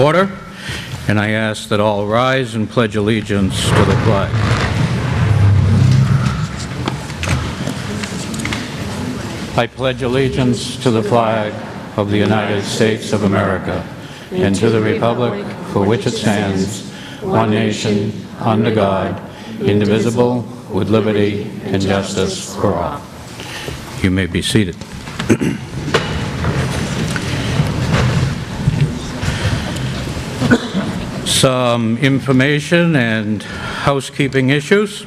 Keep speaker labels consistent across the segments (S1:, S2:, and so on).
S1: order, and I ask that all rise and pledge allegiance to the flag. I pledge allegiance to the flag of the United States of America and to the republic for which it stands, one nation, under God, indivisible, with liberty and justice for all. You may be seated. Some information and housekeeping issues.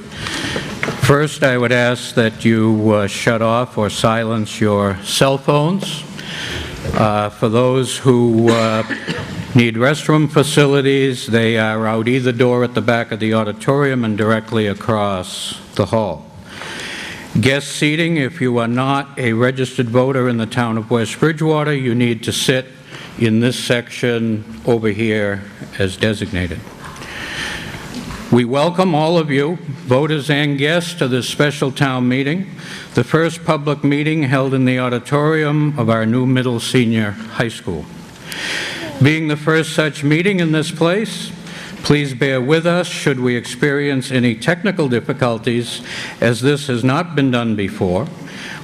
S1: First, I would ask that you shut off or silence your cell phones. For those who need restroom facilities, they are out either door at the back of the auditorium and directly across the hall. Guest seating, if you are not a registered voter in the town of West Bridgewater, you need to sit in this section over here as designated. We welcome all of you, voters and guests, to this special town meeting, the first public meeting held in the auditorium of our new middle senior high school. Being the first such meeting in this place, please bear with us should we experience any technical difficulties, as this has not been done before.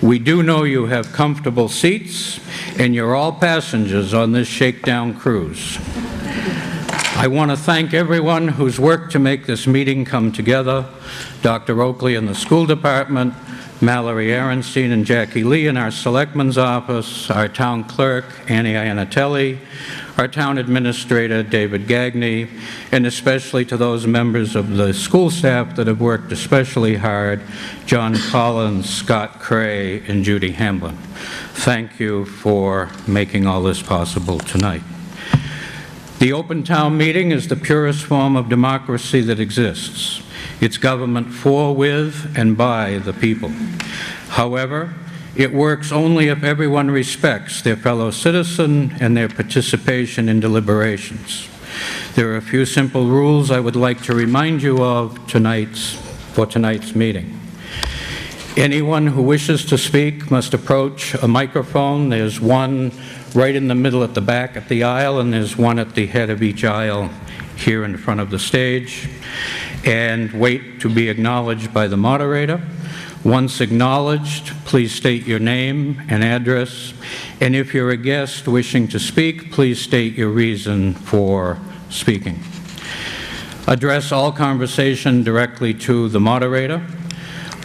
S1: We do know you have comfortable seats, and you're all passengers on this shakedown cruise. I want to thank everyone who's worked to make this meeting come together, Dr. Oakley in the school department, Mallory Aronstein and Jackie Lee in our selectman's office, our town clerk, Annie Iannatelli, our town administrator, David Gagney, and especially to those members of the school staff that have worked especially hard, John Collins, Scott Cray, and Judy Hamblin. Thank you for making all this possible tonight. The open town meeting is the purest form of democracy that exists. It's government for, with, and by the people. However, it works only if everyone respects their fellow citizen and their participation in deliberations. There are a few simple rules I would like to remind you of for tonight's meeting. Anyone who wishes to speak must approach a microphone. There's one right in the middle at the back of the aisle, and there's one at the head of each aisle here in front of the stage. And wait to be acknowledged by the moderator. Once acknowledged, please state your name and address. And if you're a guest wishing to speak, please state your reason for speaking. Address all conversation directly to the moderator.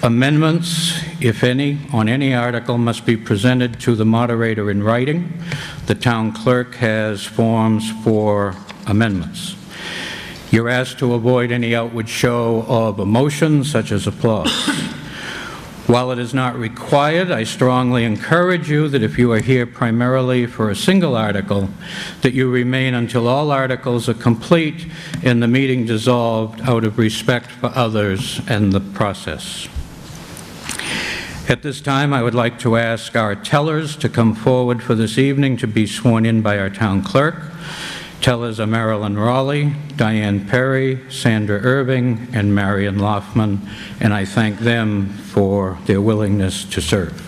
S1: Amendments, if any, on any article must be presented to the moderator in writing. The town clerk has forms for amendments. You're asked to avoid any outward show of emotion, such as applause. While it is not required, I strongly encourage you that if you are here primarily for a single article, that you remain until all articles are complete and the meeting dissolved out of respect for others and the process. At this time, I would like to ask our tellers to come forward for this evening to be sworn in by our town clerk. Tellers are Marilyn Raleigh, Diane Perry, Sandra Irving, and Marion Loffman, and I thank them for their willingness to serve.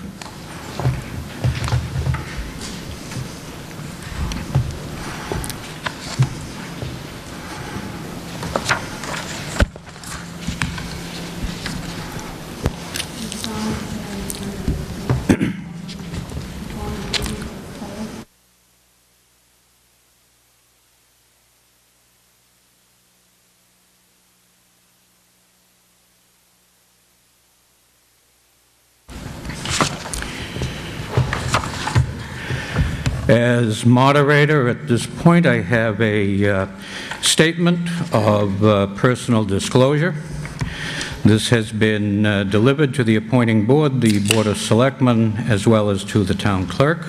S1: As moderator at this point, I have a statement of personal disclosure. This has been delivered to the appointing board, the Board of Selectmen, as well as to the town clerk.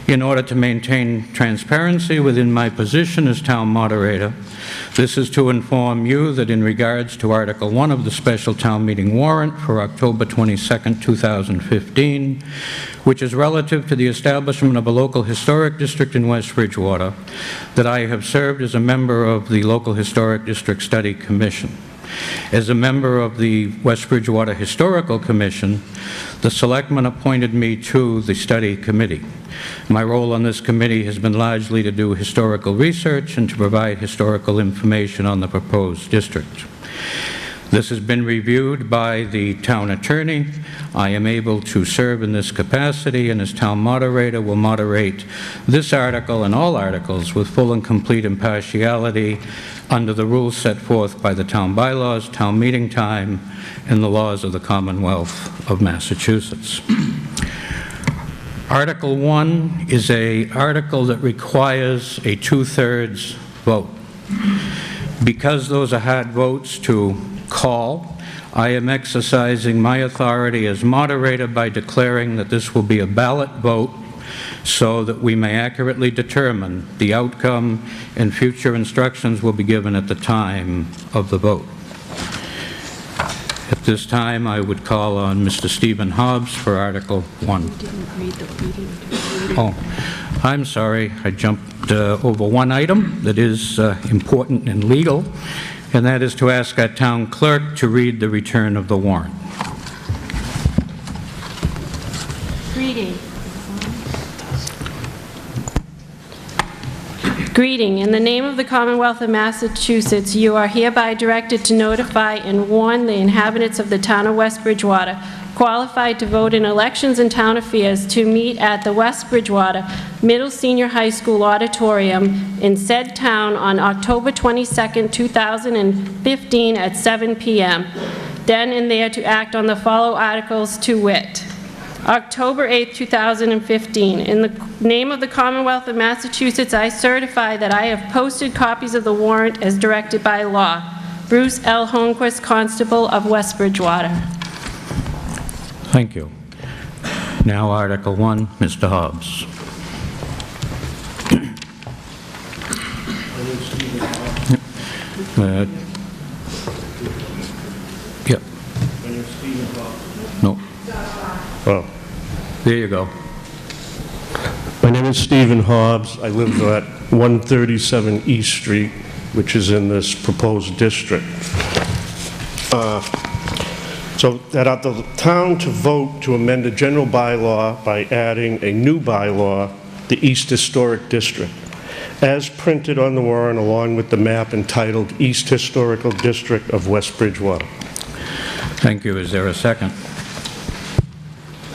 S1: In order to maintain transparency within my position as town moderator, this is to inform you that in regards to Article 1 of the special town meeting warrant for October 22nd, 2015, which is relative to the establishment of a local historic district in West Bridgewater, that I have served as a member of the Local Historic District Study Commission. As a member of the West Bridgewater Historical Commission, the Selectmen appointed me to the study committee. My role on this committee has been largely to do historical research and to provide historical information on the proposed district. This has been reviewed by the town attorney. I am able to serve in this capacity, and as town moderator will moderate this article and all articles with full and complete impartiality under the rules set forth by the town bylaws, town meeting time, and the laws of the Commonwealth of Massachusetts. Article 1 is an article that requires a 2/3 vote. Because those are hard votes to call, I am exercising my authority as moderator by declaring that this will be a ballot vote so that we may accurately determine the outcome, and future instructions will be given at the time of the vote. At this time, I would call on Mr. Stephen Hobbs for Article 1.
S2: You didn't read the reading.
S1: Oh, I'm sorry. I jumped over one item that is important and legal, and that is to ask our town clerk to read the return of the warrant.
S2: Reading. Greeting. In the name of the Commonwealth of Massachusetts, you are hereby directed to notify and warn the inhabitants of the town of West Bridgewater, qualified to vote in elections and town affairs, to meet at the West Bridgewater Middle Senior High School Auditorium in said town on October 22nd, 2015 at 7 p.m. Then and there to act on the following articles, to wit: October 8, 2015. In the name of the Commonwealth of Massachusetts, I certify that I have posted copies of the warrant as directed by law. Bruce L. Holmquist, Constable of West Bridgewater.
S1: Thank you. Now, Article 1, Mr. Hobbs. Yep. No.
S3: Oh.
S1: There you go.
S3: My name is Stephen Hobbs. I live at 137 East Street, which is in this proposed district. So that at the town to vote to amend the general bylaw by adding a new bylaw, the East Historic District, as printed on the warrant along with the map entitled East Historical District of West Bridgewater.
S1: Thank you. Is there a second?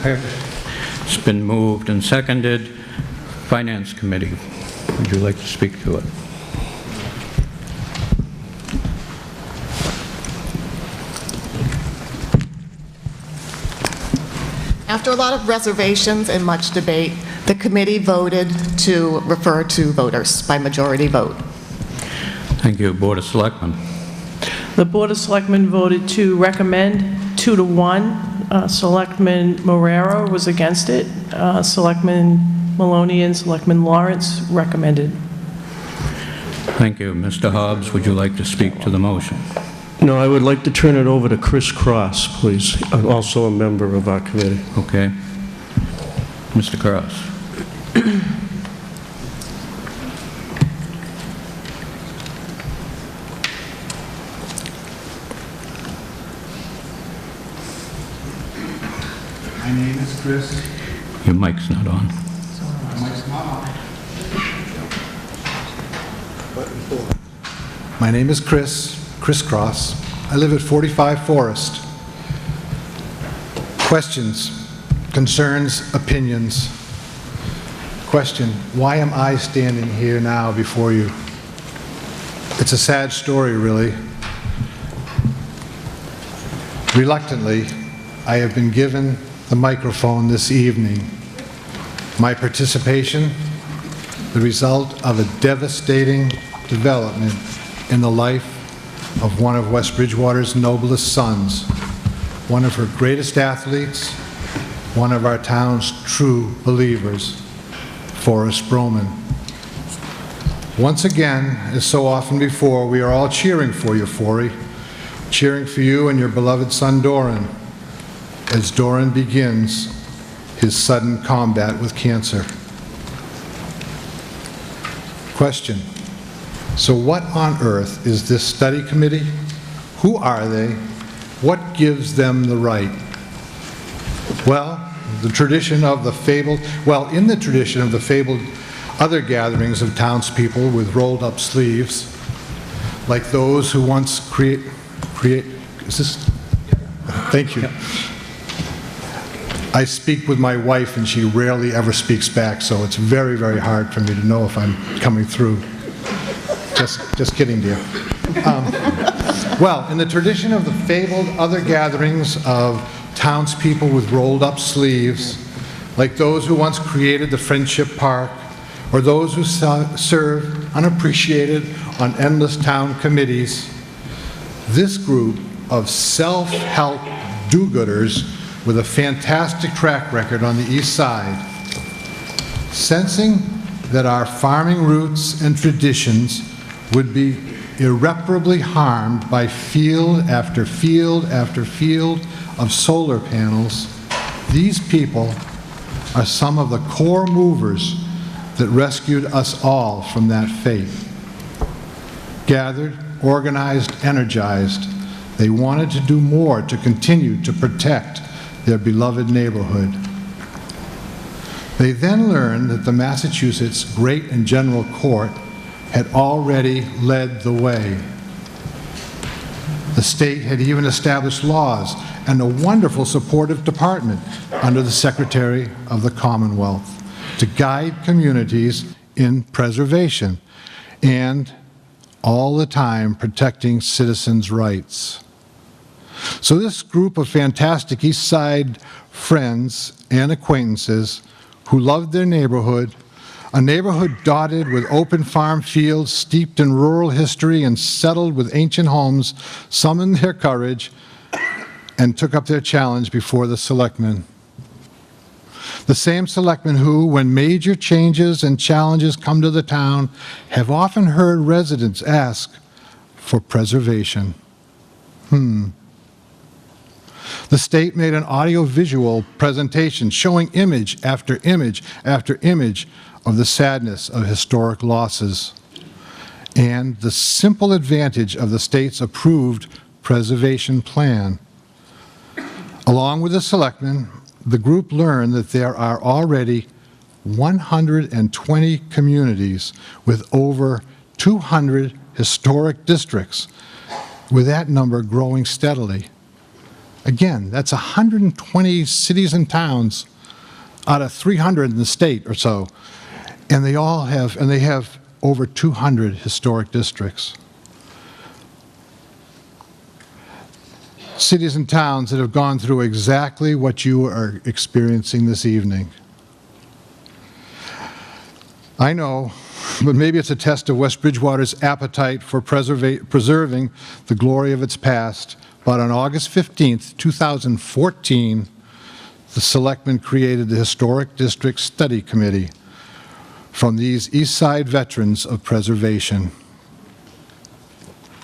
S1: It's been moved and seconded. Finance Committee, would you like to speak to it?
S4: After a lot of reservations and much debate, the committee voted to refer to voters by majority vote.
S1: Thank you. Board of Selectmen.
S5: The Board of Selectmen voted to recommend 2-1. Selectman Morero was against it. Selectman Maloney and Selectman Lawrence recommended.
S1: Thank you. Mr. Hobbs, would you like to speak to the motion?
S3: No, I would like to turn it over to Chris Cross, please. I'm also a member of our committee.
S1: Okay. Mr. Cross.
S6: My name is Chris.
S1: Your mic's not on.
S6: My mic's not on. My name is Chris Cross. I live at 45 Forest. Questions, concerns, opinions. Question, why am I standing here now before you? It's a sad story, really. Reluctantly, I have been given the microphone this evening. My participation, the result of a devastating development in the life of one of West Bridgewater's noblest sons, one of her greatest athletes, one of our town's true believers, Forrest Broman. Once again, as so often before, we are all cheering for you, Forry, cheering for you and your beloved son Doran, as Doran begins his sudden combat with cancer. Question, so what on earth is this study committee? Who are they? What gives them the right? Well, in the tradition of the fabled other gatherings of townspeople with rolled-up sleeves, like those who once Thank you. I speak with my wife, and she rarely ever speaks back, so it's very, very hard for me to know if I'm coming through. Just kidding, dear. Well, in the tradition of the fabled other gatherings of townspeople with rolled-up sleeves, like those who once created the Friendship Park, or those who serve unappreciated on endless town committees, this group of self-help do-gooders with a fantastic track record on the East Side, sensing that our farming roots and traditions would be irreparably harmed by field after field after field of solar panels, these people are some of the core movers that rescued us all from that fate. Gathered, organized, energized, they wanted to do more to continue to protect their beloved neighborhood. They then learned that the Massachusetts Great and General Court had already led the way. The state had even established laws and a wonderful supportive department under the Secretary of the Commonwealth to guide communities in preservation and all the time protecting citizens' rights. So this group of fantastic East Side friends and acquaintances who loved their neighborhood, a neighborhood dotted with open farm fields steeped in rural history and settled with ancient homes, summoned their courage and took up their challenge before the selectmen. The same selectmen who, when major changes and challenges come to the town, have often heard residents ask for preservation. The state made an audio-visual presentation showing image after image after image of the sadness of historic losses and the simple advantage of the state's approved preservation plan. Along with the selectmen, the group learned that there are already 120 communities with over 200 historic districts, with that number growing steadily. Again, that's 120 cities and towns out of 300 in the state or so, and they have over 200 historic districts. Cities and towns that have gone through exactly what you are experiencing this evening. I know, but maybe it's a test of West Bridgewater's appetite for preserving the glory of its past. But on August 15th, 2014, the selectmen created the Historic District Study Committee from these East Side veterans of preservation.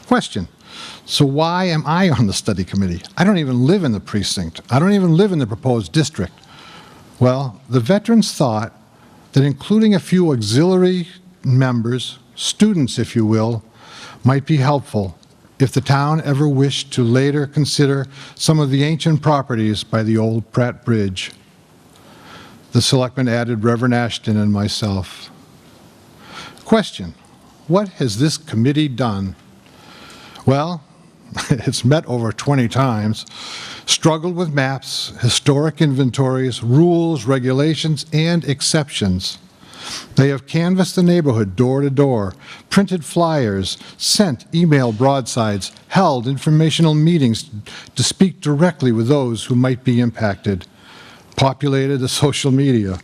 S6: Question: so why am I on the study committee? I don't even live in the precinct. I don't even live in the proposed district. Well, the veterans thought that including a few auxiliary members, students if you will, might be helpful if the town ever wished to later consider some of the ancient properties by the old Pratt Bridge. The selectmen added Reverend Ashton and myself. Question: what has this committee done? Well, it's met over 20 times, struggled with maps, historic inventories, rules, regulations, and exceptions. They have canvassed the neighborhood door to door, printed flyers, sent email broadsides, held informational meetings to speak directly with those who might be impacted, populated the social media.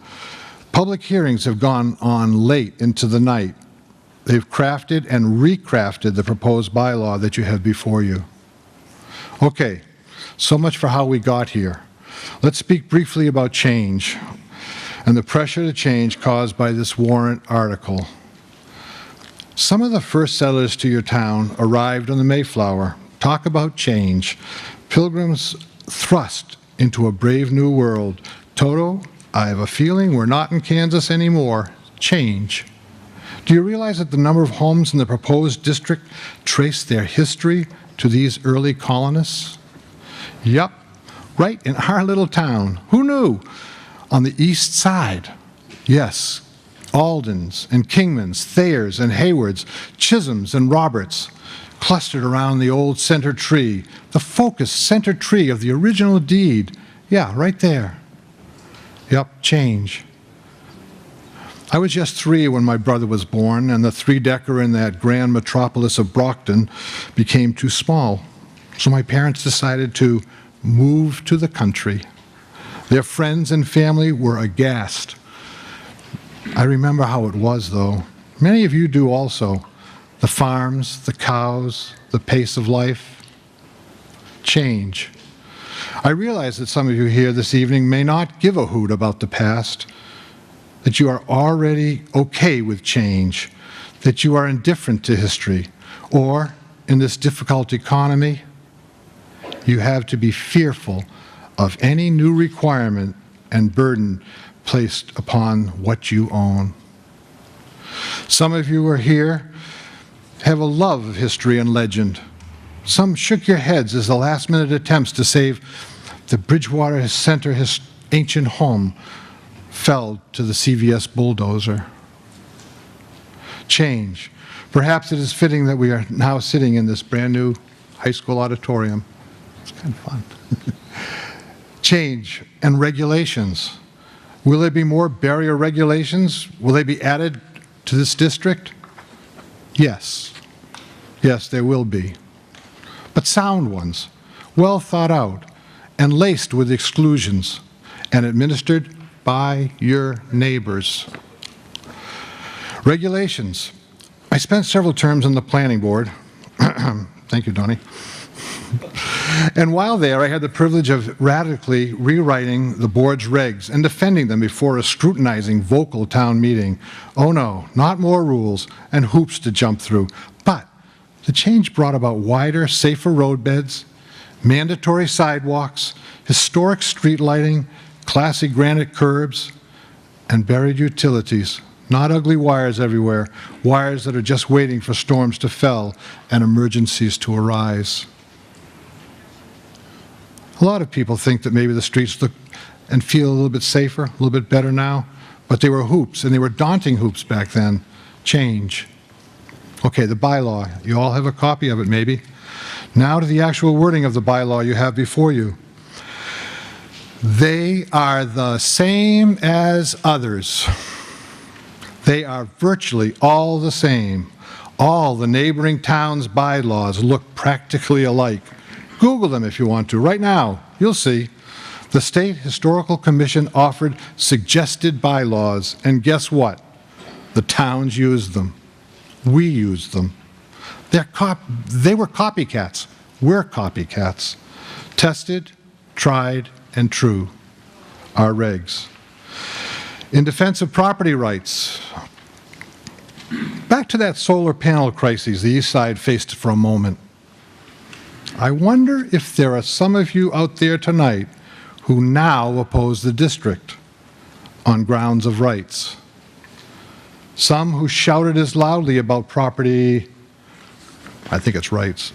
S6: Public hearings have gone on late into the night. They've crafted and recrafted the proposed bylaw that you have before you. Okay, so much for how we got here. Let's speak briefly about change and the pressure to change caused by this warrant article. Some of the first settlers to your town arrived on the Mayflower. Talk about change. Pilgrims thrust into a brave new world. Toto, I have a feeling we're not in Kansas anymore. Change. Do you realize that the number of homes in the proposed district trace their history to these early colonists? Yup, right in our little town. Who knew? On the east side. Yes, Aldens and Kingmans, Thayers and Haywards, Chisholms and Roberts, clustered around the old center tree, the focused center tree of the original deed. Yeah, right there. Yup, change. I was just 3 when my brother was born, and the 3-decker in that grand metropolis of Brockton became too small. So my parents decided to move to the country. Their friends and family were aghast. I remember how it was, though. Many of you do also. The farms, the cows, the pace of life. Change. I realize that some of you here this evening may not give a hoot about the past, that you are already okay with change, that you are indifferent to history, or, in this difficult economy, you have to be fearful of any new requirement and burden placed upon what you own. Some of you are here have a love of history and legend. Some shook your heads as the last-minute attempts to save the Bridgewater Center ancient home fell to the CVS bulldozer. Change. Perhaps it is fitting that we are now sitting in this brand-new high school auditorium. It's kind of fun. Change and regulations. Will there be more barrier regulations? Will they be added to this district? Yes. Yes, there will be. But sound ones, well thought out, and laced with exclusions, and administered by your neighbors. Regulations. I spent several terms on the planning board. Thank you, Donnie. And while there, I had the privilege of radically rewriting the board's regs and defending them before a scrutinizing, vocal town meeting. Oh no, not more rules and hoops to jump through. But the change brought about wider, safer roadbeds, mandatory sidewalks, historic street lighting, classy granite curbs, and buried utilities. Not ugly wires everywhere, wires that are just waiting for storms to fell and emergencies to arise. A lot of people think that maybe the streets look and feel a little bit safer, a little bit better now, but they were hoops, and they were daunting hoops back then. Change. Okay, the bylaw. You all have a copy of it, maybe. Now to the actual wording of the bylaw you have before you. They are the same as others. They are virtually all the same. All the neighboring towns' bylaws look practically alike. Google them if you want to. Right now, you'll see. The State Historical Commission offered suggested bylaws, and guess what? The towns used them. We used them. They were copycats. We're copycats. Tested, tried, and true. Our regs. In defense of property rights, back to that solar panel crisis the East Side faced for a moment. I wonder if there are some of you out there tonight who now oppose the district on grounds of rights. Some who shouted as loudly about property, I think it's rights,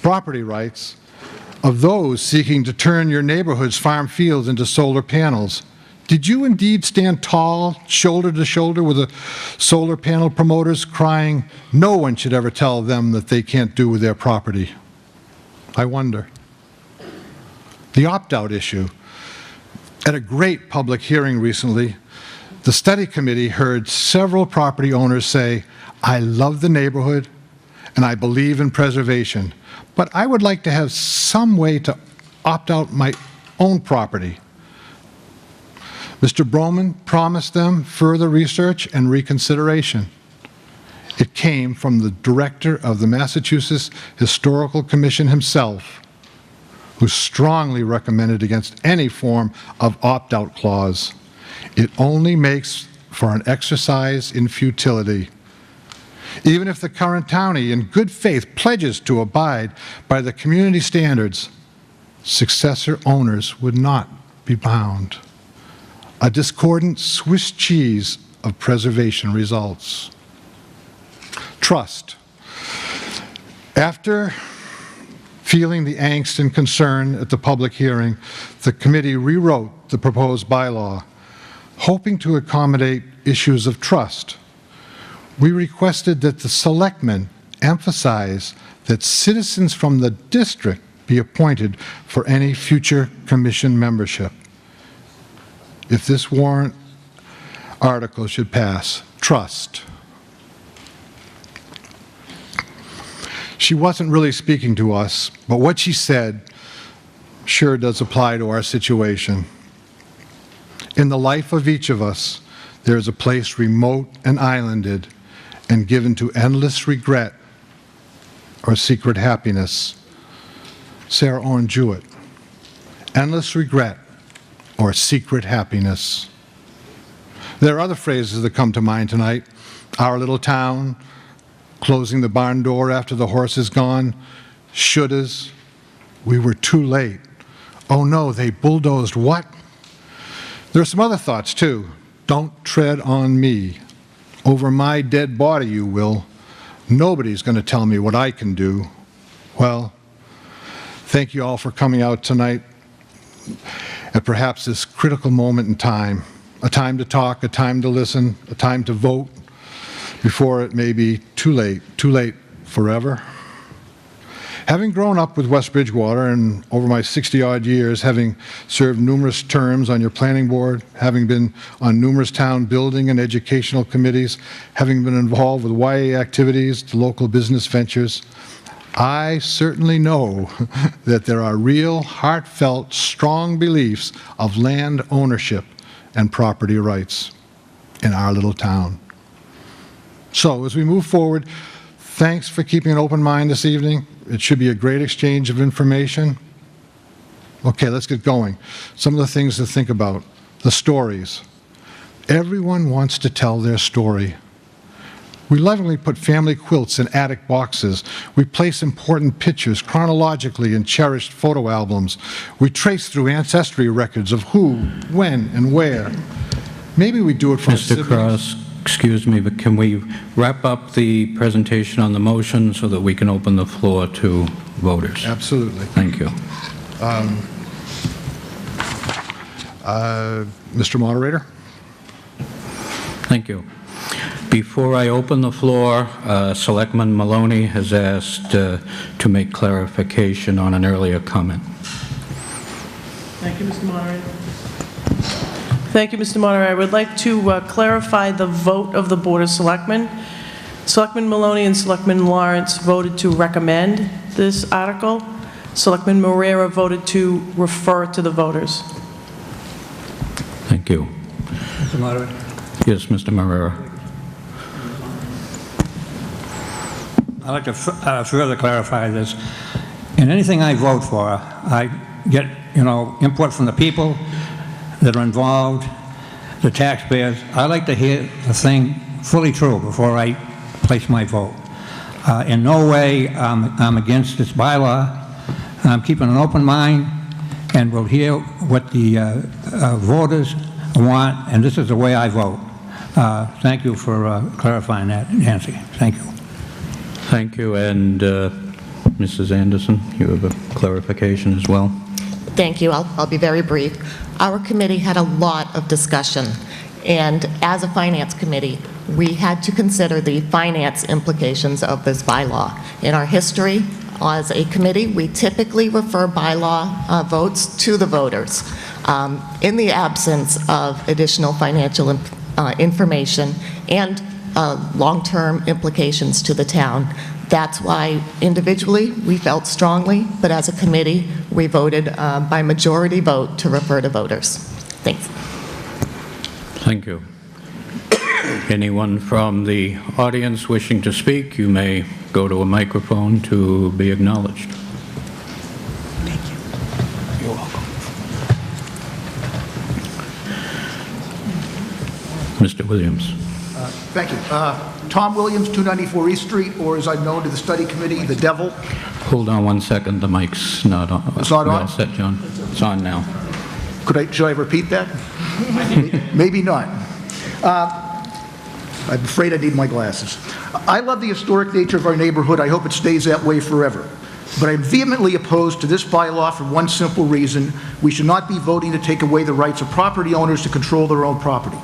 S6: property rights of those seeking to turn your neighborhood's farm fields into solar panels. Did you indeed stand tall, shoulder to shoulder with the solar panel promoters crying, no one should ever tell them that they can't do with their property? I wonder. The opt-out issue. At a great public hearing recently, the study committee heard several property owners say, I love the neighborhood and I believe in preservation, but I would like to have some way to opt out my own property. Mr. Broman promised them further research and reconsideration. It came from the director of the Massachusetts Historical Commission himself, who strongly recommended against any form of opt-out clause. It only makes for an exercise in futility. Even if the current townie in good faith pledges to abide by the community standards, successor owners would not be bound. A discordant Swiss cheese of preservation results. Trust. After feeling the angst and concern at the public hearing, the committee rewrote the proposed bylaw, hoping to accommodate issues of trust. We requested that the selectmen emphasize that citizens from the district be appointed for any future commission membership. If this warrant article should pass, trust. She wasn't really speaking to us, but what she said sure does apply to our situation. In the life of each of us, there is a place remote and islanded and given to endless regret or secret happiness. Sarah Owen Jewett. Endless regret or secret happiness. There are other phrases that come to mind tonight. Our little town, closing the barn door after the horse is gone, shouldas, we were too late. Oh no, they bulldozed what? There are some other thoughts too. Don't tread on me. Over my dead body you will. Nobody's going to tell me what I can do. Well, thank you all for coming out tonight at perhaps this critical moment in time. A time to talk, a time to listen, a time to vote before it may be too late forever. Having grown up with West Bridgewater and over my 60-odd years, having served numerous terms on your planning board, having been on numerous town building and educational committees, having been involved with YA activities to local business ventures, I certainly know that there are real, heartfelt, strong beliefs of land ownership and property rights in our little town. So, as we move forward, thanks for keeping an open mind this evening. It should be a great exchange of information. Okay, let's get going. Some of the things to think about. The stories. Everyone wants to tell their story. We lovingly put family quilts in attic boxes. We place important pictures chronologically in cherished photo albums. We trace through ancestry records of who, when, and where. Maybe we do it for
S1: Mr. Cross, excuse me, but can we wrap up the presentation on the motion so that we can open the floor to voters?
S6: Absolutely.
S1: Thank you.
S6: Mr. Moderator?
S1: Thank you. Before I open the floor, Selectman Maloney has asked to make clarification on an earlier comment.
S5: Thank you, Mr. Moderator. Thank you, Mr. Moderator. I would like to clarify the vote of the Board of Selectmen. Selectman Maloney and Selectman Lawrence voted to recommend this article. Selectman Moreira voted to refer to the voters.
S1: Thank you.
S7: Mr. Moderator.
S1: Yes, Mr. Moreira.
S7: I'd like to further clarify this. In anything I vote for, I get, input from the people that are involved, the taxpayers. I like to hear the thing fully true before I place my vote. In no way I'm against this bylaw. I'm keeping an open mind, and we'll hear what the voters want, and this is the way I vote. Thank you for clarifying that, Nancy. Thank you.
S1: Thank you. And Mrs. Anderson, you have a clarification as well?
S4: Thank you. I'll be very brief. Our committee had a lot of discussion, and as a finance committee, we had to consider the finance implications of this bylaw. In our history, as a committee, we typically refer bylaw votes to the voters. In the absence of additional financial information and long-term implications to the town. That's why individually we felt strongly, but as a committee we voted by majority vote to refer to voters. Thanks.
S1: Thank you. Anyone from the audience wishing to speak, you may go to a microphone to be acknowledged.
S4: Thank you.
S1: You're welcome. Mr. Williams.
S8: Thank you. Tom Williams, 294 East Street, or as I'm known to the study committee, the Devil.
S1: Hold on one second. The mic's not on.
S8: It's not on?
S1: Well set, John. It's on now.
S8: Should I repeat that? Maybe not. I'm afraid I need my glasses. I love the historic nature of our neighborhood. I hope it stays that way forever. But I'm vehemently opposed to this bylaw for one simple reason. We should not be voting to take away the rights of property owners to control their own property.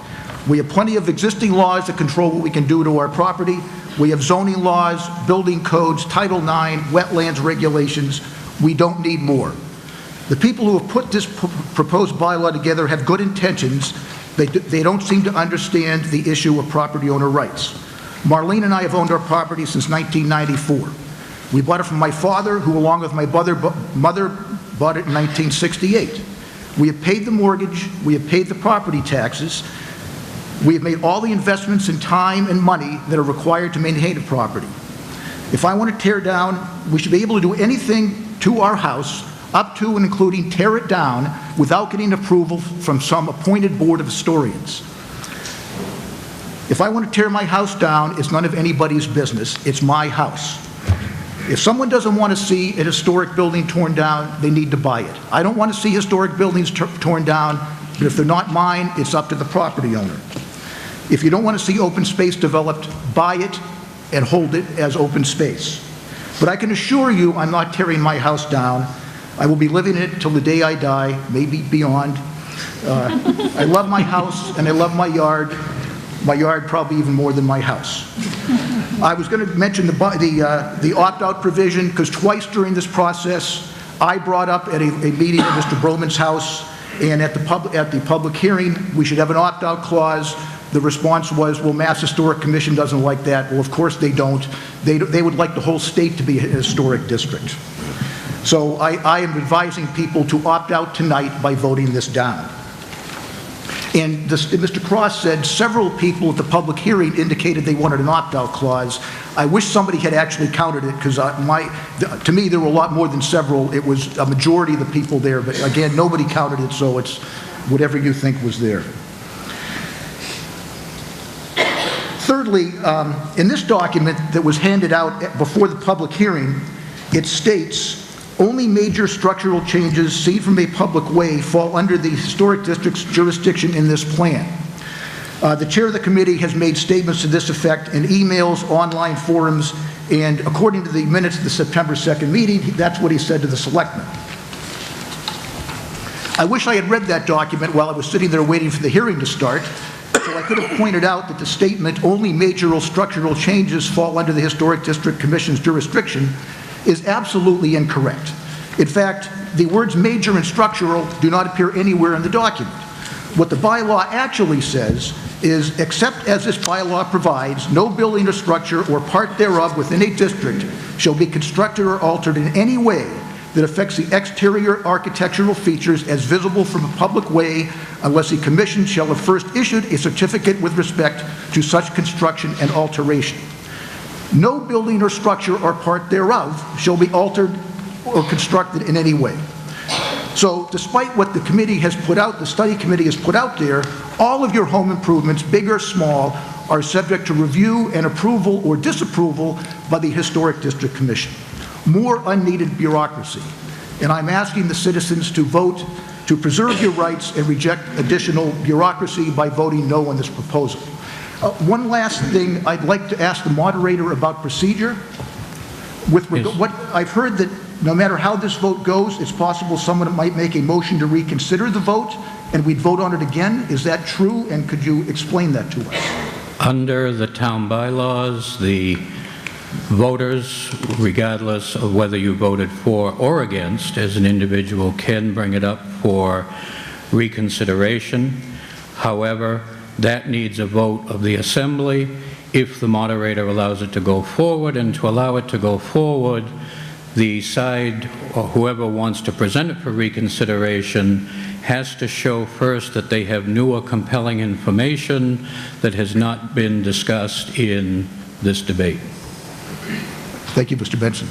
S8: We have plenty of existing laws that control what we can do to our property. We have zoning laws, building codes, Title IX, wetlands regulations. We don't need more. The people who have put this proposed bylaw together have good intentions. They don't seem to understand the issue of property owner rights. Marlene and I have owned our property since 1994. We bought it from my father, who along with my mother bought it in 1968. We have paid the mortgage, we have paid the property taxes, we have made all the investments in time and money that are required to maintain a property. If I want to tear down, we should be able to do anything to our house, up to and including tear it down, without getting approval from some appointed board of historians. If I want to tear my house down, it's none of anybody's business. It's my house. If someone doesn't want to see a historic building torn down, they need to buy it. I don't want to see historic buildings torn down, but if they're not mine, it's up to the property owner. If you don't want to see open space developed, buy it and hold it as open space. But I can assure you I'm not tearing my house down. I will be living in it till the day I die, maybe beyond. I love my house and I love my yard probably even more than my house. I was going to mention the opt-out provision because twice during this process I brought up at a meeting at Mr. Broman's house and at the public hearing we should have an opt-out clause. The response was, well, Mass Historic Commission doesn't like that. Well, of course they don't. They would like the whole state to be a historic district. So I am advising people to opt out tonight by voting this down. And Mr. Cross said several people at the public hearing indicated they wanted an opt-out clause. I wish somebody had actually counted it because to me there were a lot more than several. It was a majority of the people there, but again, nobody counted it, so it's whatever you think was there. Thirdly, in this document that was handed out before the public hearing, it states, only major structural changes seen from a public way fall under the historic district's jurisdiction in this plan. The chair of the committee has made statements to this effect in emails, online forums, and according to the minutes of the September 2nd meeting, that's what he said to the selectmen. I wish I had read that document while I was sitting there waiting for the hearing to start, so I could have pointed out that the statement, only major structural changes fall under the Historic District Commission's jurisdiction, is absolutely incorrect. In fact, the words major and structural do not appear anywhere in the document. What the bylaw actually says is, except as this bylaw provides, no building or structure or part thereof within a district shall be constructed or altered in any way that affects the exterior architectural features as visible from a public way unless a commission shall have first issued a certificate with respect to such construction and alteration. No building or structure or part thereof shall be altered or constructed in any way. So despite what the committee has put out, the study committee has put out there, all of your home improvements, big or small, are subject to review and approval or disapproval by the Historic District Commission. More unneeded bureaucracy. And I'm asking the citizens to vote to preserve your rights and reject additional bureaucracy by voting no on this proposal. One last thing, I'd like to ask the moderator about procedure. What I've heard that no matter how this vote goes, it's possible someone might make a motion to reconsider the vote and we'd vote on it again. Is that true? And could you explain that to us?
S1: Under the town bylaws, the voters, regardless of whether you voted for or against, as an individual, can bring it up for reconsideration. However, that needs a vote of the assembly if the moderator allows it to go forward, and to allow it to go forward, the side or whoever wants to present it for reconsideration has to show first that they have new or compelling information that has not been discussed in this debate.
S8: Thank you, Mr. Benson.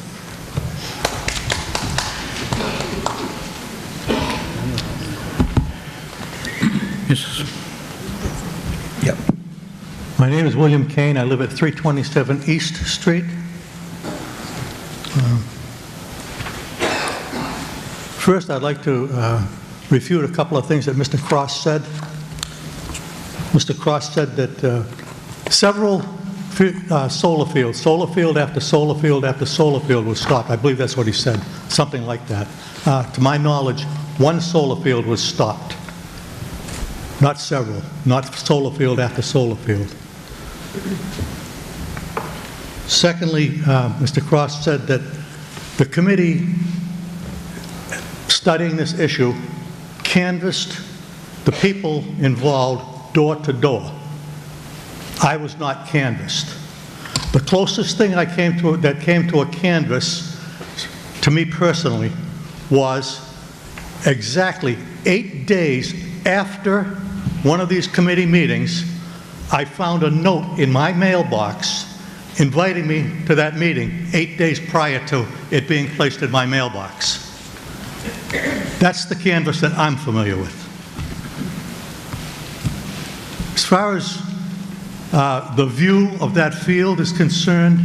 S1: Yes.
S8: Yep.
S9: My name is William Kane. I live at 327 East Street. First, I'd like to refute a couple of things that Mr. Cross said. Mr. Cross said that Several solar fields, solar field after solar field after solar field was stopped. I believe that's what he said, something like that. To my knowledge, one solar field was stopped. Not several, not solar field after solar field. Secondly, Mr. Cross said that the committee studying this issue canvassed the people involved door to door. I was not canvassed. The closest thing I came to that came to a canvass, to me personally, was exactly 8 days after one of these committee meetings. I found a note in my mailbox inviting me to that meeting 8 days prior to it being placed in my mailbox. That's the canvass that I'm familiar with. As far as the view of that field is concerned,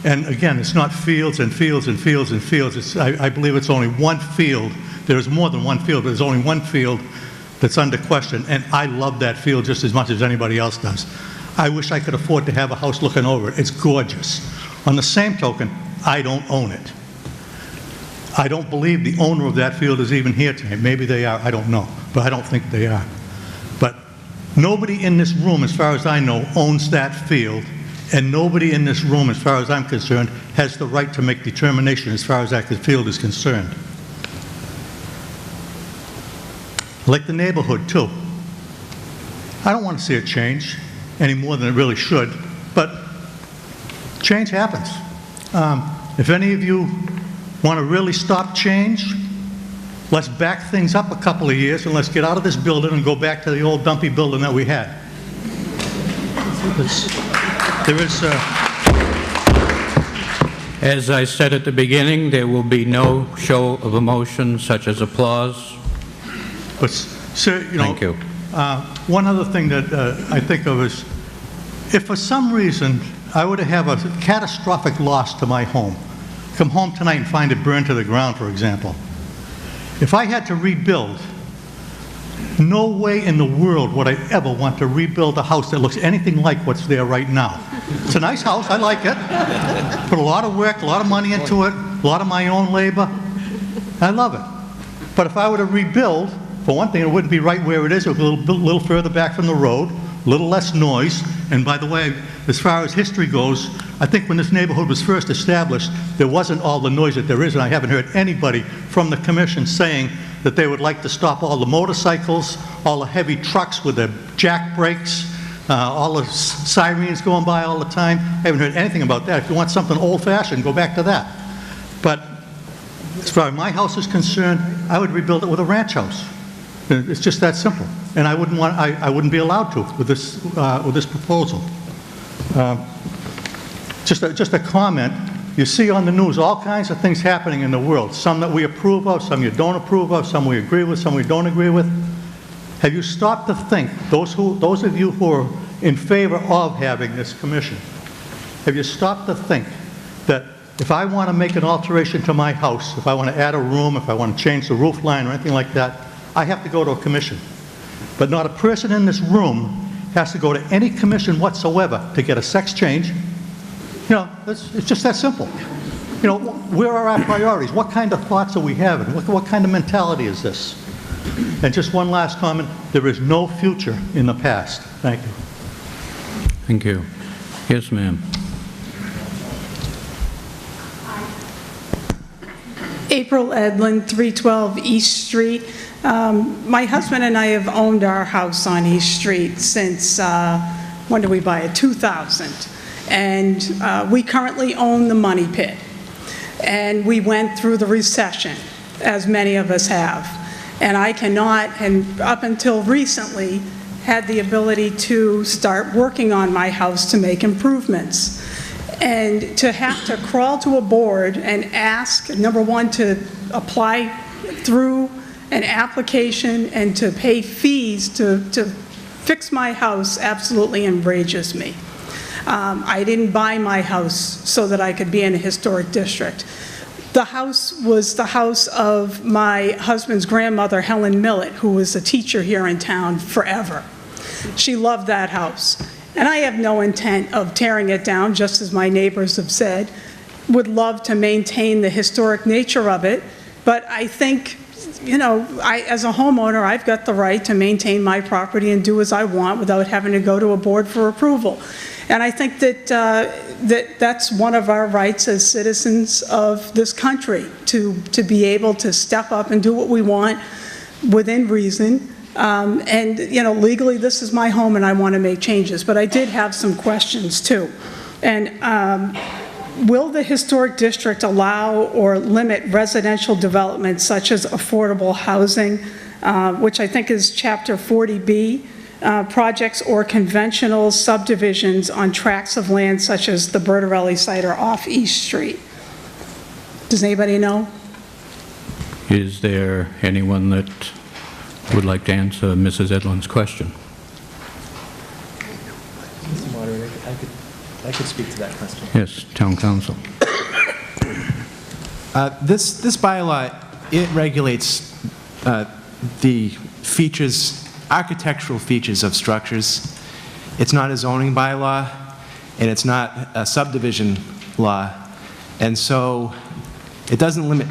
S9: and again, it's not fields and fields and fields and fields. I believe it's only one field. There's more than one field, but there's only one field that's under question, and I love that field just as much as anybody else does. I wish I could afford to have a house looking over it. It's gorgeous. On the same token, I don't own it. I don't believe the owner of that field is even here tonight. Maybe they are, I don't know, but I don't think they are. But nobody in this room, as far as I know, owns that field, and nobody in this room, as far as I'm concerned, has the right to make determination as far as that field is concerned. I like the neighborhood, too. I don't want to see it change any more than it really should, but change happens. If any of you want to really stop change, let's back things up a couple of years and let's get out of this building and go back to the old dumpy building that we had.
S1: As I said at the beginning, there will be no show of emotion such as applause.
S9: But, sir, you know,
S1: Thank you.
S9: One other thing that I think of is, if for some reason I were to have a catastrophic loss to my home, come home tonight and find it burned to the ground, for example, if I had to rebuild, no way in the world would I ever want to rebuild a house that looks anything like what's there right now. It's a nice house, I like it. Put a lot of work, a lot of money into it, a lot of my own labor. I love it. But if I were to rebuild, for one thing, it wouldn't be right where it is. It would be a little further back from the road, a little less noise. And by the way, as far as history goes, I think when this neighborhood was first established, there wasn't all the noise that there is, and I haven't heard anybody from the commission saying that they would like to stop all the motorcycles, all the heavy trucks with their jack brakes, all the sirens going by all the time. I haven't heard anything about that. If you want something old-fashioned, go back to that. But as far as my house is concerned, I would rebuild it with a ranch house. It's just that simple, and I wouldn't be allowed to with this proposal. Just a comment. You see on the news all kinds of things happening in the world. Some that we approve of, some you don't approve of, some we agree with, some we don't agree with. Have you stopped to think, those of you who are in favor of having this commission, have you stopped to think that if I want to make an alteration to my house, if I want to add a room, if I want to change the roof line or anything like that, I have to go to a commission. But not a person in this room has to go to any commission whatsoever to get a sex change. You know, it's just that simple. You know, where are our priorities? What kind of thoughts are we having? What kind of mentality is this? And just one last comment. There is no future in the past. Thank you.
S1: Thank you. Yes, ma'am.
S10: April Edlin, 312 East Street. My husband and I have owned our house on East Street since, when did we buy it? 2000. And we currently own the Money Pit. And we went through the recession, as many of us have. And I cannot, and up until recently, had the ability to start working on my house to make improvements. And to have to crawl to a board and ask, number one, to apply through an application and to pay fees to fix my house absolutely enrages me. I didn't buy my house so that I could be in a historic district. The house was the house of my husband's grandmother, Helen Millett, who was a teacher here in town forever. She loved that house. And I have no intent of tearing it down, just as my neighbors have said. Would love to maintain the historic nature of it, but I think, you know, as a homeowner, I've got the right to maintain my property and do as I want without having to go to a board for approval. And I think that that's one of our rights as citizens of this country, to be able to step up and do what we want within reason. And, you know, legally, this is my home and I want to make changes. But I did have some questions, too. And will the historic district allow or limit residential development such as affordable housing, which I think is Chapter 40B, projects or conventional subdivisions on tracts of land such as the Bertarelli site or off East Street? Does anybody know?
S1: Is there anyone that would like to answer Mrs. Edlund's question?
S11: Mr. Moderator, I could speak to that question.
S1: Yes, Town Council.
S11: This bylaw, it regulates the features, architectural features of structures. It's not a zoning bylaw, and it's not a subdivision law, and so it doesn't limit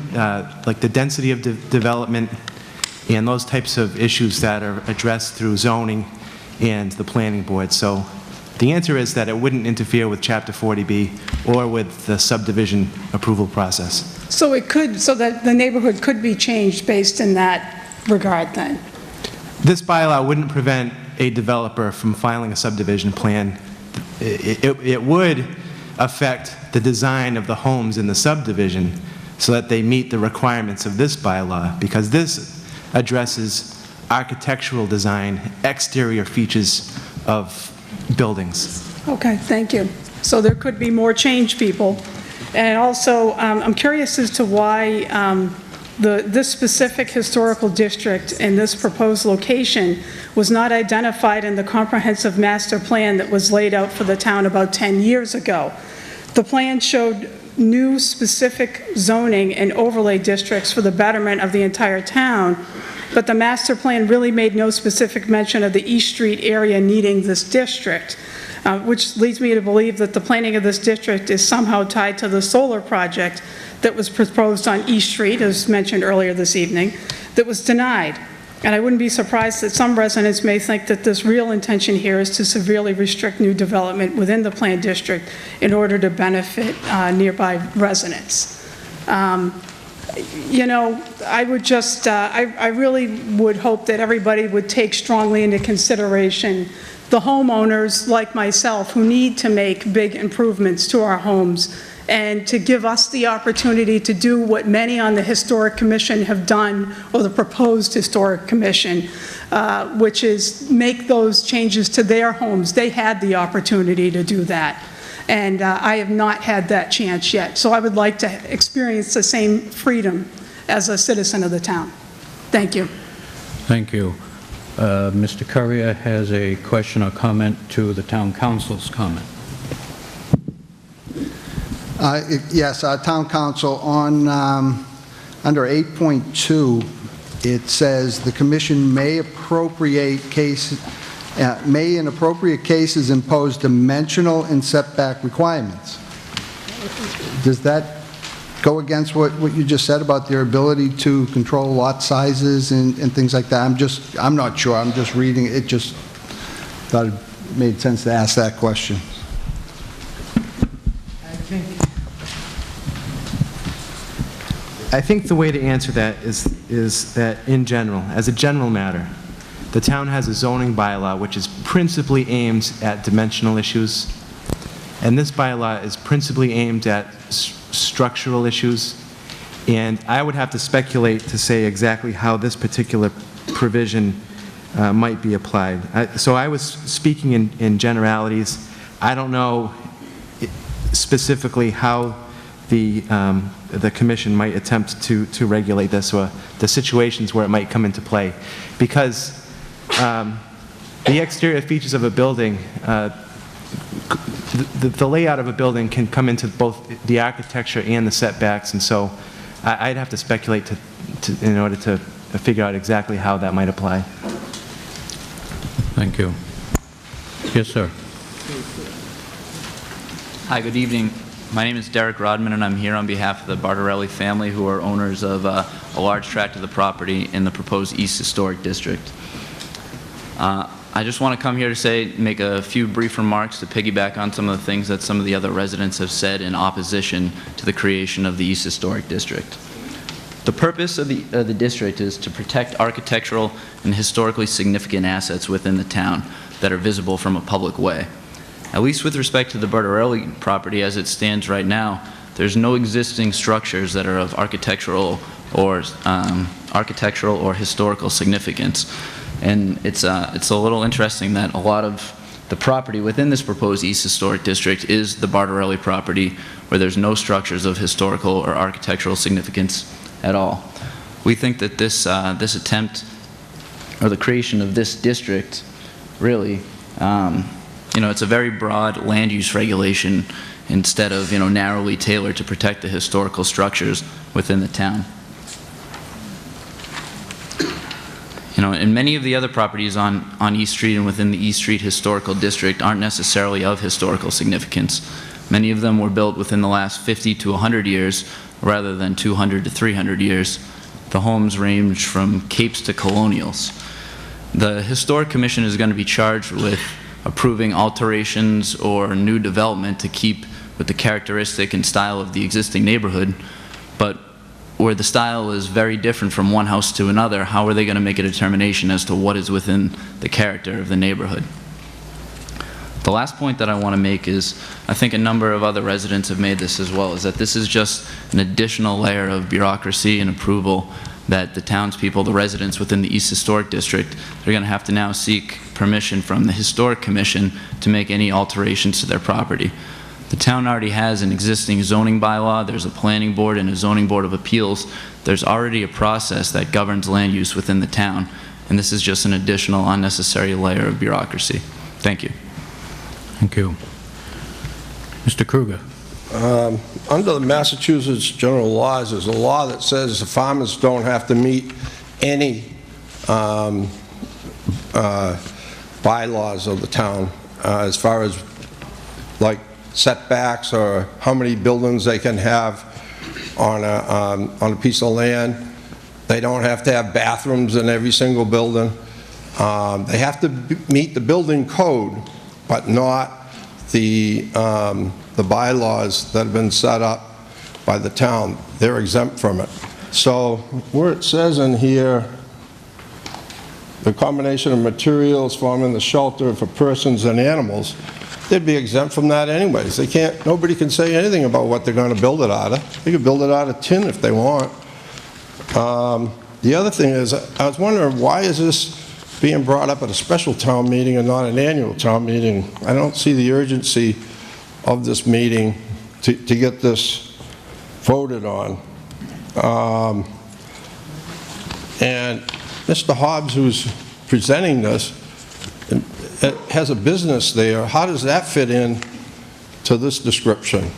S11: like the density of development and those types of issues that are addressed through zoning and the planning board. So the answer is that it wouldn't interfere with Chapter 40B or with the subdivision approval process.
S10: So it could, so that the neighborhood could be changed based in that regard then?
S11: This bylaw wouldn't prevent a developer from filing a subdivision plan. It would affect the design of the homes in the subdivision so that they meet the requirements of this bylaw, because this addresses architectural design, exterior features of buildings.
S10: Okay, thank you. So there could be more change, people. And also, I'm curious as to why this specific historical district in this proposed location was not identified in the comprehensive master plan that was laid out for the town about 10 years ago. The plan showed new specific zoning and overlay districts for the betterment of the entire town, but the master plan really made no specific mention of the East Street area needing this district, which leads me to believe that the planning of this district is somehow tied to the solar project that was proposed on East Street, as mentioned earlier this evening, that was denied. And I wouldn't be surprised that some residents may think that this real intention here is to severely restrict new development within the planned district in order to benefit nearby residents. You know, I would just, I really would hope that everybody would take strongly into consideration the homeowners like myself who need to make big improvements to our homes, and to give us the opportunity to do what many on the Historic Commission have done, or the proposed Historic Commission, which is make those changes to their homes. They had the opportunity to do that, and I have not had that chance yet. So I would like to experience the same freedom as a citizen of the town. Thank you.
S1: Thank you. Mr. Currier has a question or comment to the Town Council's comment.
S12: Yes, Town Council, on under 8.2, it says the commission may in appropriate cases impose dimensional and setback requirements. Does that go against what you just said about their ability to control lot sizes and things like that? I'm not sure. I'm just reading it. Just thought it made sense to ask that question.
S11: I think the way to answer that is that in general, as a general matter, the town has a zoning bylaw which is principally aimed at dimensional issues, and this bylaw is principally aimed at structural issues, and I would have to speculate to say exactly how this particular provision might be applied. So I was speaking in generalities. I don't know specifically how the commission might attempt to regulate this, or the situations where it might come into play, because the exterior features of a building, the layout of a building can come into both the architecture and the setbacks, and so I'd have to speculate in order to figure out exactly how that might apply.
S1: Thank you. Yes, sir.
S13: Hi, good evening. My name is Derek Rodman, and I'm here on behalf of the Bartarelli family, who are owners of a large tract of the property in the proposed East Historic District. I just want to come here to make a few brief remarks to piggyback on some of the things that some of the other residents have said in opposition to the creation of the East Historic District. The purpose of the district is to protect architectural and historically significant assets within the town that are visible from a public way. At least with respect to the Bartarelli property as it stands right now, there's no existing structures that are of architectural or historical significance. And it's a little interesting that a lot of the property within this proposed East Historic District is the Bartarelli property, where there's no structures of historical or architectural significance at all. We think that this attempt, or the creation of this district, really, it's a very broad land use regulation instead of, narrowly tailored to protect the historical structures within the town. And many of the other properties on East Street and within the East Street Historical District aren't necessarily of historical significance. Many of them were built within the last 50 to 100 years, rather than 200 to 300 years. The homes range from capes to colonials. The Historic Commission is going to be charged with approving alterations or new development to keep with the characteristic and style of the existing neighborhood, but where the style is very different from one house to another, how are they going to make a determination as to what is within the character of the neighborhood? The last point that I want to make is, I think a number of other residents have made this as well, is that this is just an additional layer of bureaucracy and approval that the townspeople, the residents within the East Historic District, they're going to have to now seek permission from the Historic Commission to make any alterations to their property. The town already has an existing zoning bylaw, there's a planning board and a zoning board of appeals. There's already a process that governs land use within the town, and this is just an additional unnecessary layer of bureaucracy. Thank you.
S1: Thank you. Mr. Kruger.
S14: Under the Massachusetts general laws, there's a law that says the farmers don't have to meet any bylaws of the town as far as like setbacks or how many buildings they can have on a piece of land. They don't have to have bathrooms in every single building. They have to meet the building code, but not the bylaws that have been set up by the town. They're exempt from it. So where it says in here, the combination of materials forming the shelter for persons and animals, they'd be exempt from that anyways. They can't, nobody can say anything about what they're going to build it out of. They could build it out of tin if they want. The other thing is, I was wondering, why is this being brought up at a special town meeting and not an annual town meeting? I don't see the urgency of this meeting to get this voted on. And Mr. Hobbs, who's presenting this, has a business there. How does that fit in to this description?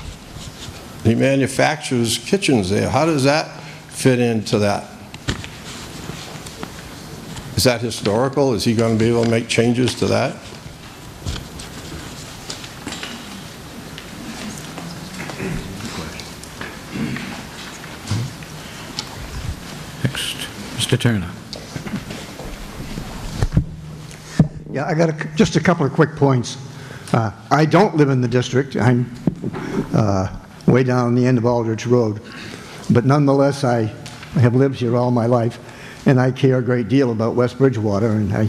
S14: He manufactures kitchens there. How does that fit into that? Is that historical? Is he going to be able to make changes to that?
S1: Next, Mr. Turner.
S15: Yeah, I got just a couple of quick points. I don't live in the district. I'm way down the end of Aldrich Road. But nonetheless, I have lived here all my life, and I care a great deal about West Bridgewater, and I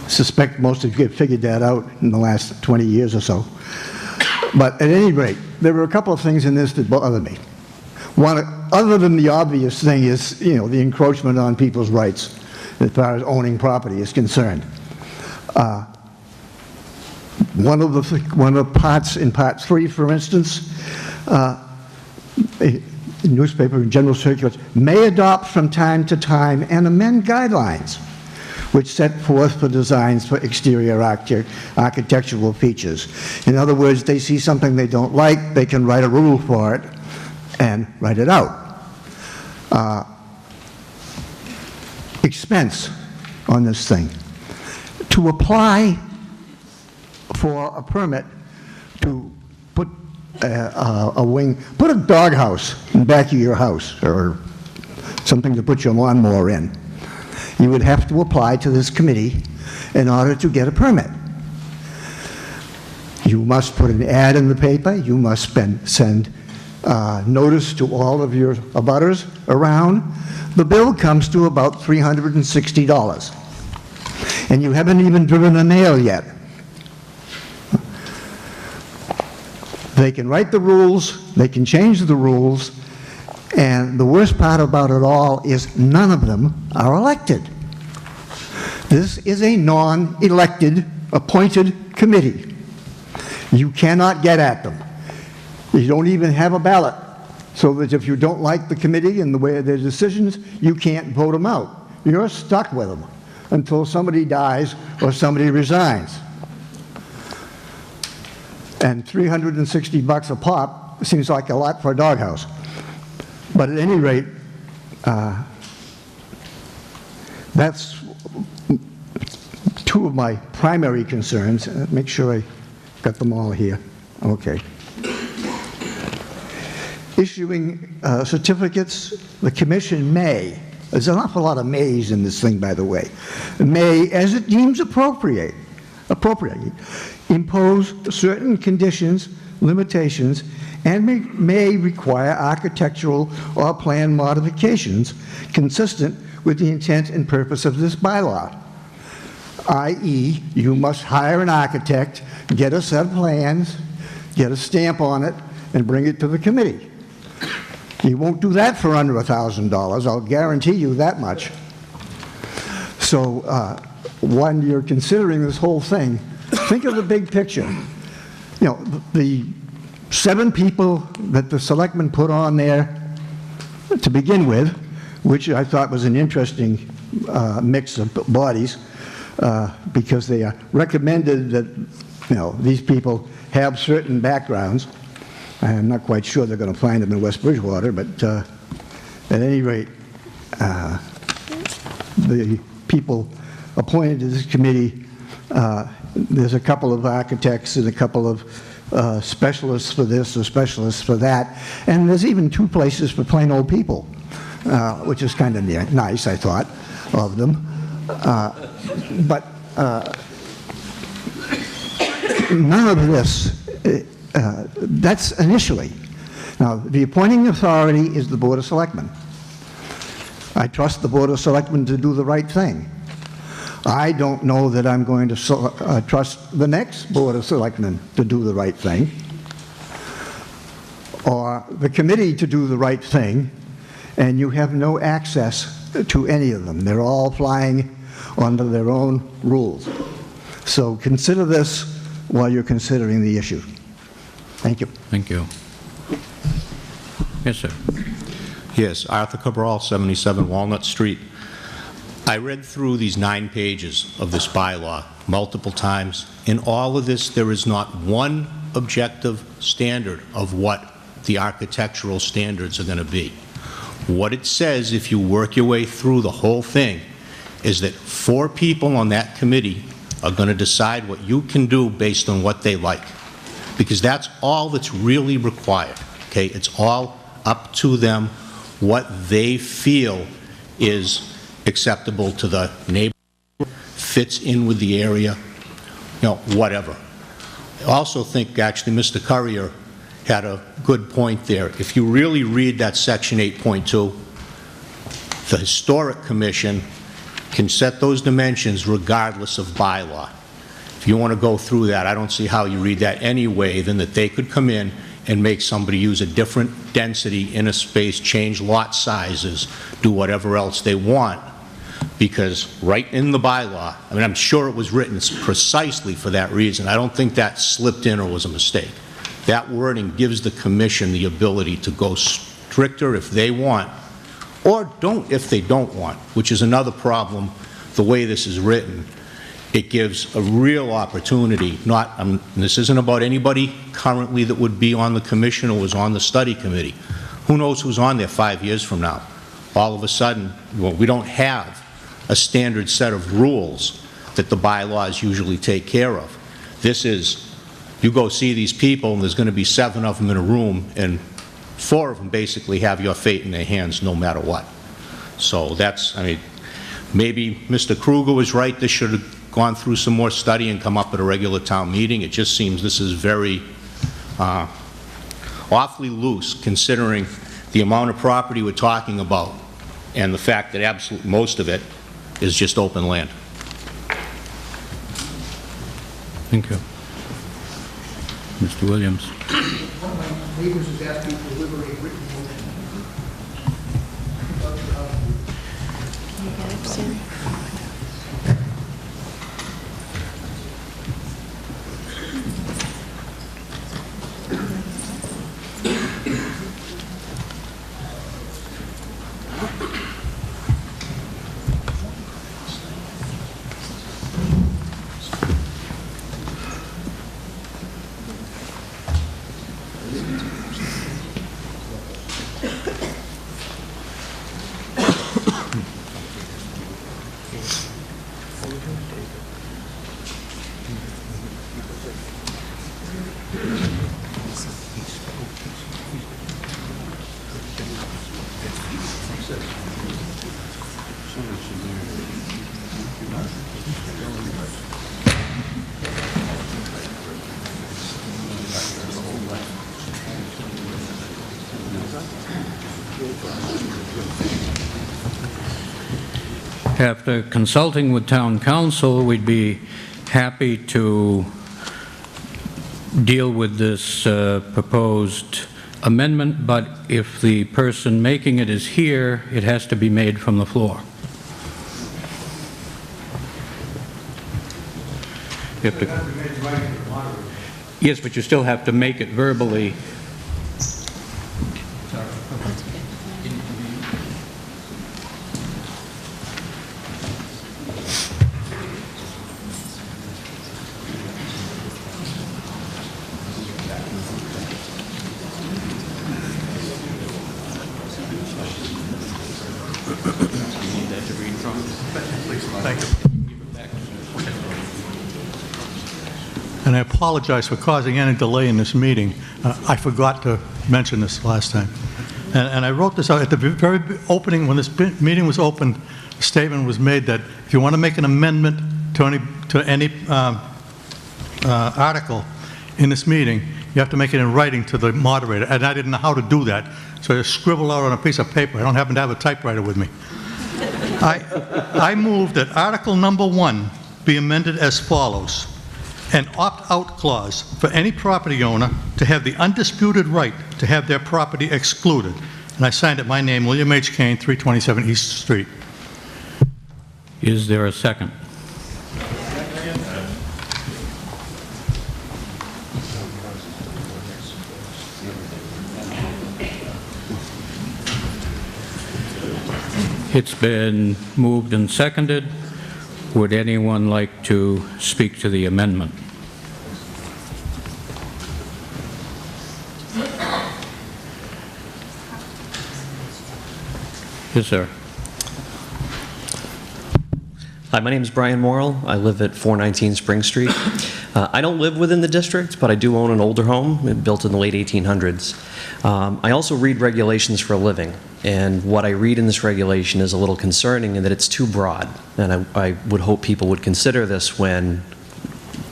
S15: suspect most of you have figured that out in the last 20 years or so. But at any rate, there were a couple of things in this that bother me. One, other than the obvious thing, is the encroachment on people's rights as far as owning property is concerned. One of the parts in Part 3, for instance, a newspaper in general circulars may adopt from time to time and amend guidelines which set forth for designs for exterior architectural features. In other words, they see something they don't like, they can write a rule for it and write it out. Expense on this thing. To apply for a permit to put a wing, put a doghouse in the back of your house, or something to put your lawnmower in. You would have to apply to this committee in order to get a permit. You must put an ad in the paper, you must send notice to all of your abutters around. The bill comes to about $360. And you haven't even driven a nail yet. They can write the rules, they can change the rules, and the worst part about it all is none of them are elected. This is a non-elected, appointed committee. You cannot get at them. You don't even have a ballot, so that if you don't like the committee and the way of their decisions, you can't vote them out. You're stuck with them until somebody dies or somebody resigns. And $360 a pop seems like a lot for a doghouse. But at any rate, that's two of my primary concerns. Make sure I got them all here. Okay. Issuing certificates, the commission may, there's an awful lot of mays in this thing, by the way, may, as it deems appropriate, impose certain conditions, limitations, and may require architectural or plan modifications consistent with the intent and purpose of this bylaw. I.e., you must hire an architect, get a set of plans, get a stamp on it, and bring it to the committee. You won't do that for under $1,000, I'll guarantee you that much. So when you're considering this whole thing, think of the big picture. You know, the 7 people that the selectmen put on there to begin with, which I thought was an interesting mix of bodies, because they recommended that, you know, these people have certain backgrounds. I'm not quite sure they're going to find them in West Bridgewater, but at any rate, the people appointed to this committee, there's a couple of architects and a couple of specialists for this or specialists for that, and there's even 2 places for plain old people, which is kind of nice, I thought, of them. But none of this, that's initially. Now, the appointing authority is the Board of Selectmen. I trust the Board of Selectmen to do the right thing. I don't know that I'm going to trust the next Board of Selectmen to do the right thing, or the committee to do the right thing, and you have no access to any of them. They're all flying under their own rules. So consider this while you're considering the issue. Thank you.
S1: Thank you. Yes, sir.
S16: Yes, Arthur Cabral, 77 Walnut Street. I read through these 9 pages of this bylaw multiple times. In all of this, there is not one objective standard of what the architectural standards are going to be. What it says, if you work your way through the whole thing, is that 4 people on that committee are going to decide what you can do based on what they like. Because that's all that's really required, okay? It's all up to them what they feel is acceptable to the neighborhood, fits in with the area, you know, whatever. I also think, actually, Mr. Currier had a good point there. If you really read that Section 8.2, the Historic Commission can set those dimensions regardless of bylaw. If you want to go through that, I don't see how you read that any way than that they could come in and make somebody use a different density in a space, change lot sizes, do whatever else they want, because right in the bylaw, I mean, I'm sure it was written precisely for that reason. I don't think that slipped in or was a mistake. That wording gives the commission the ability to go stricter if they want, or don't if they don't want, which is another problem the way this is written. It gives a real opportunity, and this isn't about anybody currently that would be on the commission or was on the study committee. Who knows who's on there 5 years from now? All of a sudden, well, we don't have a standard set of rules that the bylaws usually take care of. This is you go see these people, and there's going to be 7 of them in a room, and 4 of them basically have your fate in their hands no matter what. So that's, I mean, maybe Mr. Kruger was right. This should have gone through some more study and come up at a regular town meeting. It just seems this is very awfully loose, considering the amount of property we're talking about and the fact that absolutely most of it is just open land.
S1: Thank you. Mr. Williams.
S8: One of my neighbors has asked me to deliver a written motion.
S1: After consulting with town council, we'd be happy to deal with this proposed amendment, but if the person making it is here, it has to be made from the floor. You have to, yes, but you still have to make it verbally.
S9: And I apologize for causing any delay in this meeting. I forgot to mention this last time. And I wrote this out at the very opening, when this meeting was opened, a statement was made that if you want to make an amendment to any article in this meeting, you have to make it in writing to the moderator. And I didn't know how to do that, so I scribbled out on a piece of paper. I don't happen to have a typewriter with me. I move that Article Number 1 be amended as follows. An opt-out clause for any property owner to have the undisputed right to have their property excluded. And I signed it, my name, William H. Kane, 327 East Street.
S1: Is there a second? It's been moved and seconded. Would anyone like to speak to the amendment? Yes, sir.
S17: Hi, my name is Brian Morrill. I live at 419 Spring Street. I don't live within the district, but I do own an older home built in the late 1800s. I also read regulations for a living, and what I read in this regulation is a little concerning in that it's too broad, and I would hope people would consider this when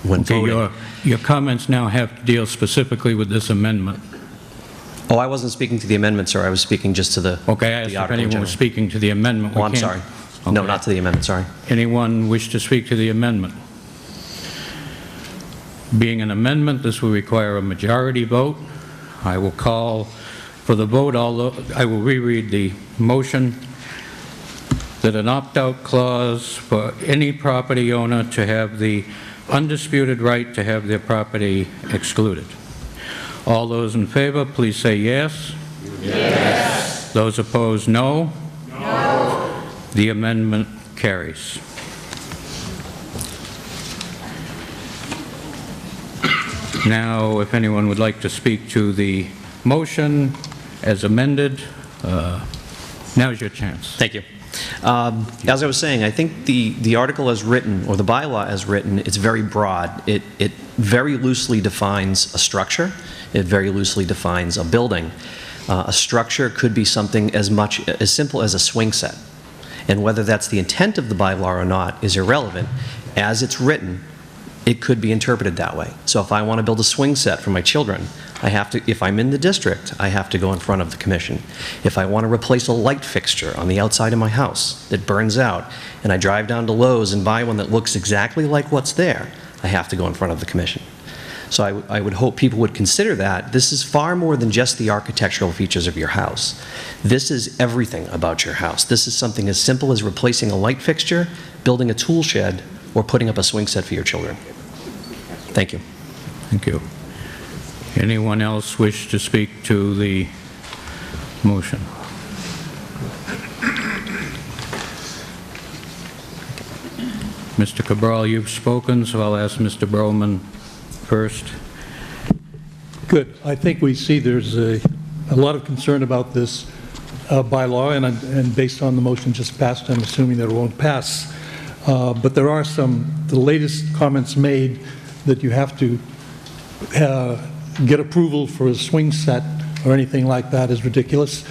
S17: voting.
S1: Your comments now have to deal specifically with this amendment.
S17: Oh, I wasn't speaking to the amendment, sir. I was speaking just to the
S1: Okay, I asked if anyone was speaking to the amendment.
S17: Oh, I'm sorry.
S1: Okay.
S17: No, not to the amendment, sorry.
S1: Anyone wish to speak to the amendment? Being an amendment, this will require a majority vote. I will call for the vote, although I will reread the motion that an opt-out clause for any property owner to have the undisputed right to have their property excluded. All those in favor, please say yes. Yes. Those opposed, no. No. The amendment carries. Now, if anyone would like to speak to the motion as amended, now's your chance.
S17: Thank you. As I was saying, I think the article as written, or the bylaw as written, it's very broad. It very loosely defines a structure. It very loosely defines a building. A structure could be something as simple as a swing set. And whether that's the intent of the bylaw or not is irrelevant. As it's written, it could be interpreted that way. So if I want to build a swing set for my children, I have to, if I'm in the district, I have to go in front of the commission. If I want to replace a light fixture on the outside of my house that burns out, and I drive down to Lowe's and buy one that looks exactly like what's there, I have to go in front of the commission. So I would hope people would consider that. This is far more than just the architectural features of your house. This is everything about your house. This is something as simple as replacing a light fixture, building a tool shed, or putting up a swing set for your children. Thank you.
S1: Thank you. Anyone else wish to speak to the motion? Mr. Cabral, you've spoken, so I'll ask Mr. Broman first.
S18: Good. I think we see there's a lot of concern about this bylaw, and based on the motion just passed, I'm assuming that it won't pass. But there are the latest comments made that you have to get approval for a swing set or anything like that is ridiculous.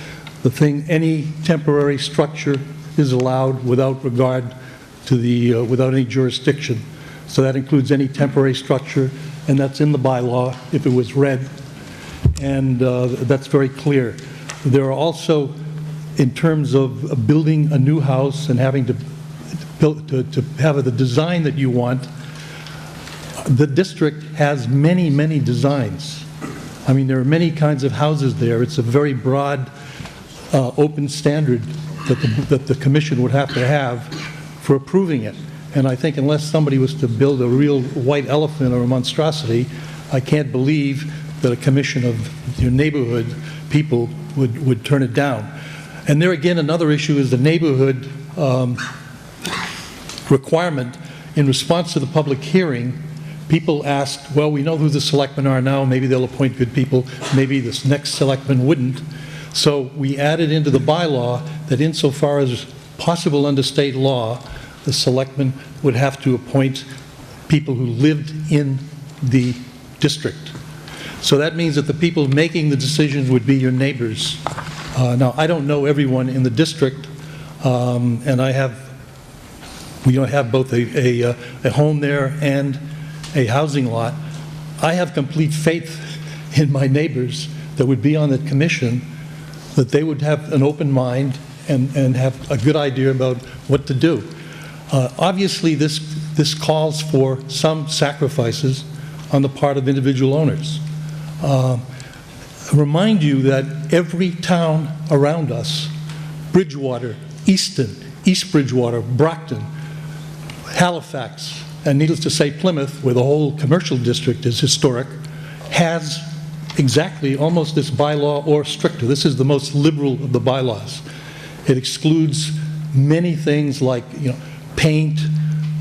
S18: Any temporary structure is allowed without regard to without any jurisdiction. So that includes any temporary structure, and that's in the bylaw if it was read, and that's very clear. There are also, in terms of building a new house and having to have the design that you want, the district has many, many designs. I mean, there are many kinds of houses there. It's a very broad, open standard that the commission would have to have for approving it. And I think unless somebody was to build a real white elephant or a monstrosity, I can't believe that a commission of your neighborhood people would turn it down. And there again, another issue is the neighborhood requirement. In response to the public hearing, people asked, well, we know who the selectmen are now, maybe they'll appoint good people, maybe this next selectman wouldn't. So we added into the bylaw that insofar as possible under state law, the selectmen would have to appoint people who lived in the district. So that means that the people making the decisions would be your neighbors. Now, I don't know everyone in the district, and we have both a home there and a housing lot. I have complete faith in my neighbors that would be on the commission, that they would have an open mind and have a good idea about what to do. Obviously, this calls for some sacrifices on the part of individual owners. Remind you that every town around us, Bridgewater, Easton, East Bridgewater, Brockton, Halifax, and needless to say Plymouth, where the whole commercial district is historic, has exactly almost this bylaw or stricter. This is the most liberal of the bylaws. It excludes many things like, paint,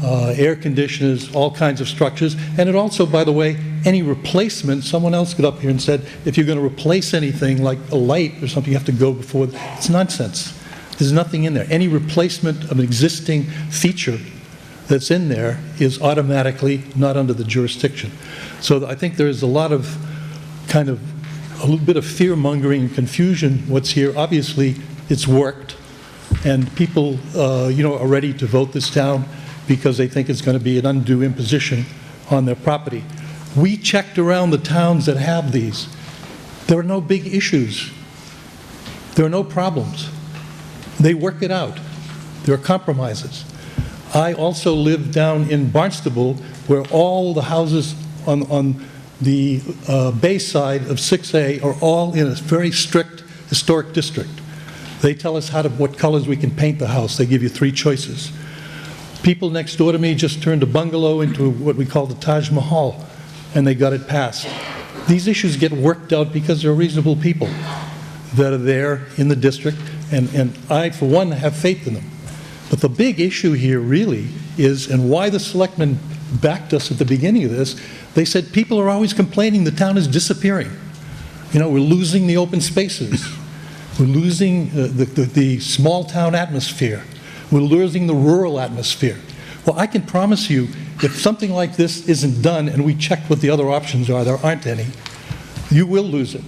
S18: air conditioners, all kinds of structures, and it also, by the way, any replacement, someone else got up here and said, if you're going to replace anything like a light or something, you have to go before. It's nonsense. There's nothing in there. Any replacement of an existing feature that's in there is automatically not under the jurisdiction. So I think there's a lot of a little bit of fear-mongering and confusion what's here. Obviously, it's worked, and people are ready to vote this down because they think it's going to be an undue imposition on their property. We checked around the towns that have these. There are no big issues. There are no problems. They work it out. There are compromises. I also live down in Barnstable, where all the houses on the bay side of 6A are all in a very strict historic district. They tell us what colors we can paint the house. They give you 3 choices. People next door to me just turned a bungalow into what we call the Taj Mahal, and they got it passed. These issues get worked out because there are reasonable people that are there in the district, and I, for one, have faith in them. But the big issue here really is, and why the selectmen backed us at the beginning of this, they said people are always complaining the town is disappearing. We're losing the open spaces. We're losing the small town atmosphere. We're losing the rural atmosphere. Well, I can promise you, if something like this isn't done and we check what the other options are, there aren't any, you will lose it.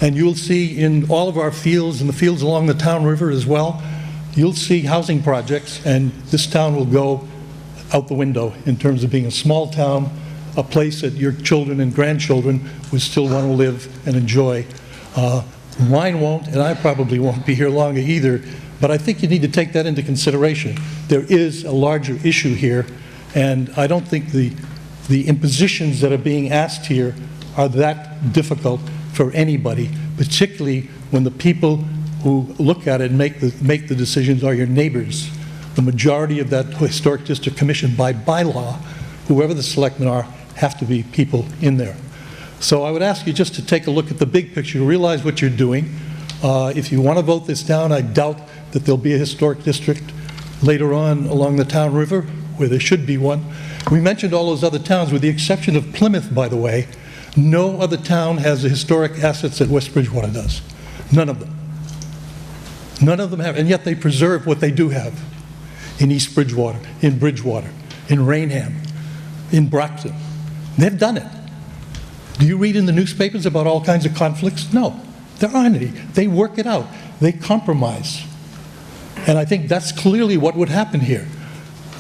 S18: And you'll see in all of our fields and the fields along the town river as well, you'll see housing projects, and this town will go out the window in terms of being a small town, a place that your children and grandchildren would still want to live and enjoy. Mine won't, and I probably won't be here longer either, but I think you need to take that into consideration. There is a larger issue here, and I don't think the impositions that are being asked here are that difficult for anybody, particularly when the people who look at it and make the decisions are your neighbors. The majority of that Historic District Commission, by bylaw, whoever the selectmen are, have to be people in there. So I would ask you just to take a look at the big picture, realize what you're doing. If you want to vote this down, I doubt that there'll be a historic district later on along the town river, where there should be one. We mentioned all those other towns, with the exception of Plymouth, by the way. No other town has the historic assets that West Bridgewater does. None of them. None of them have, and yet they preserve what they do have in East Bridgewater, in Rainham, in Brockton. They've done it. Do you read in the newspapers about all kinds of conflicts? No, there aren't any. They work it out. They compromise. And I think that's clearly what would happen here.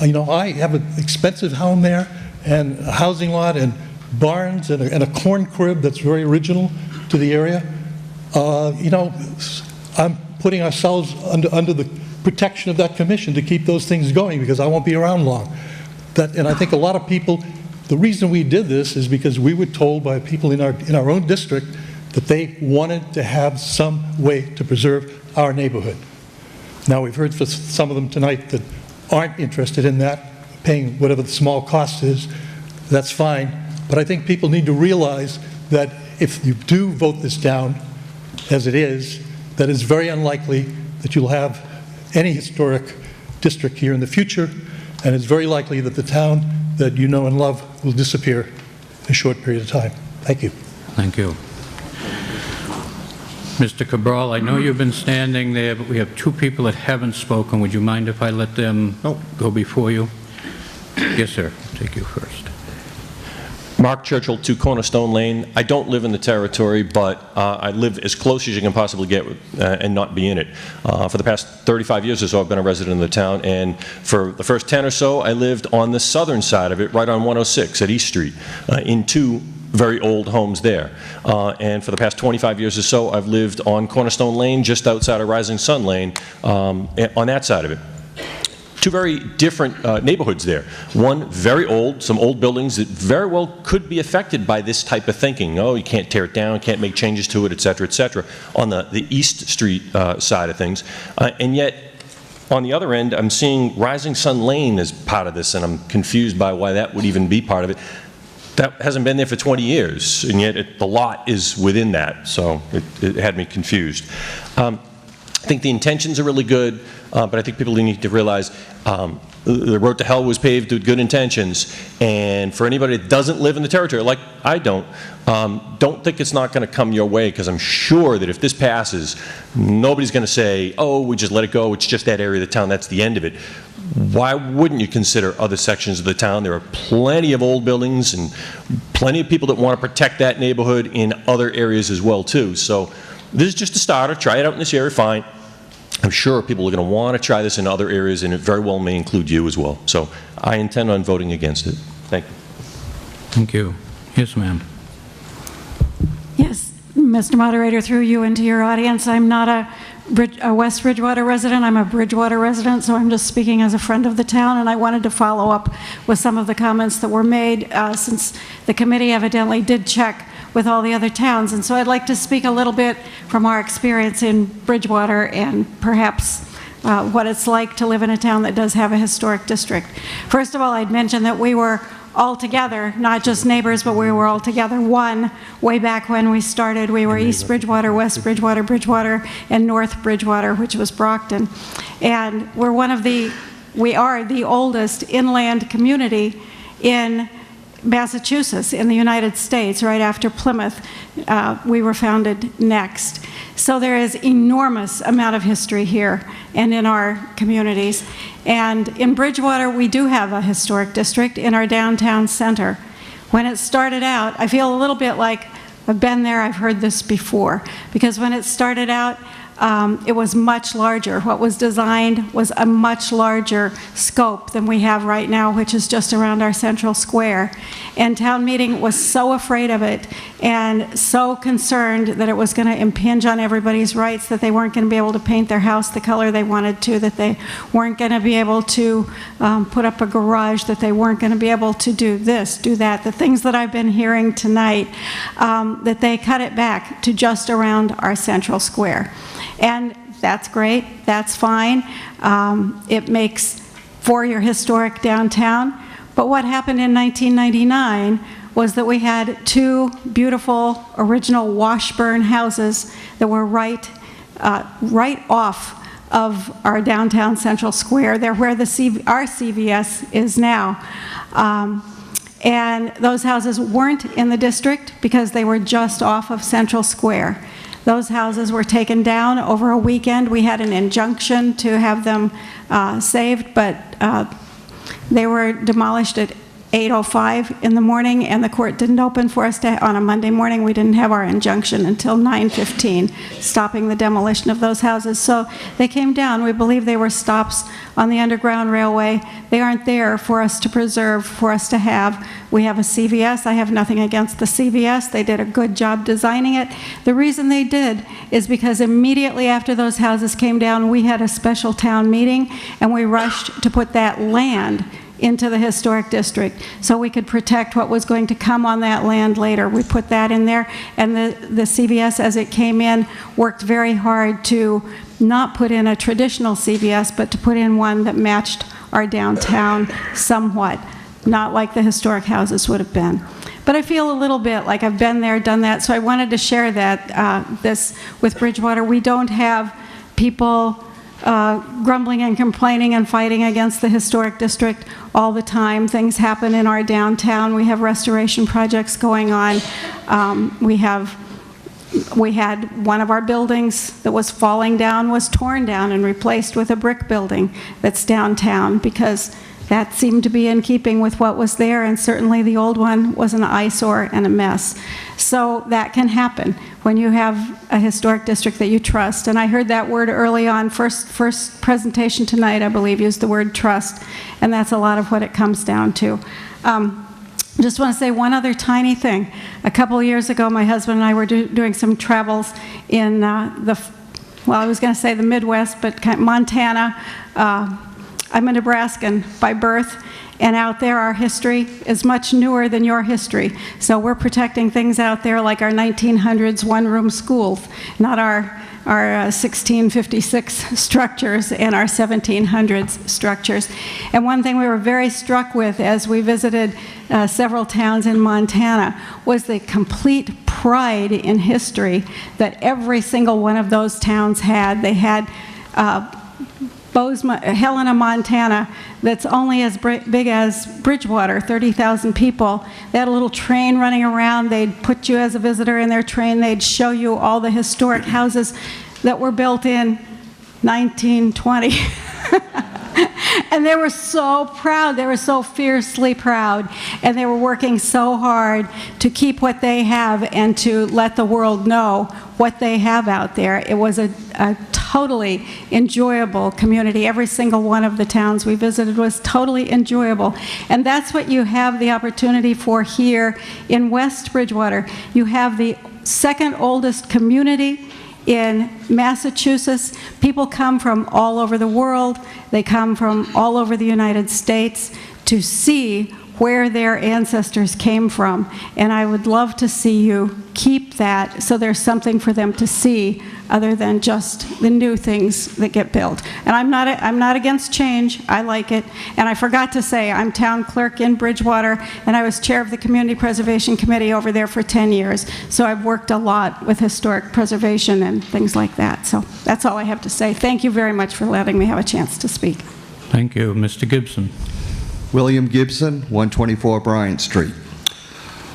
S18: You know, I have an expensive home there, and a housing lot, and barns, and a corn crib that's very original to the area. You know, I'm putting ourselves under the protection of that commission to keep those things going, because I won't be around long. And I think a lot of people, the reason we did this is because we were told by people in our own district that they wanted to have some way to preserve our neighborhood. Now, we've heard from some of them tonight that aren't interested in that, paying whatever the small cost is. That's fine. But I think people need to realize that if you do vote this down, as it is, that it's very unlikely that you'll have any historic district here in the future, and it's very likely that the town that you know and love will disappear in a short period of time. Thank you.
S1: Thank you. Mr. Cabral, I know you've been standing there, but we have two people that haven't spoken. Would you mind if I let them go before you? Yes, sir. I'll take you first.
S19: Mark Churchill, 2 Cornerstone Lane. I don't live in the territory, but I live as close as you can possibly get and not be in it. For the past 35 years or so, I've been a resident of the town, and for the first 10 or so, I lived on the southern side of it, right on 106 at East Street, in 2 very old homes there. And for the past 25 years or so, I've lived on Cornerstone Lane, just outside of Rising Sun Lane, on that side of it. 2 very different neighborhoods there. One, very old, some old buildings that very well could be affected by this type of thinking. Oh, you can't tear it down, can't make changes to it, et cetera, on the East Street side of things. And yet, on the other end, I'm seeing Rising Sun Lane as part of this, and I'm confused by why that would even be part of it. That hasn't been there for 20 years, and yet the lot is within that, so it had me confused. I think the intentions are really good, but I think people need to realize the road to hell was paved with good intentions, and for anybody that doesn't live in the territory, like I don't think it's not going to come your way, because I'm sure that if this passes, nobody's going to say, oh, we just let it go, it's just that area of the town, that's the end of it. Why wouldn't you consider other sections of the town? There are plenty of old buildings and plenty of people that want to protect that neighborhood in other areas as well, too. So this is just a starter. Try it out in this area, fine. I'm sure people are going to want to try this in other areas, and it very well may include you as well. So I intend on voting against it. Thank you.
S1: Thank you. Yes, ma'am.
S20: Yes, Mr. Moderator, through you into your audience, I'm not a West Bridgewater resident, I'm a Bridgewater resident, so I'm just speaking as a friend of the town, and I wanted to follow up with some of the comments that were made since the committee evidently did check with all the other towns. And so I'd like to speak a little bit from our experience in Bridgewater and perhaps what it's like to live in a town that does have a historic district. First of all, I'd mention that we were all together, not just neighbors, but we were all together one way back when we started. We were East Bridgewater, West Bridgewater, Bridgewater, and North Bridgewater, which was Brockton. And we are the oldest inland community in Massachusetts, in the United States, right after Plymouth. We were founded next. So there is enormous amount of history here and in our communities. And in Bridgewater, we do have a historic district in our downtown center. When it started out, I feel a little bit like I've been there, I've heard this before, because when it started out, it was much larger. What was designed was a much larger scope than we have right now, which is just around our central square. And town meeting was so afraid of it and so concerned that it was going to impinge on everybody's rights, that they weren't going to be able to paint their house the color they wanted to, that they weren't going to be able to put up a garage, that they weren't going to be able to do this, do that, the things that I've been hearing tonight, that they cut it back to just around our central square. And that's great, that's fine. It makes for your historic downtown. But what happened in 1999 was that we had two beautiful original Washburn houses that were right off of our downtown central square. They're where our CVS is now. And those houses weren't in the district because they were just off of Central Square. Those houses were taken down over a weekend. We had an injunction to have them saved, but they were demolished at 8:05 in the morning, and the court didn't open for us on a Monday morning. We didn't have our injunction until 9:15, stopping the demolition of those houses. So they came down. We believe they were stops on the Underground Railway. They aren't there for us to preserve, for us to have. We have a CVS. I have nothing against the CVS. They did a good job designing it. The reason they did is because immediately after those houses came down, we had a special town meeting, and we rushed to put that land into the historic district so we could protect what was going to come on that land later. We put that in there, and the CVS, as it came in, worked very hard to not put in a traditional CVS, but to put in one that matched our downtown somewhat, not like the historic houses would have been. But I feel a little bit like I've been there, done that, so I wanted to share that, this with Bridgewater. We don't have people grumbling and complaining and fighting against the historic district all the time. Things happen in our downtown. We have restoration projects going on. We had one of our buildings that was falling down was torn down and replaced with a brick building that's downtown, because that seemed to be in keeping with what was there, and certainly the old one was an eyesore and a mess. So that can happen when you have a historic district that you trust. And I heard that word early on. First presentation tonight, I believe, used the word trust, and that's a lot of what it comes down to. Just want to say one other tiny thing. A couple of years ago, my husband and I were doing some travels in I was going to say the Midwest, but Montana. I'm a Nebraskan by birth, and out there our history is much newer than your history. So we're protecting things out there like our 1900s one-room schools, not our 1656 structures and our 1700s structures. And one thing we were very struck with as we visited several towns in Montana was the complete pride in history that every single one of those towns had. They had Helena, Montana, that's only as big as Bridgewater, 30,000 people. They had a little train running around. They'd put you as a visitor in their train. They'd show you all the historic houses that were built in 1920. And they were so proud. They were so fiercely proud. And they were working so hard to keep what they have and to let the world know what they have out there. It was a totally enjoyable community. Every single one of the towns we visited was totally enjoyable. And that's what you have the opportunity for here in West Bridgewater. You have the second oldest community in Massachusetts. People come from all over the world. They come from all over the United States to see where their ancestors came from. And I would love to see you keep that so there's something for them to see other than just the new things that get built. And I'm not against change. I like it. And I forgot to say, I'm town clerk in Bridgewater, and I was chair of the Community Preservation Committee over there for 10 years. So I've worked a lot with historic preservation and things like that. So that's all I have to say. Thank you very much for letting me have a chance to speak.
S1: Thank you. Mr. Gibson.
S21: William Gibson, 124 Bryant Street.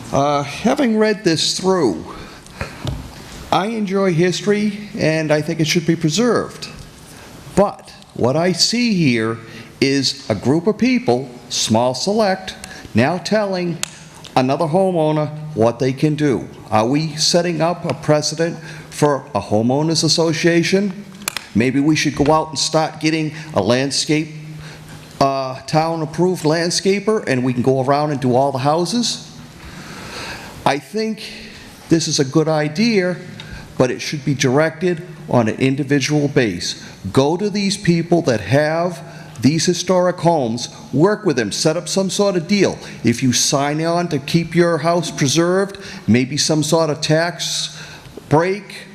S21: Having read this through, I enjoy history, and I think it should be preserved. But what I see here is a group of people, small select, now telling another homeowner what they can do. Are we setting up a precedent for a homeowners association? Maybe we should go out and start getting a landscape, town-approved landscaper, and we can go around and do all the houses. I think this is a good idea, but it should be directed on an individual base. Go to these people that have these historic homes, work with them, set up some sort of deal. If you sign on to keep your house preserved, maybe some sort of tax break.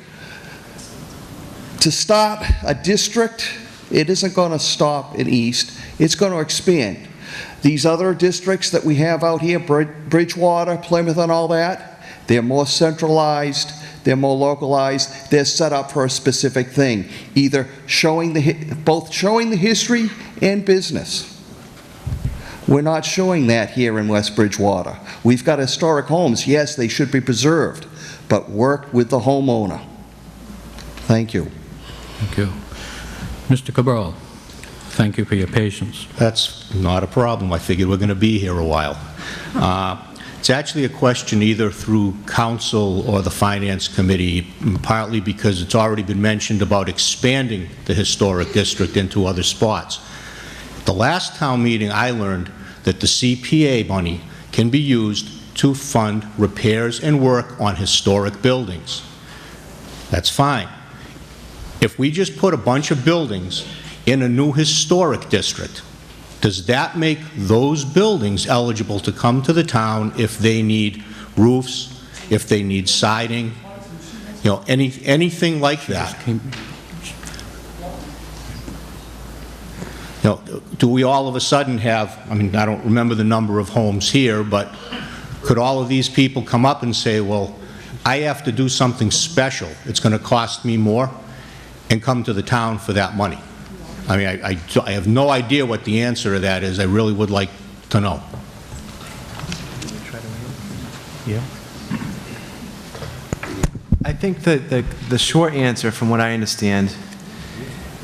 S21: To start a district, it isn't going to stop in East, it's going to expand. These other districts that we have out here, Bridgewater, Plymouth and all that, they're more centralized, they're more localized, they're set up for a specific thing, either both showing the history and business. We're not showing that here in West Bridgewater. We've got historic homes, yes, they should be preserved, but work with the homeowner. Thank you.
S1: Thank you. Mr. Cabral, thank you for your patience.
S16: That's not a problem. I figured we're going to be here a while. It's actually a question either through council or the finance committee, partly because it's already been mentioned about expanding the historic district into other spots. The last town meeting, I learned that the CPA money can be used to fund repairs and work on historic buildings. That's fine. If we just put a bunch of buildings in a new historic district, does that make those buildings eligible to come to the town if they need roofs, if they need siding, you know, anything like that? You know, do we all of a sudden have, I mean, I don't remember the number of homes here, but could all of these people come up and say, well, I have to do something special, it's going to cost me more, and come to the town for that money? I mean, I have no idea what the answer to that is. I really would like to know.
S11: Yeah. I think that the short answer, from what I understand,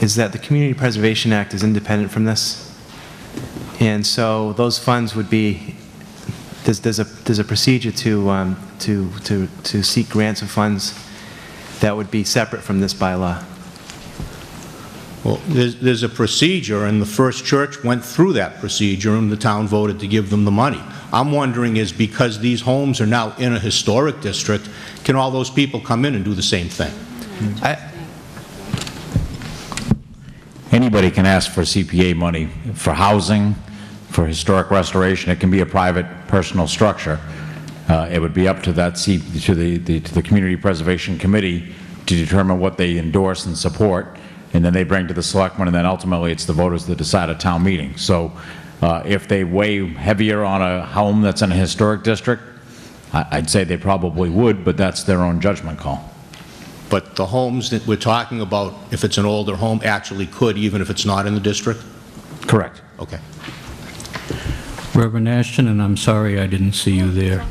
S11: is that the Community Preservation Act is independent from this. And so those funds would be, there's a procedure to seek grants of funds that would be separate from this bylaw.
S16: Well, there's a procedure, and the First Church went through that procedure, and the town voted to give them the money. I'm wondering is because these homes are now in a historic district, can all those people come in and do the same thing?
S2: Anybody can ask for CPA money for housing, for historic restoration. It can be a private, personal structure. It would be up to that to the Community Preservation Committee to determine what they endorse and support, and then they bring to the selectmen, and then ultimately it's the voters that decide at town meeting. So if they weigh heavier on a home that's in a historic district, I'd say they probably would, but that's their own judgment call.
S16: But the homes that we're talking about, if it's an older home, actually could, even if it's not in the district?
S2: Correct.
S16: Okay.
S1: Reverend Ashton, and I'm sorry I didn't see you there.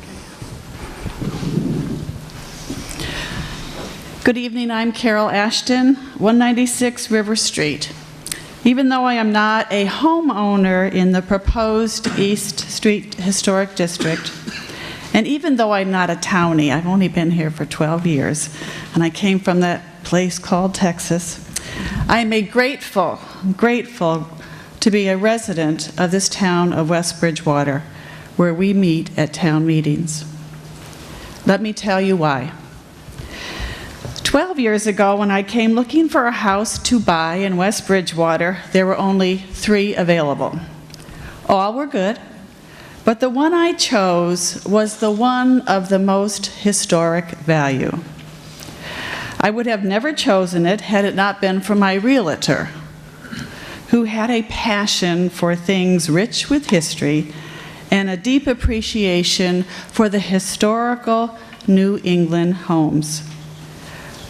S22: Good evening, I'm Carol Ashton, 196 River Street. Even though I am not a homeowner in the proposed East Street Historic District, and even though I'm not a townie, I've only been here for 12 years, and I came from that place called Texas, I am grateful to be a resident of this town of West Bridgewater, where we meet at town meetings. Let me tell you why. 12 years ago, when I came looking for a house to buy in West Bridgewater, there were only 3 available. All were good, but the one I chose was the one of the most historic value. I would have never chosen it had it not been for my realtor, who had a passion for things rich with history and a deep appreciation for the historical New England homes.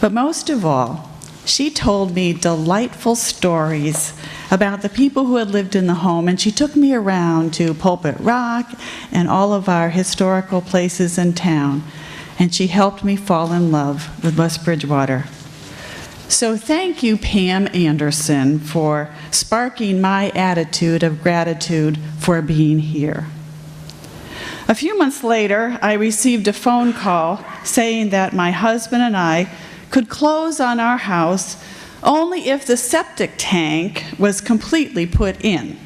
S22: But most of all, she told me delightful stories about the people who had lived in the home, and she took me around to Pulpit Rock and all of our historical places in town. and she helped me fall in love with West Bridgewater. So thank you, Pam Anderson, for sparking my attitude of gratitude for being here. A few months later, I received a phone call saying that my husband and I could close on our house only if the septic tank was completely put in,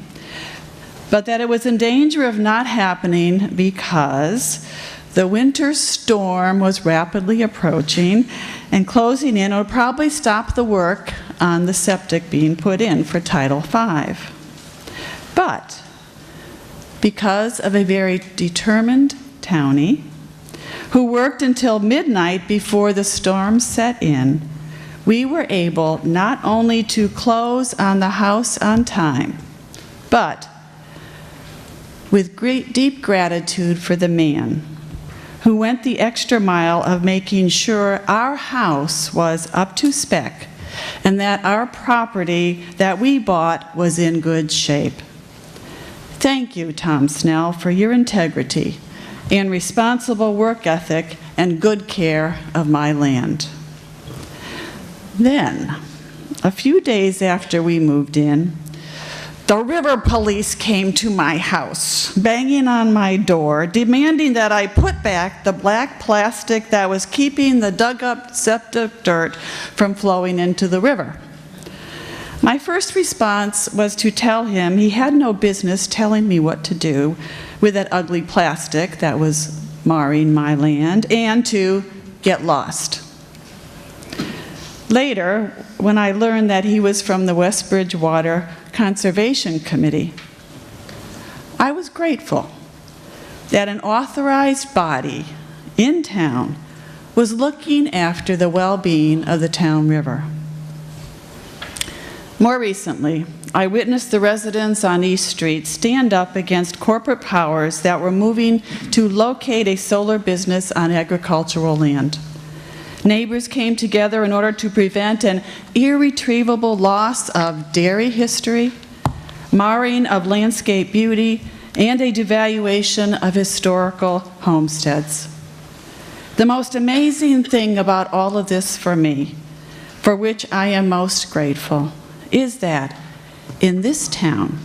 S22: but that it was in danger of not happening because the winter storm was rapidly approaching, and closing in would probably stop the work on the septic being put in for Title V. But because of a very determined townie who worked until midnight before the storm set in, we were able not only to close on the house on time, but with deep gratitude for the man who went the extra mile of making sure our house was up to spec and that our property that we bought was in good shape. Thank you, Tom Snell, for your integrity and responsible work ethic and good care of my land. Then, a few days after we moved in, the river police came to my house, banging on my door, demanding that I put back the black plastic that was keeping the dug-up septic dirt from flowing into the river. My first response was to tell him he had no business telling me what to do with that ugly plastic that was marring my land, and to get lost. Later, when I learned that he was from the West Bridgewater Conservation Committee, I was grateful that an authorized body in town was looking after the well-being of the town river. More recently, I witnessed the residents on East Street stand up against corporate powers that were moving to locate a solar business on agricultural land. Neighbors came together in order to prevent an irretrievable loss of dairy history, marring of landscape beauty, and a devaluation of historical homesteads. The most amazing thing about all of this for me, for which I am most grateful, is that in this town,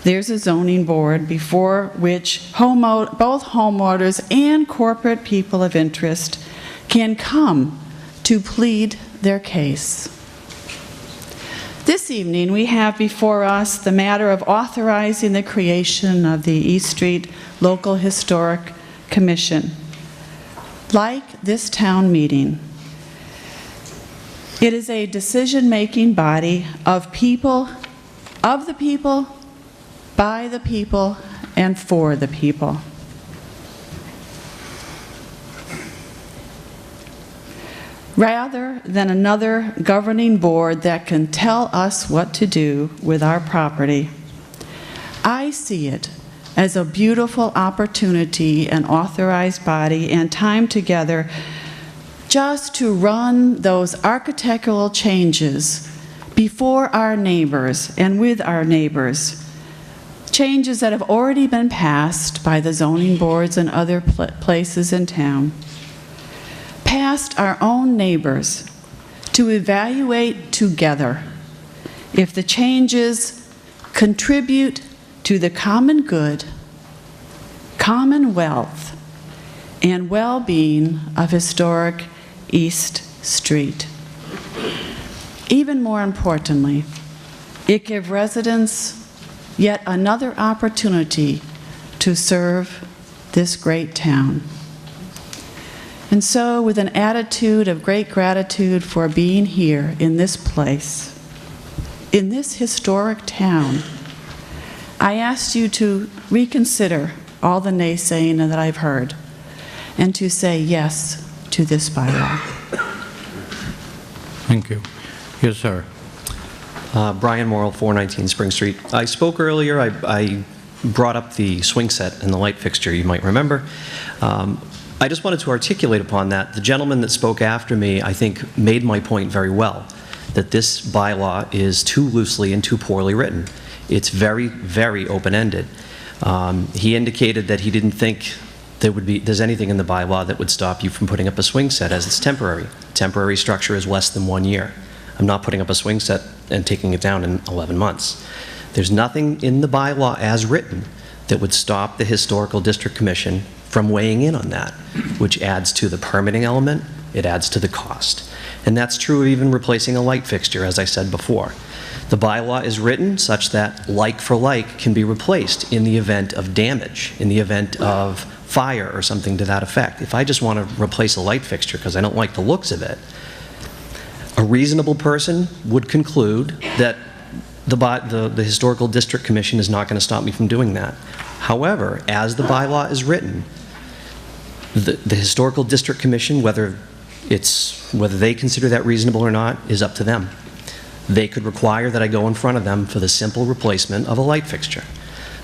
S22: there's a zoning board before which both homeowners and corporate people of interest can come to plead their case. This evening, we have before us the matter of authorizing the creation of the East Street Local Historic Commission. Like this town meeting, it is a decision-making body of people, of the people, by the people, and for the people. Rather than another governing board that can tell us what to do with our property, I see it as a beautiful opportunity, an authorized body, and time together just to run those architectural changes before our neighbors and with our neighbors, changes that have already been passed by the zoning boards and other places in town, past our own neighbors, to evaluate together if the changes contribute to the common good, commonwealth, and well-being of historic East Street. Even more importantly, it gives residents yet another opportunity to serve this great town. And so, with an attitude of great gratitude for being here in this place, in this historic town, I ask you to reconsider all the naysaying that I've heard and to say yes to this bylaw.
S1: Thank you. Yes, sir.
S17: Brian Morrill, 419 Spring Street. I spoke earlier, I brought up the swing set and the light fixture, you might remember. I just wanted to articulate upon that. The gentleman that spoke after me, I think, made my point very well, that this bylaw is too loosely and too poorly written. It's very, very open-ended. He indicated that he didn't think there's anything in the bylaw that would stop you from putting up a swing set as it's temporary. Temporary structure is less than 1 year. I'm not putting up a swing set and taking it down in 11 months. There's nothing in the bylaw as written that would stop the Historical District Commission from weighing in on that, which adds to the permitting element, it adds to the cost. And that's true of even replacing a light fixture, as I said before. The bylaw is written such that like for like can be replaced in the event of damage, in the event of fire or something to that effect. If I just want to replace a light fixture because I don't like the looks of it, a reasonable person would conclude that the Historical District Commission is not going to stop me from doing that. However, as the bylaw is written, the Historical District Commission, whether they consider that reasonable or not, is up to them. They could require that I go in front of them for the simple replacement of a light fixture.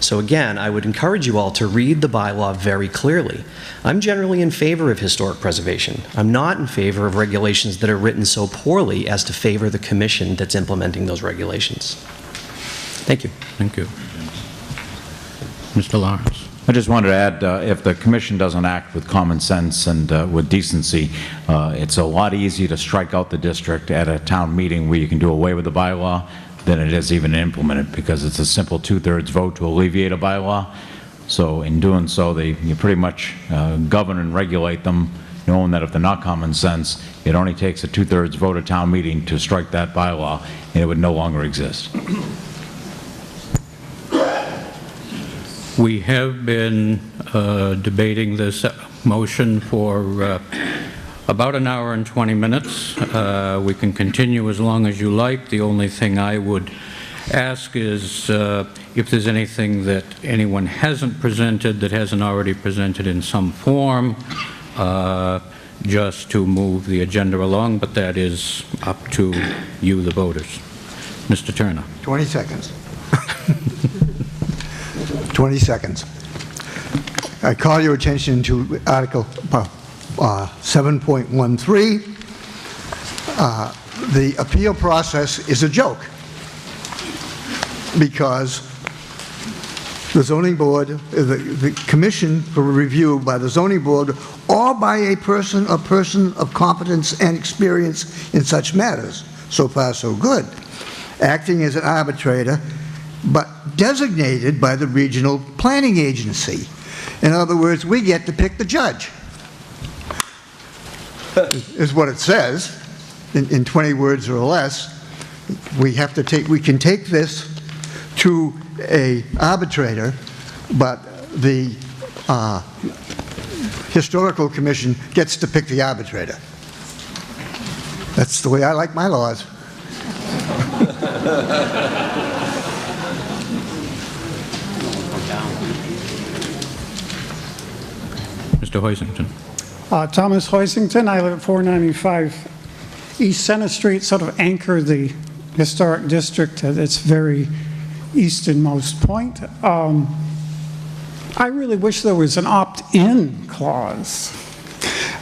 S17: So again, I would encourage you all to read the bylaw very clearly. I'm generally in favor of historic preservation. I'm not in favor of regulations that are written so poorly as to favor the commission that's implementing those regulations. Thank you.
S1: Thank you. Mr. Lawrence.
S2: I just wanted to add, if the commission doesn't act with common sense and with decency, it's a lot easier to strike out the district at a town meeting where you can do away with the bylaw than it is even implemented, because it's a simple 2/3 vote to alleviate a bylaw. So in doing so, you pretty much govern and regulate them, knowing that if they're not common sense, it only takes a 2/3 vote at town meeting to strike that bylaw, and it would no longer exist.
S1: We have been debating this motion for about an hour and 20 minutes. We can continue as long as you like. The only thing I would ask is if there's anything that anyone hasn't presented that hasn't already presented in some form, just to move the agenda along, but that is up to you, the voters. Mr. Turner.
S15: 20 seconds. 20 seconds. I call your attention to Article 7.13. The appeal process is a joke because the zoning board, the commission for review by the zoning board or by a person of competence and experience in such matters. So far, so good. Acting as an arbitrator, but designated by the regional planning agency. In other words, we get to pick the judge, is what it says, in 20 words or less. We can take this to an arbitrator, but the historical commission gets to pick the arbitrator. That's the way I like my laws.
S1: Mr. Hoisington.
S3: Thomas Hoisington. I live at 495 East Center Street, sort of anchor the historic district at its very easternmost point. I really wish there was an opt-in clause.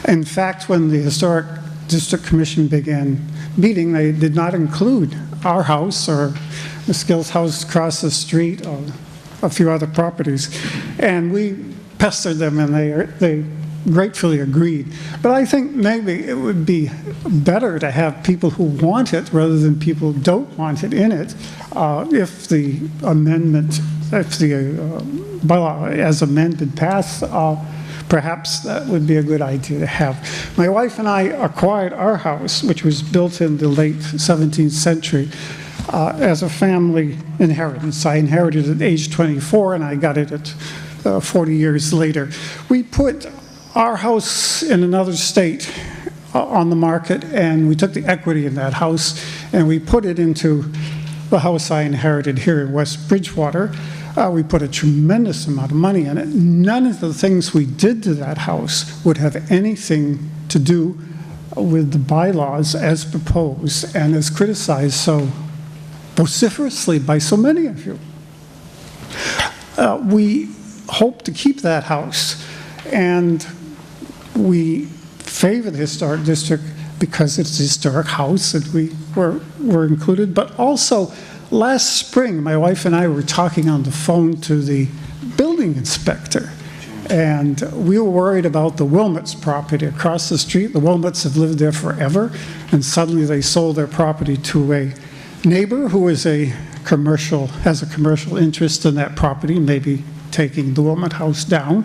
S3: In fact, when the Historic District Commission began meeting, they did not include our house or the Skills house across the street or a few other properties. And we pestered them, and they gratefully agreed. But I think maybe it would be better to have people who want it rather than people who don't want it in it. If the amendment, if the bylaw as amended passed, perhaps that would be a good idea to have. My wife and I acquired our house, which was built in the late 17th century, as a family inheritance. I inherited it at age 24, and I got it at 40 years later. We put our house in another state on the market, and we took the equity in that house and we put it into the house I inherited here in West Bridgewater. We put a tremendous amount of money in it. None of the things we did to that house would have anything to do with the bylaws as proposed and as criticized so vociferously by so many of you. We hope to keep that house, and we favor the historic district because it's a historic house and we were included. But also, last spring, my wife and I were talking on the phone to the building inspector, And we were worried about the Wilmots property across the street. The Wilmots have lived there forever, and suddenly they sold their property to a neighbor who is has a commercial interest in that property, maybe taking the Wilmot house down,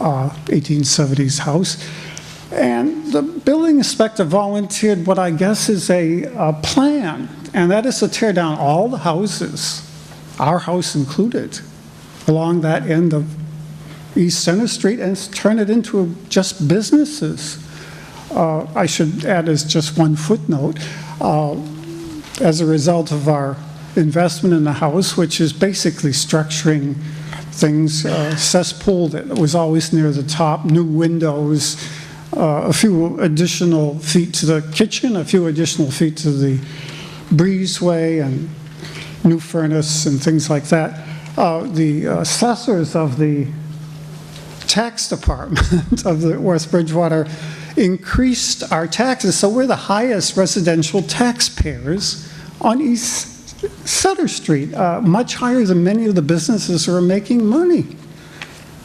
S3: 1870s house. And the building inspector volunteered what I guess is a plan, and that is to tear down all the houses, our house included, along that end of East Center Street and turn it into just businesses. I should add as just one footnote, as a result of our investment in the house, which is basically structuring things, cesspool that was always near the top, new windows, a few additional feet to the kitchen, a few additional feet to the breezeway, and new furnace and things like that. The assessors of the tax department of the West Bridgewater increased our taxes, so we're the highest residential taxpayers on East Center Street, much higher than many of the businesses who are making money.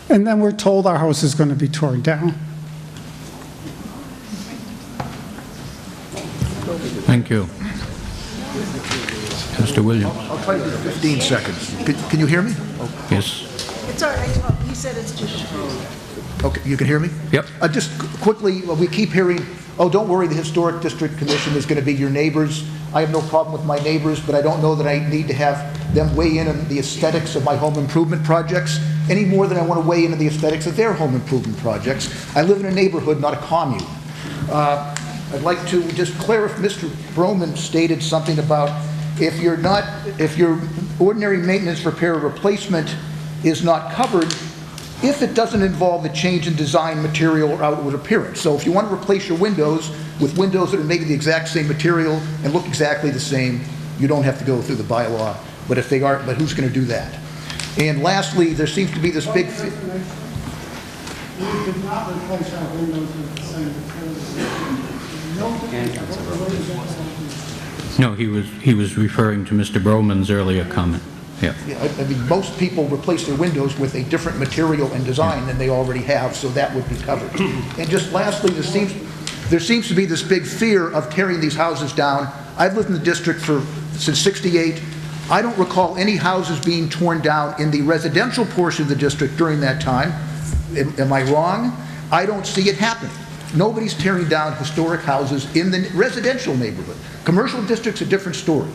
S3: And then we're told our house is going to be torn down.
S1: Thank you. Mr. Williams.
S8: I'll try to do 15 seconds. Can you hear me?
S1: Yes.
S5: It's all right. He said it's just...
S8: Okay, you can hear me?
S1: Yep.
S8: Just quickly, we keep hearing, oh, don't worry, the Historic District Commission is going to be your neighbors. I have no problem with my neighbors, but I don't know that I need to have them weigh in on the aesthetics of my home improvement projects any more than I want to weigh in on the aesthetics of their home improvement projects. I live in a neighborhood, not a commune. I'd like to just clarify, Mr. Broman stated something about if your ordinary maintenance, repair, or replacement is not covered, if it doesn't involve a change in design, material, or outward appearance. So if you want to replace your windows with windows that are made of the exact same material and look exactly the same, you don't have to go through the bylaw. But if they aren't, but who's going to do that? And lastly, there seems to be this big...
S3: We did not replace our windows with the same material.
S1: No, he was referring to Mr. Broman's earlier comment. Yeah.
S8: I mean, most people replace their windows with a different material and design than they already have, so that would be covered. And just lastly, there seems to be this big fear of tearing these houses down. I've lived in the district since '68. I don't recall any houses being torn down in the residential portion of the district during that time. Am I wrong? I don't see it happening. Nobody's tearing down historic houses in the residential neighborhood. Commercial district's a different story.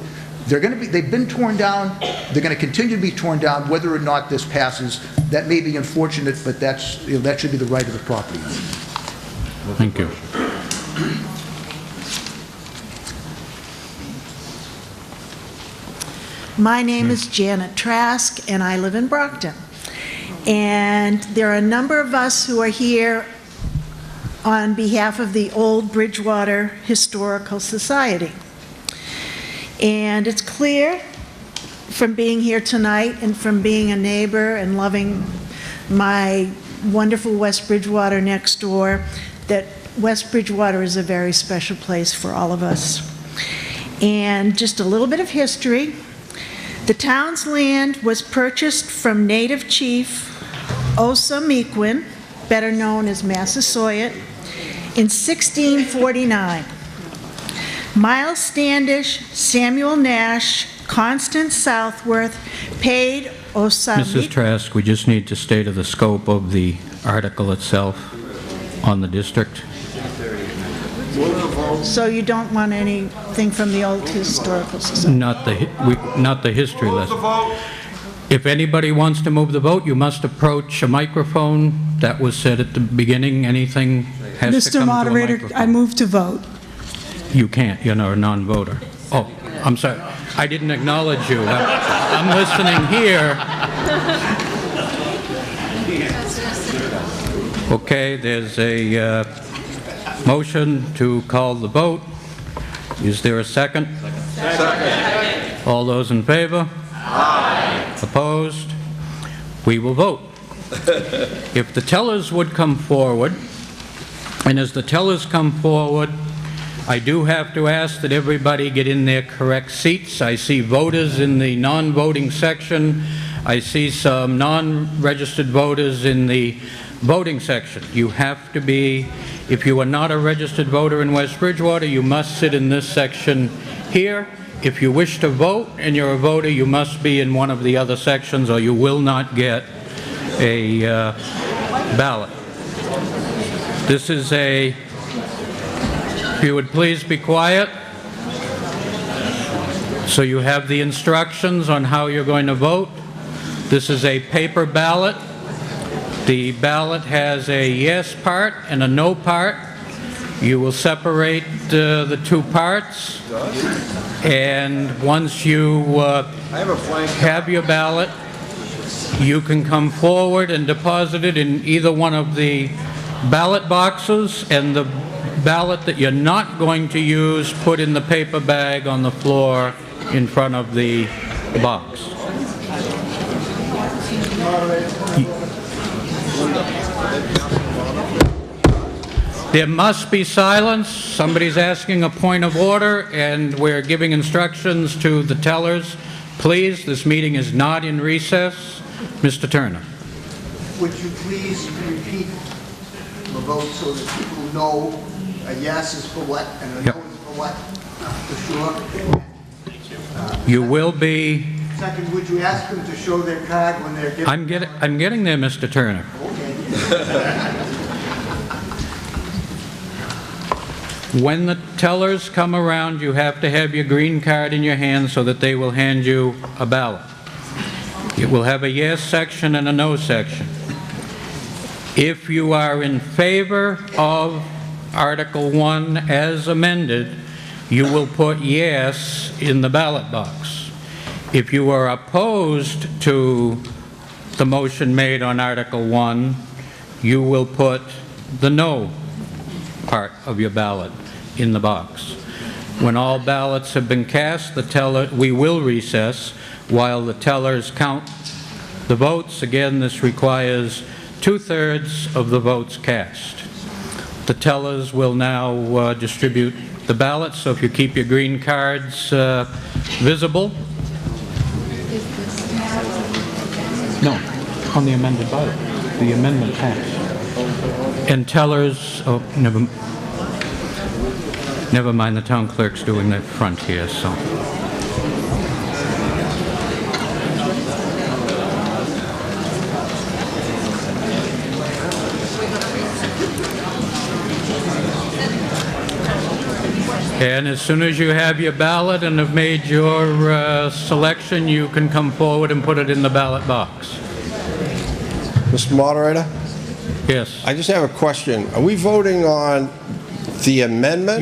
S8: They've been torn down, they're going to continue to be torn down whether or not this passes. That may be unfortunate, but that should be the right of the property owner.
S1: Thank you.
S5: My name is Janet Trask, and I live in Brockton. And there are a number of us who are here on behalf of the Old Bridgewater Historical Society. And it's clear from being here tonight and from being a neighbor and loving my wonderful West Bridgewater next door that West Bridgewater is a very special place for all of us. And just a little bit of history. The town's land was purchased from Native Chief Osa Mequin, better known as Massasoit, in 1649. Miles Standish, Samuel Nash, Constance Southworth paid Osa
S1: Mrs. Trask, we just need to stay to the scope of the article itself on the district.
S5: So you don't want anything from the Old Historical Society?
S1: Not the history lesson. If anybody wants to move the vote, you must approach a microphone. That was said at the beginning. Anything has to come to a
S10: Mr. Moderator,
S1: microphone.
S10: I move to vote.
S1: You can't. You're a non-voter. Oh, I'm sorry. I didn't acknowledge you. I'm listening here. Okay, there's a motion to call the vote. Is there a second? Second. All those in favor? Aye. Opposed? We will vote. If the tellers would come forward, and as the tellers come forward, I do have to ask that everybody get in their correct seats. I see voters in the non-voting section. I see some non-registered voters in the voting section. You have to be, if you are not a registered voter in West Bridgewater, you must sit in this section here. If you wish to vote and you're a voter, you must be in one of the other sections or you will not get a ballot. This is a, if you would please be quiet. So you have the instructions on how you're going to vote. This is a paper ballot. The ballot has a yes part and a no part. You will separate the two parts. And once you have your ballot, you can come forward and deposit it in either one of the ballot boxes, and the ballot that you're not going to use, put in the paper bag on the floor in front of the box. There must be silence. Somebody's asking a point of order, and we're giving instructions to the tellers. Please, this meeting is not in recess. Mr. Turner.
S12: Would you please repeat the vote so that people know a yes is for what and a no is for what, for sure?
S1: You will be...
S12: Second, would you ask them to show their card when they're giving...
S1: I'm getting there, Mr. Turner.
S12: Okay.
S1: When the tellers come around, you have to have your green card in your hand so that they will hand you a ballot. It will have a yes section and a no section. If you are in favor of Article 1 as amended, you will put yes in the ballot box. If you are opposed to the motion made on Article 1, you will put the no part of your ballot in the box. When all ballots have been cast, we will recess while the tellers count the votes. Again, this requires 2/3 of the votes cast. The tellers will now distribute the ballots, so if you keep your green cards visible. No, on the amended ballot. The amendment passed. And tellers, oh, never mind, the town clerk's doing the front here, so. And as soon as you have your ballot and have made your selection, you can come forward and put it in the ballot box.
S14: Mr. Moderator?
S1: Yes.
S14: I just have a question. Are we voting on the amendment?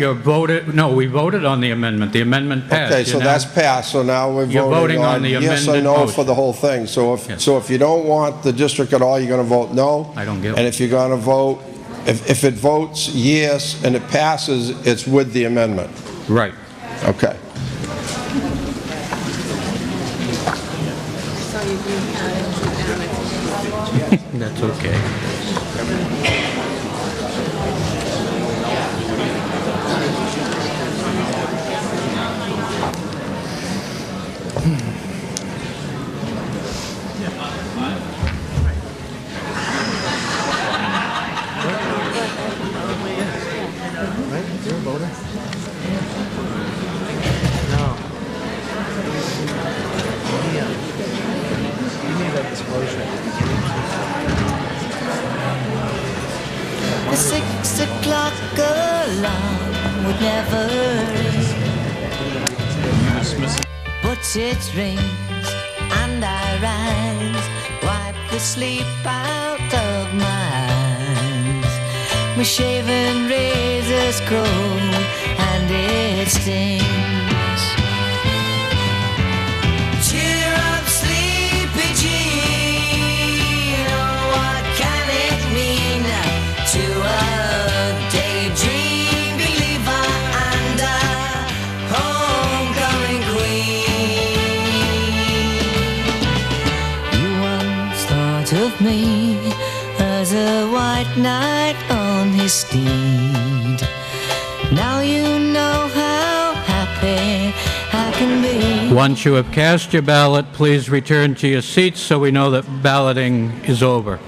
S1: No, we voted on the amendment. The amendment passed.
S14: Okay, so that's passed, so now we're
S1: You're
S14: voting on
S1: the
S14: yes or
S1: amended
S14: no
S1: motion.
S14: for the whole thing. So if you don't want the district at all, you're going to vote no?
S1: I don't get it.
S14: And if you're going to vote, if it votes yes and it passes, it's with the amendment?
S1: Right.
S14: Okay.
S1: That's okay.
S6: The 6 o'clock alarm would never ring, but it rings and I rise, wipe the sleep out of my eyes. My shaven razor's cold and it stings. Cheer up, sleepy Jean, oh, what can it mean to a daydream believer and a homecoming queen? You once thought of me as a white knight on his steed. Now you know how happy I can be.
S1: Once you have cast your ballot, please return to your seats so we know that balloting is over.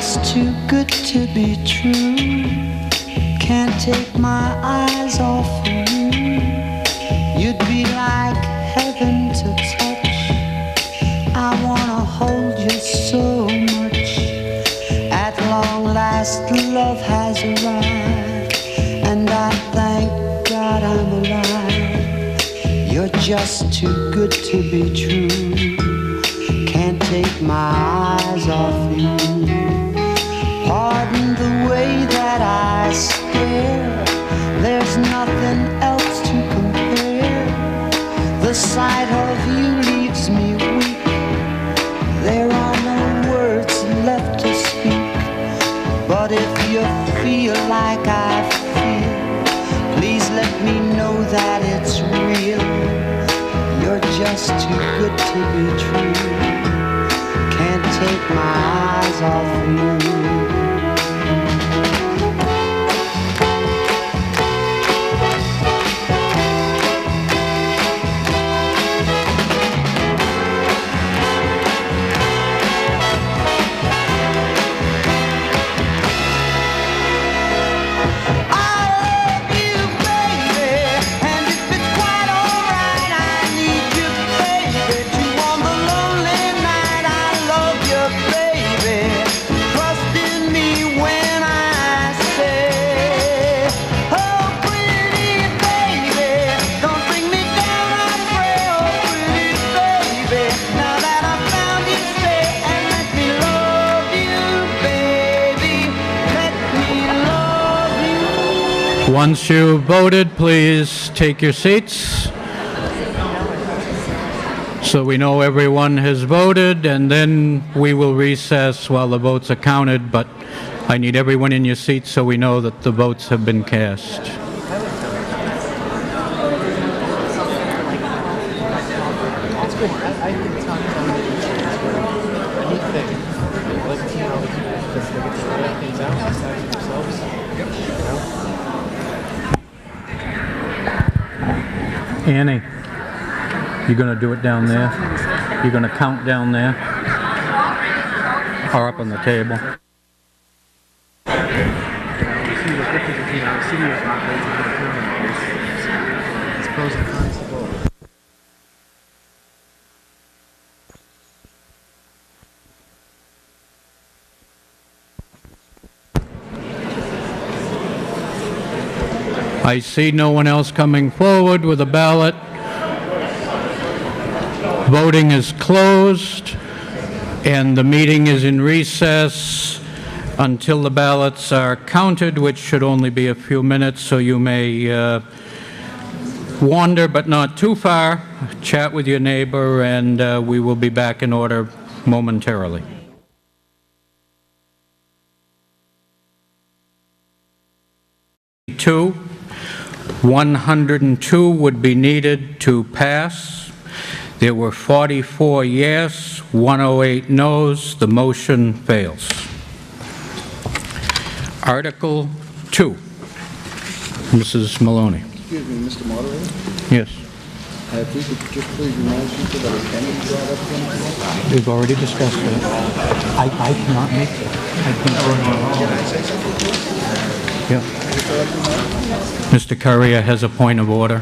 S4: just too good to be true. Can't take my eyes off of you. You'd be like heaven to touch. I wanna hold you so much. At long last, love has arrived, and I thank God I'm alive. You're just too good to be true. Can't take my eyes off you. Pardon the way that I stare. There's nothing else to compare. The sight of you leaves me weak. There are no words left to speak. But if you feel like I feel, please let me know that it's real. You're just too good to be true. Can't take my eyes off you.
S1: Once you've voted, please take your seats so we know everyone has voted, and then we will recess while the votes are counted, but I need everyone in your seats so we know that the votes have been cast. Annie, you're going to do it down there? You're going to count down there? Or up on the table? I see no one else coming forward with a ballot. Voting is closed, and the meeting is in recess until the ballots are counted, which should only be a few minutes, so you may wander, but not too far, chat with your neighbor, and we will be back in order momentarily. Two. 102 would be needed to pass. There were 44 yes, 108 noes. The motion fails. Article 2. Mrs. Maloney.
S12: Excuse me, Mr. Moderator?
S1: Yes.
S12: If we could just please remind people that it can be brought up again.
S1: We've already discussed it. I cannot make it. I can't.
S12: Can I say something?
S1: Yeah. Mr. Currier has a point of order.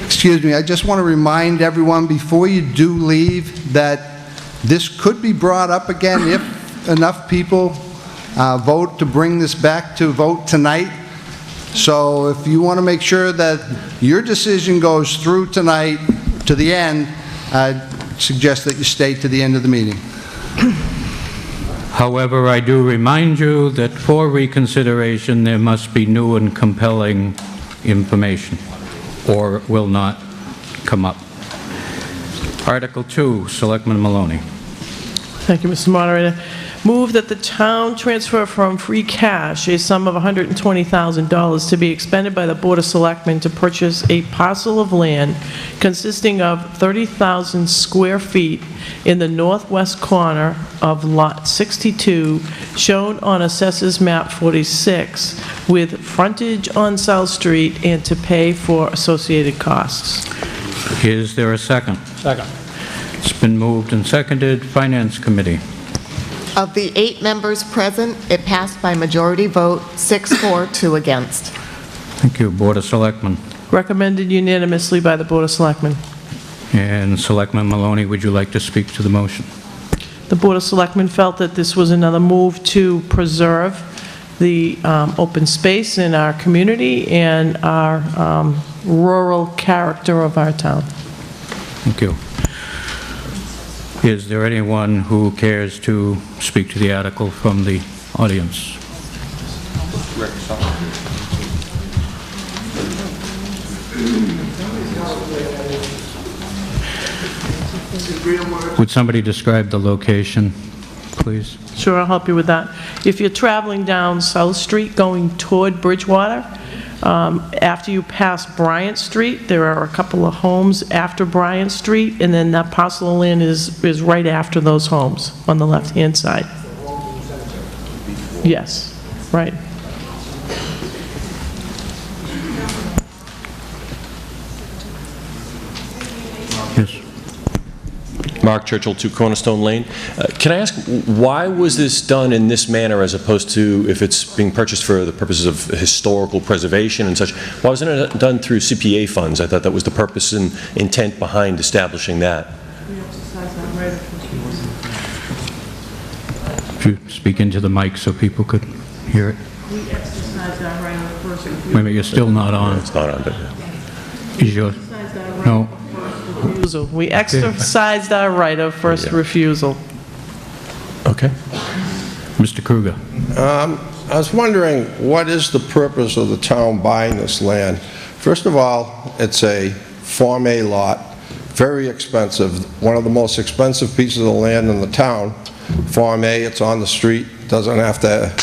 S12: Excuse me, I just want to remind everyone before you do leave that this could be brought up again if enough people vote to bring this back to vote tonight. So if you want to make sure that your decision goes through tonight to the end, I suggest that you stay to the end of the meeting.
S1: However, I do remind you that for reconsideration, there must be new and compelling information, or it will not come up. Article 2, Selectman Maloney.
S7: Thank you, Mr. Moderator. Move that the town transfer from free cash a sum of $120,000 to be expended by the Board of Selectmen to purchase a parcel of land consisting of 30,000 square feet in the northwest corner of Lot 62, shown on Assessors Map 46, with frontage on South Street, and to pay for associated costs.
S1: Is there a second?
S18: Second.
S1: It's been moved and seconded. Finance Committee.
S9: Of the 8 members present, it passed by majority vote, 6-4, 2 against.
S1: Thank you. Board of Selectmen.
S7: Recommended unanimously by the Board of Selectmen.
S1: And Selectman Maloney, would you like to speak to the motion?
S7: The Board of Selectmen felt that this was another move to preserve the open space in our community and our rural character of our town.
S1: Thank you. Is there anyone who cares to speak to the article from the audience? Would somebody describe the location, please?
S7: Sure, I'll help you with that. If you're traveling down South Street going toward Bridgewater, after you pass Bryant Street, there are a couple of homes after Bryant Street, and then that parcel of land is right after those homes on the left-hand side. Yes, right.
S19: Mark Churchill, 2 Cornerstone Lane. Can I ask, why was this done in this manner as opposed to if it's being purchased for the purposes of historical preservation and such? Why wasn't it done through CPA funds? I thought that was the purpose and intent behind establishing that.
S1: Could you speak into the mic so people could hear it?
S7: We exercise our right of first refusal.
S1: Wait a minute, you're still not on.
S19: It's not on, but...
S1: Is yours? No.
S7: Refusal. We exercised our right of first refusal.
S19: Okay.
S1: Mr. Kruger.
S14: I was wondering, what is the purpose of the town buying this land? First of all, it's a Form A lot, very expensive, one of the most expensive pieces of land in the town. Form A, it's on the street, doesn't have to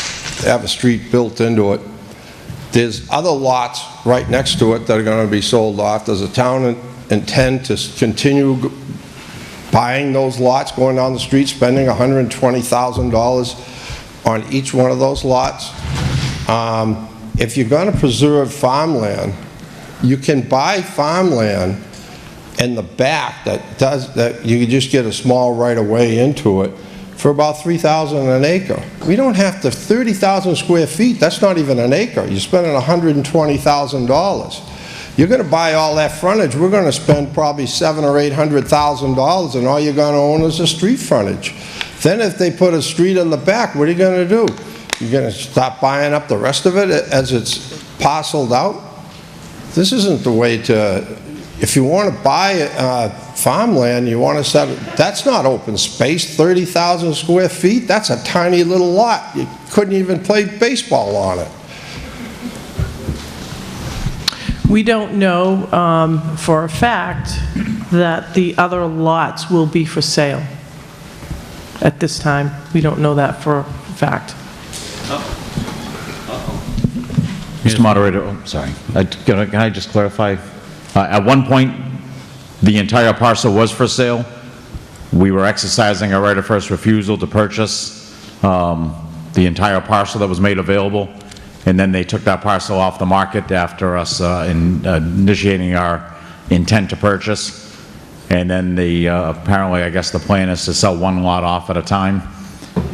S14: have a street built into it. There's other lots right next to it that are going to be sold off. Does the town intend to continue buying those lots, going down the street, spending $120,000 on each one of those lots? If you're going to preserve farmland, you can buy farmland in the back that you can just get a small right-of-way into it for about $3,000 an acre. We don't have to, 30,000 square feet, that's not even an acre. You're spending $120,000. You're going to buy all that frontage, we're going to spend probably $700,000 or $800,000, and all you're going to own is a street frontage. Then if they put a street in the back, what are you going to do? You're going to stop buying up the rest of it as it's parceled out? This isn't the way to, if you want to buy farmland, you want to set it, that's not open space, 30,000 square feet, that's a tiny little lot. You couldn't even play baseball on it.
S7: We don't know for a fact that the other lots will be for sale at this time. We don't know that for a fact.
S2: Mr. Moderator, oh, sorry. Can I just clarify? At one point, the entire parcel was for sale. We were exercising our right of first refusal to purchase the entire parcel that was made available, and then they took that parcel off the market after us initiating our intent to purchase. And then apparently, I guess the plan is to sell one lot off at a time,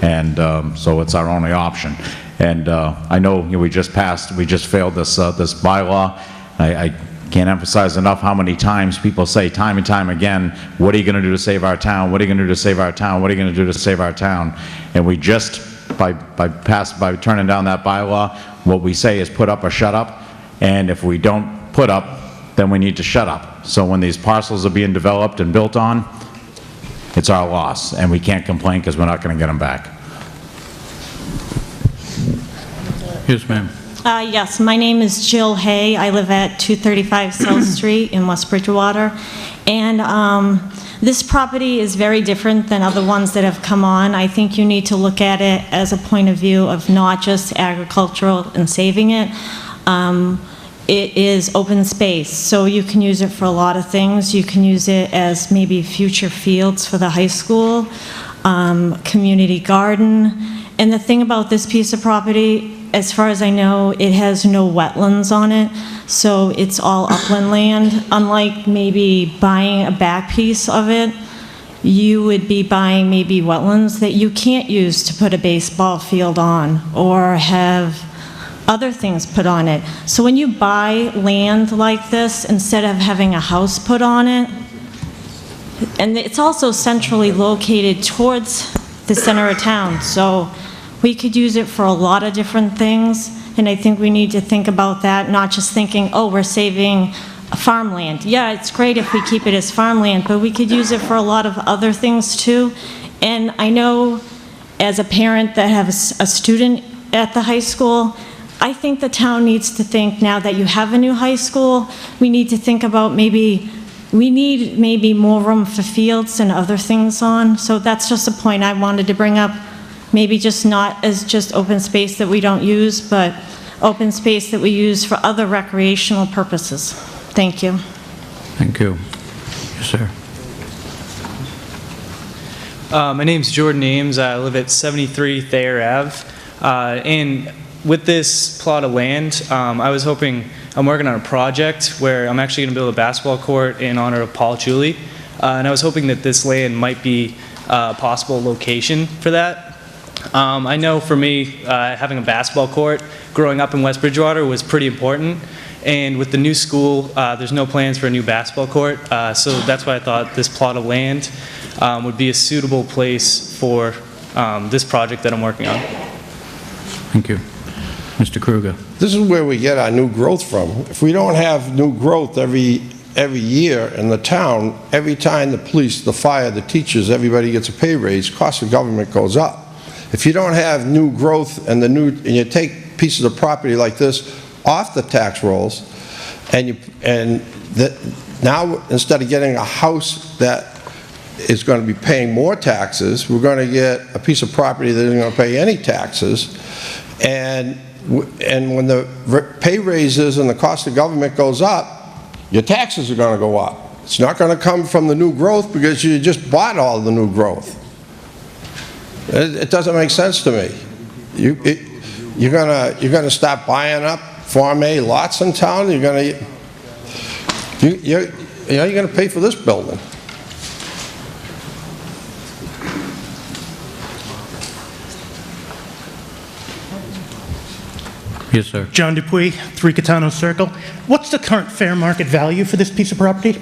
S2: and so it's our only option. And I know we just failed this bylaw. I can't emphasize enough how many times people say time and time again, what are you going to do to save our town? What are you going to do to save our town? What are you going to do to save our town? And we just, by turning down that bylaw, what we say is put up or shut up. And if we don't put up, then we need to shut up. So when these parcels are being developed and built on, it's our loss. And we can't complain because we're not going to get them back.
S1: Yes, ma'am.
S13: Yes, my name is Jill Hay. I live at 235 South Street in West Bridgewater. And this property is very different than other ones that have come on. I think you need to look at it as a point of view of not just agricultural and saving it. It is open space, so you can use it for a lot of things. You can use it as maybe future fields for the high school, community garden. And the thing about this piece of property, as far as I know, it has no wetlands on it, so it's all upland land. Unlike maybe buying a back piece of it, you would be buying maybe wetlands that you can't use to put a baseball field on or have other things put on it. So when you buy land like this, instead of having a house put on it, and it's also centrally located towards the center of town, so we could use it for a lot of different things, and I think we need to think about that, not just thinking, oh, we're saving farmland. Yeah, it's great if we keep it as farmland, but we could use it for a lot of other things too. And I know as a parent that has a student at the high school, I think the town needs to think, now that you have a new high school, we need to think about maybe more room for fields and other things on. So that's just a point I wanted to bring up. Maybe just not as just open space that we don't use, but open space that we use for other recreational purposes. Thank you.
S1: Thank you. Yes, sir.
S20: My name's Jordan Ames. I live at 73 Thayer Ave. And with this plot of land, I'm working on a project where I'm actually going to build a basketball court in honor of Paul Chuli. And I was hoping that this land might be a possible location for that. I know for me, having a basketball court growing up in West Bridgewater was pretty important. And with the new school, there's no plans for a new basketball court. So that's why I thought this plot of land would be a suitable place for this project that I'm working on.
S1: Thank you. Mr. Kruger.
S14: This is where we get our new growth from. If we don't have new growth every year in the town, every time the police, the fire, the teachers, everybody gets a pay raise, cost of government goes up. If you don't have new growth and you take pieces of property like this off the tax rolls, now instead of getting a house that is going to be paying more taxes, we're going to get a piece of property that isn't going to pay any taxes. And when the pay raises and the cost of government goes up, your taxes are going to go up. It's not going to come from the new growth because you just bought all the new growth. It doesn't make sense to me. You're going to start buying up Form A lots in town. You're going to pay for this building.
S1: Yes, sir.
S21: John Dupuy, 3 Catano Circle. What's the current fair market value for this piece of property?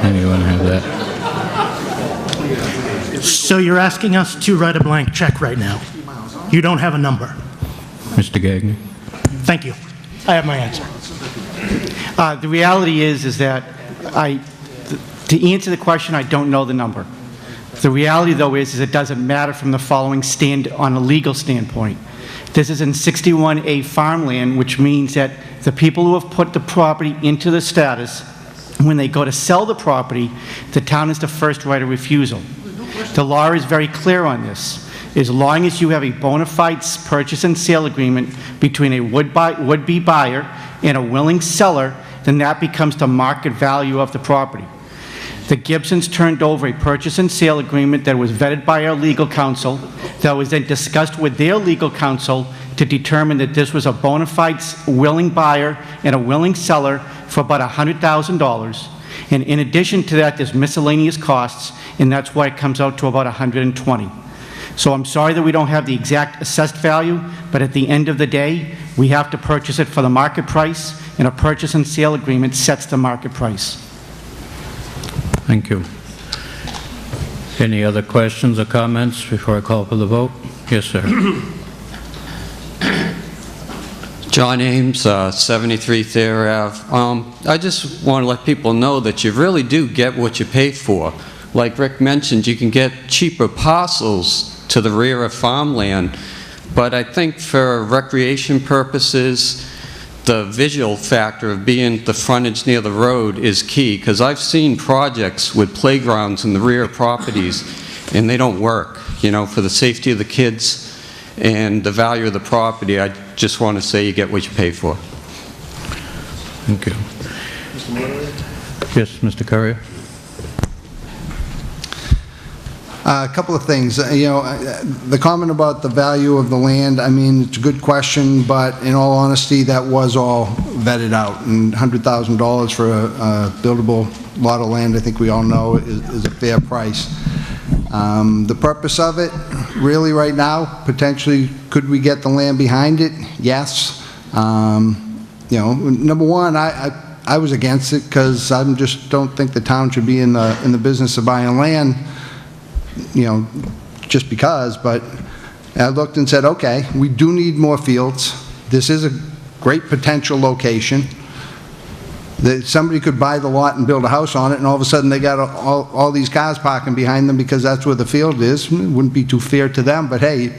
S1: Anyone have that?
S21: So you're asking us to write a blank check right now? You don't have a number?
S1: Mr. Gagnon.
S21: Thank you. I have my answer.
S23: The reality is that to answer the question, I don't know the number. The reality, though, is it doesn't matter from the following on a legal standpoint. This is in 61A farmland, which means that the people who have put the property into the status, when they go to sell the property, the town is the first right of refusal. The law is very clear on this. As long as you have a bona fide purchase and sale agreement between a would-be buyer and a willing seller, then that becomes the market value of the property. The Gibsons turned over a purchase and sale agreement that was vetted by our legal counsel, that was then discussed with their legal counsel to determine that this was a bona fide willing buyer and a willing seller for about $100,000. And in addition to that, there's miscellaneous costs, and that's why it comes out to about $120,000. So I'm sorry that we don't have the exact assessed value, but at the end of the day, we have to purchase it for the market price, and a purchase and sale agreement sets the market price.
S1: Thank you. Any other questions or comments before I call for the vote? Yes, sir.
S24: John Ames, 73 Thayer Ave. I just want to let people know that you really do get what you pay for. Like Rick mentioned, you can get cheaper parcels to the rear of farmland, but I think for recreation purposes, the visual factor of being the frontage near the road is key, because I've seen projects with playgrounds in the rear properties, and they don't work. You know, for the safety of the kids and the value of the property, I just want to say you get what you pay for.
S1: Thank you. Yes, Mr. Currier.
S12: A couple of things. The comment about the value of the land, I mean, it's a good question, but in all honesty, that was all vetted out. And $100,000 for a buildable lot of land, I think we all know, is a fair price. The purpose of it, really right now, potentially, could we get the land behind it? Yes. Number one, I was against it because I just don't think the town should be in the business of buying land, just because. But I looked and said, okay, we do need more fields. This is a great potential location. That somebody could buy the lot and build a house on it, and all of a sudden they got all these cars parking behind them because that's where the field is. It wouldn't be too fair to them, but hey,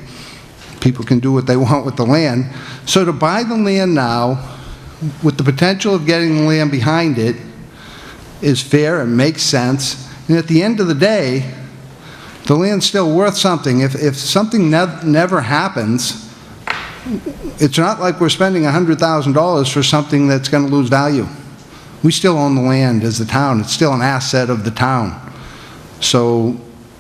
S12: people can do what they want with the land. So to buy the land now, with the potential of getting the land behind it, is fair and makes sense. And at the end of the day, the land's still worth something. If something never happens, it's not like we're spending $100,000 for something that's going to lose value. We still own the land as the town. It's still an asset of the town. So,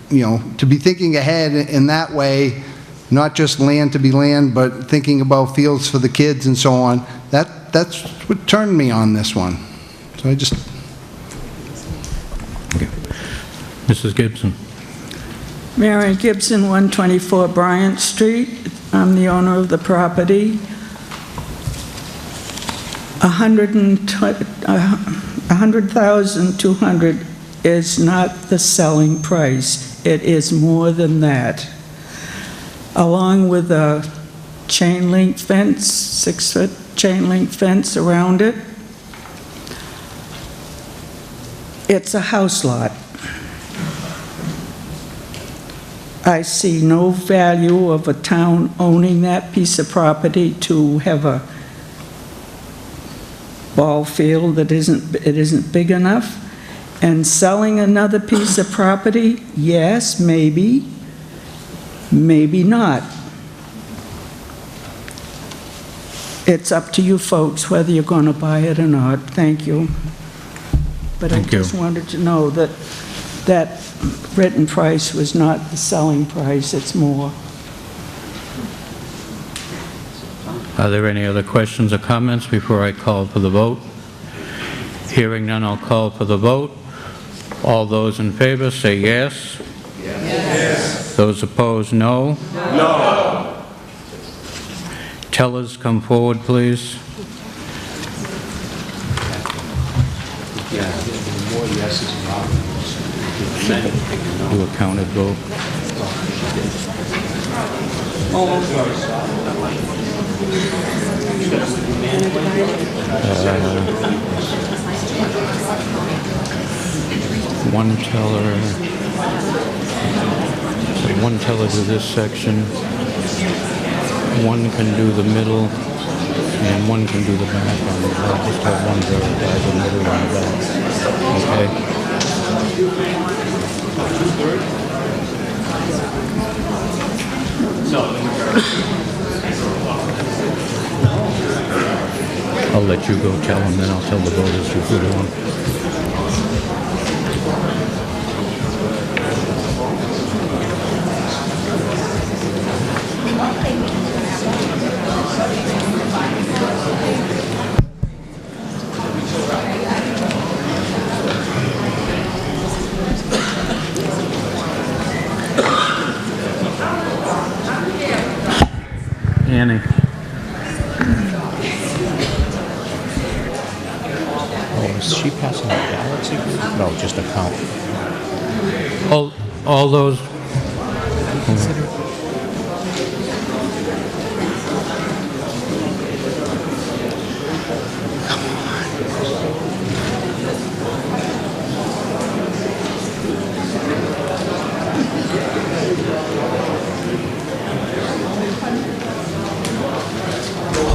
S12: to be thinking ahead in that way, not just land to be land, but thinking about fields for the kids and so on, that's what turned me on this one. So I just...
S1: Okay. Mrs. Gibson.
S11: Mary Gibson, 124 Bryant Street. I'm the owner of the property. $100,200 is not the selling price. It is more than that. Along with a chain link fence, 6-foot chain link fence around it. It's a house lot. I see no value of a town owning that piece of property to have a ball field that isn't big enough. And selling another piece of property, yes, maybe, maybe not. It's up to you folks whether you're going to buy it or not. Thank you. But I just wanted to know that that written price was not the selling price, it's more.
S1: Are there any other questions or comments before I call for the vote? Hearing none, I'll call for the vote. All those in favor say yes. Yes. Those opposed, no. No. Tellers, come forward, please. Do a counted vote. One teller. So one teller to this section. One can do the middle, and one can do the back. I'll just have one verify the middle and the back. Okay. I'll let you go tell them, then I'll tell the voters who put it on. Annie.
S16: Oh, is she passing the ballots? No, just a count.
S1: All those.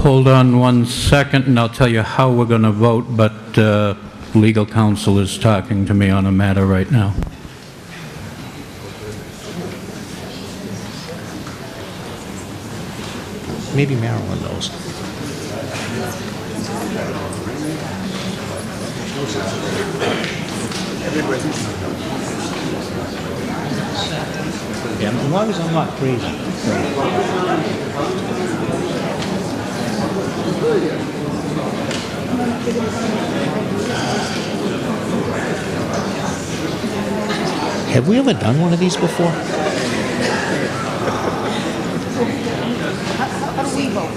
S1: Hold on 1 second, and I'll tell you how we're going to vote, but legal counsel is talking to me on a matter right now.
S16: Maybe Marilyn knows. Okay, as long as I'm not crazy. Have we ever done one of these before?
S8: How do we vote?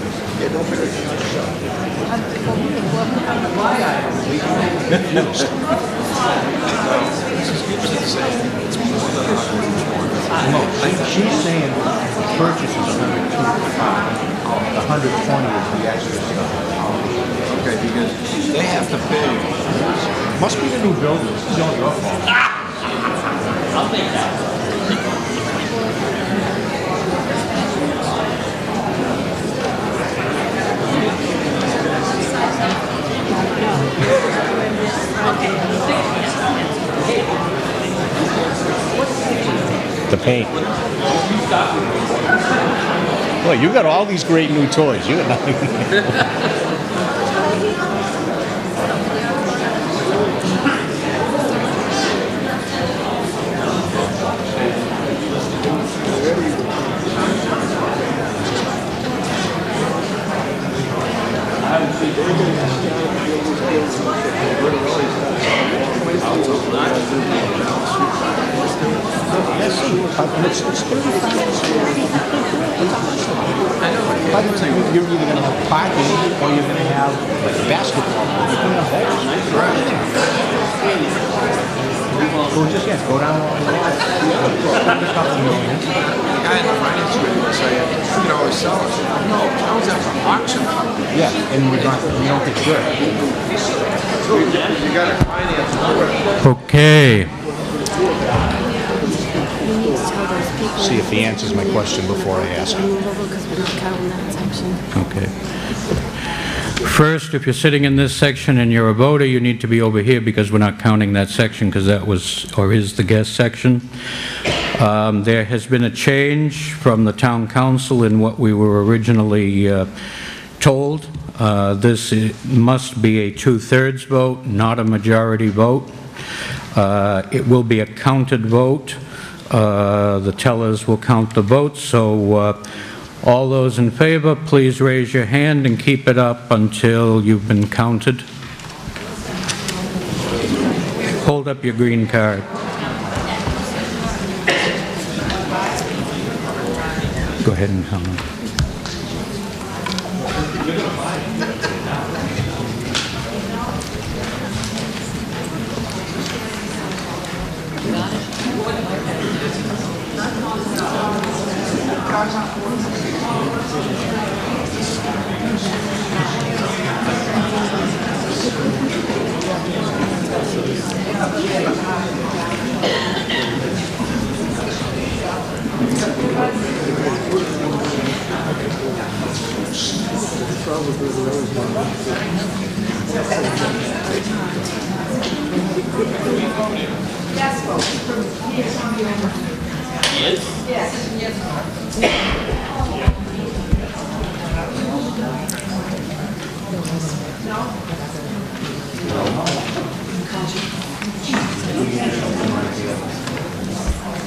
S16: No, she's saying the purchase is 120 is the extra stuff.
S3: Okay, because they have to pay.
S16: Must be the new builders. It's not your fault.
S3: I'll take that.
S16: The paint. Well, you got all these great new toys. You got nothing. You're either going to have parking or you're going to have like basketball. You're going to have both. So just yes, go down all the way.
S3: The guy in the finance room was saying, you know, always sell it. No, I was at the auction.
S16: Yeah, and we don't get good.
S3: You got to finance it.
S1: Okay.
S16: See if he answers my question before I ask him.
S1: Okay. First, if you're sitting in this section and you're a voter, you need to be over here because we're not counting that section because that was, or is the guest section. There has been a change from the town council in what we were originally told. This must be a 2/3 vote, not a majority vote. It will be a counted vote. The tellers will count the votes, so all those in favor, please raise your hand and keep it up until you've been counted. Hold up your green card. Go ahead and count them.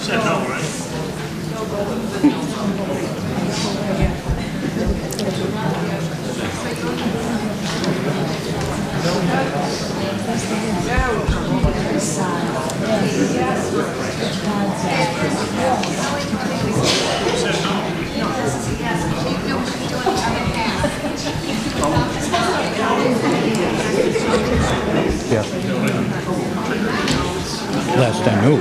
S21: Said no, right?
S1: Yeah. Last I knew.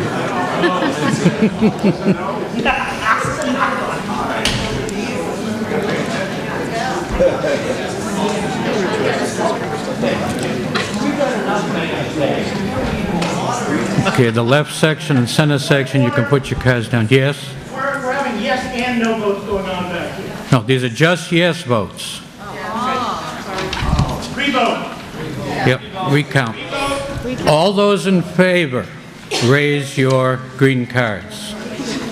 S1: Okay, the left section and center section, you can put your cards down. Yes?
S21: We're having yes and no votes going on back here.
S1: No, these are just yes votes.
S21: Revote.
S1: Yep, recount. All those in favor, raise your green cards.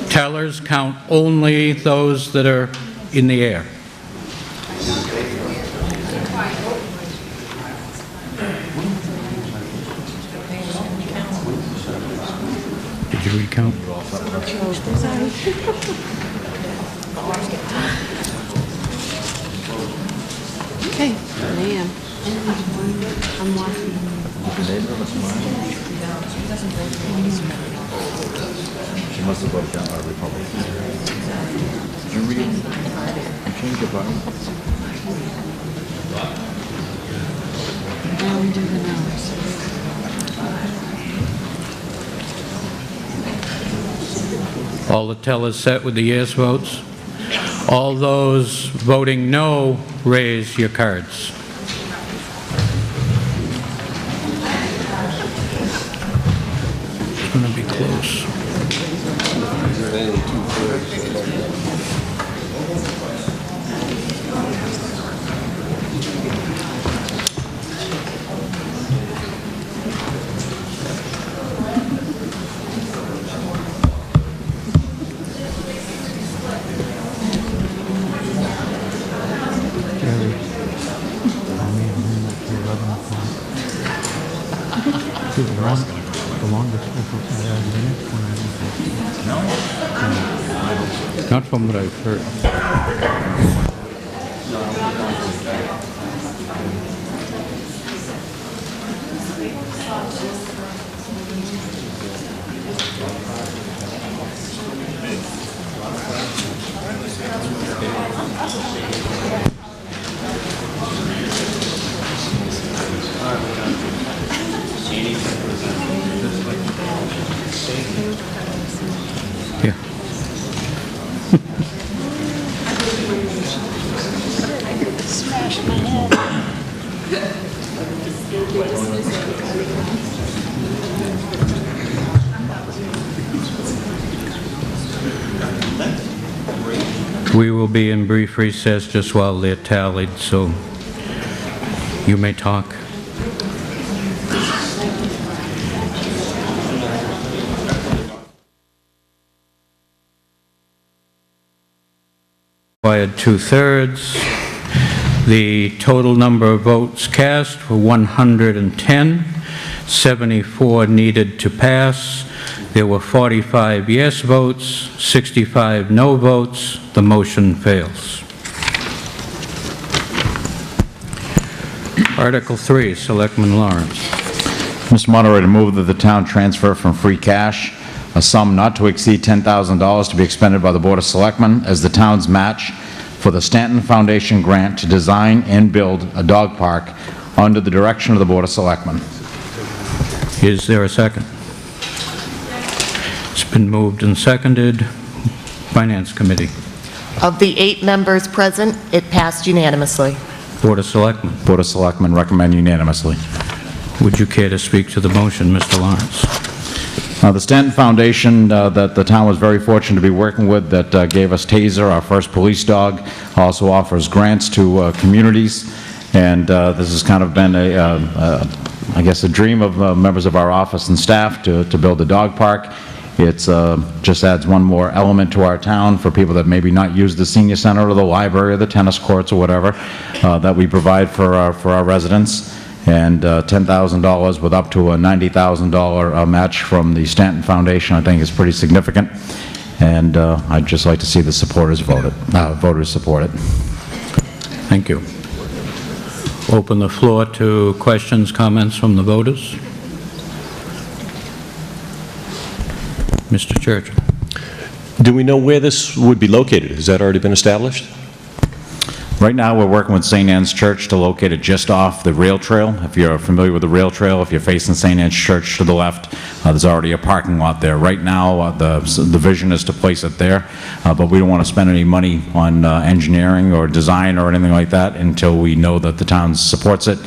S1: Tellers count only those that are in the air. Did you recount?
S5: Okay. Man. I'm watching.
S2: She must have voted Republican. Did you read it? You changed the button?
S5: Now we do the no's.
S1: All the tellers set with the yes votes? All those voting no, raise your cards. It's going to be close. Not from what I've heard. Yeah.
S5: Smash my head.
S1: We will be in brief recess just while they're tallied, so you may talk. Required 2/3. The total number of votes cast were 110. 74 needed to pass. There were 45 yes votes, 65 no votes. The motion fails. Article 3, Selectman Lawrence.
S2: Mr. Moderator, move that the town transfer from free cash a sum not to exceed $10,000 to be expended by the Board of Selectmen as the town's match for the Stanton Foundation grant to design and build a dog park under the direction of the Board of Selectmen.
S1: Is there a second? It's been moved and seconded. Finance Committee.
S9: Of the 8 members present, it passed unanimously.
S1: Board of Selectmen.
S2: Board of Selectmen recommend unanimously.
S1: Would you care to speak to the motion, Mr. Lawrence?
S2: The Stanton Foundation that the town was very fortunate to be working with that gave us Taser, our first police dog, also offers grants to communities, and this has kind of been I guess a dream of members of our office and staff to build a dog park. It's just adds one more element to our town for people that maybe not use the senior center or the library or the tennis courts or whatever that we provide for our residents. And $10,000 with up to a $90,000 match from the Stanton Foundation, I think is pretty significant. And I'd just like to see the voters support it.
S1: Thank you. Open the floor to questions, comments from the voters. Mr. Churchill.
S19: Do we know where this would be located? Has that already been established?
S2: Right now, we're working with St. Anne's Church to locate it just off the rail trail. If you're familiar with the rail trail, if you're facing St. Anne's Church to the left, there's already a parking lot there. Right now, the vision is to place it there, but we don't want to spend any money on engineering or design or anything like that until we know that the town supports it.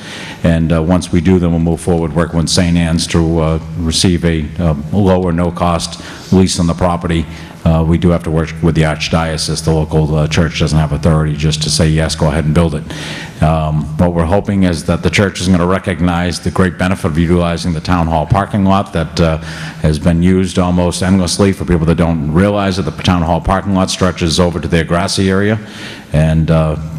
S2: And once we do, then we'll move forward working with St. Anne's to receive a low or no-cost lease on the property. We do have to work with the Archdiocese. The local church doesn't have authority just to say, yes, go ahead and build it. What we're hoping is that the church is going to recognize the great benefit of utilizing the town hall parking lot that has been used almost endlessly. For people that don't realize it, the town hall parking lot stretches over to their grassy area, and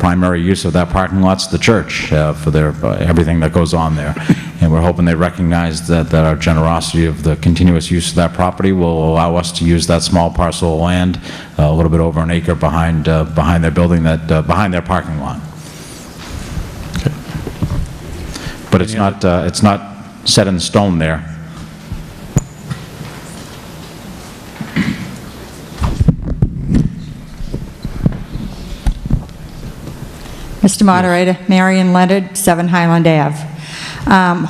S2: primary use of that parking lot's the church for their everything that goes on there. and we're hoping they recognize that our generosity of the continuous use of that property will allow us to use that small parcel of land, a little bit over an acre behind their building, behind their parking lot. But it's not set in stone there.
S10: Mr. Moderator, Marion Leonard, 7 Highland Ave.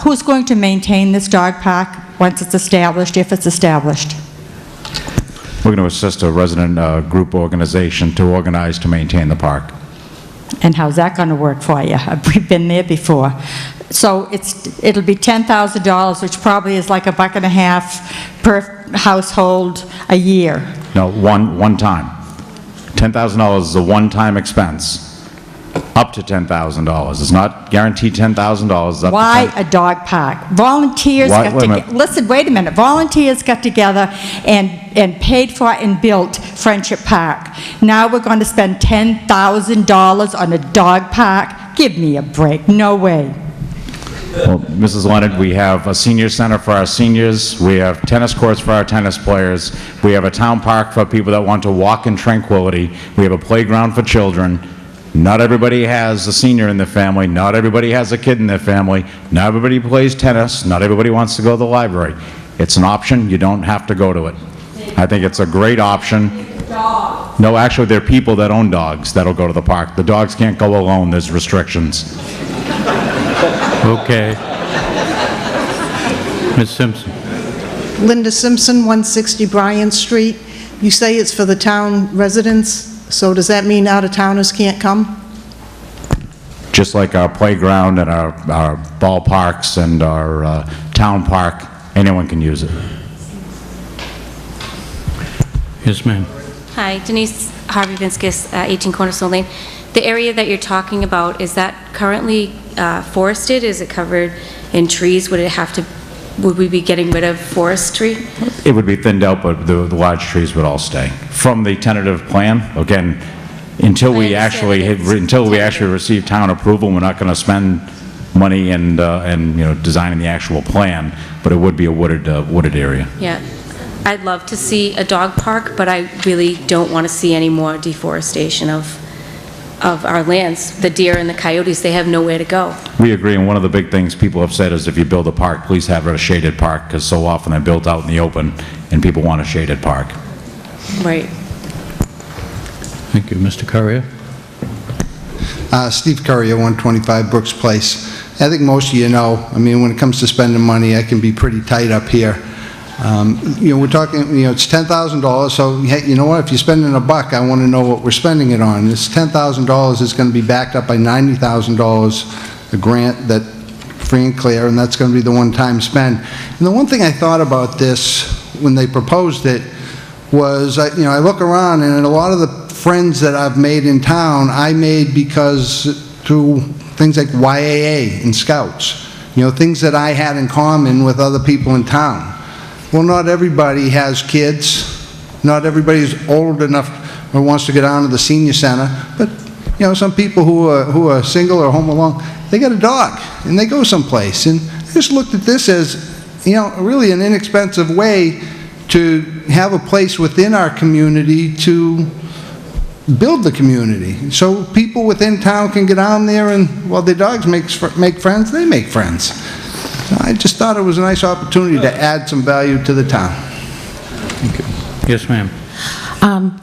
S10: Who's going to maintain this dog park once it's established, if it's established?
S2: We're going to assist a resident group organization to organize to maintain the park.
S10: And how's that going to work for you? We've been there before. So it'll be $10,000, which probably is like $1.50 per household a year.
S2: No, one time. $10,000 is a one-time expense. Up to $10,000. It's not guaranteed $10,000.
S10: Why a dog park? Volunteers got together. Listen, wait a minute. Volunteers got together and paid for and built Friendship Park. Now we're going to spend $10,000 on a dog park? Give me a break. No way.
S2: Well, Mrs. Leonard, we have a senior center for our seniors. We have tennis courts for our tennis players. We have a town park for people that want to walk in tranquility. We have a playground for children. Not everybody has a senior in their family. Not everybody has a kid in their family. Not everybody plays tennis. Not everybody wants to go to the library. It's an option. You don't have to go to it. I think it's a great option. No, actually, there are people that own dogs that'll go to the park. The dogs can't go alone. There's restrictions.
S1: Okay. Ms. Simpson.
S15: Linda Simpson, 160 Bryant Street. You say it's for the town residents, so does that mean out-of-towners can't come?
S2: Just like our playground and our ballparks and our town park, anyone can use it.
S1: Yes, ma'am.
S17: Hi, Denise Harvey-Vinskis, 18 Cornerstone Lane. The area that you're talking about, is that currently forested? Is it covered in trees? Would we be getting rid of forestry?
S2: It would be thinned out, but the large trees would all stay. From the tentative plan, again, until we actually receive town approval, we're not going to spend money and designing the actual plan, but it would be a wooded area.
S17: Yeah. I'd love to see a dog park, but I really don't want to see any more deforestation of our lands. The deer and the coyotes, they have nowhere to go.
S2: We agree, and one of the big things people have said is if you build a park, please have it a shaded park, because so often they're built out in the open, and people want a shaded park.
S17: Right.
S1: Thank you. Mr. Currier?
S12: Steve Currier, 125 Brooks Place. I think most of you know, I mean, when it comes to spending money, I can be pretty tight up here. We're talking, it's $10,000, so hey, you know what, if you're spending $1, I want to know what we're spending it on. This $10,000 is going to be backed up by $90,000, a grant that free and clear, and that's going to be the one-time spend. And the one thing I thought about this when they proposed it was, I look around, and a lot of the friends that I've made in town, I made because through things like YAA and Scouts, things that I had in common with other people in town. Well, not everybody has kids. Not everybody's old enough or wants to get down to the senior center. But, some people who are single or home alone, they got a dog, and they go someplace. And I just looked at this as, really an inexpensive way to have a place within our community to build the community. So people within town can get down there and, while their dogs make friends, they make friends. I just thought it was a nice opportunity to add some value to the town.
S1: Thank you. Yes, ma'am.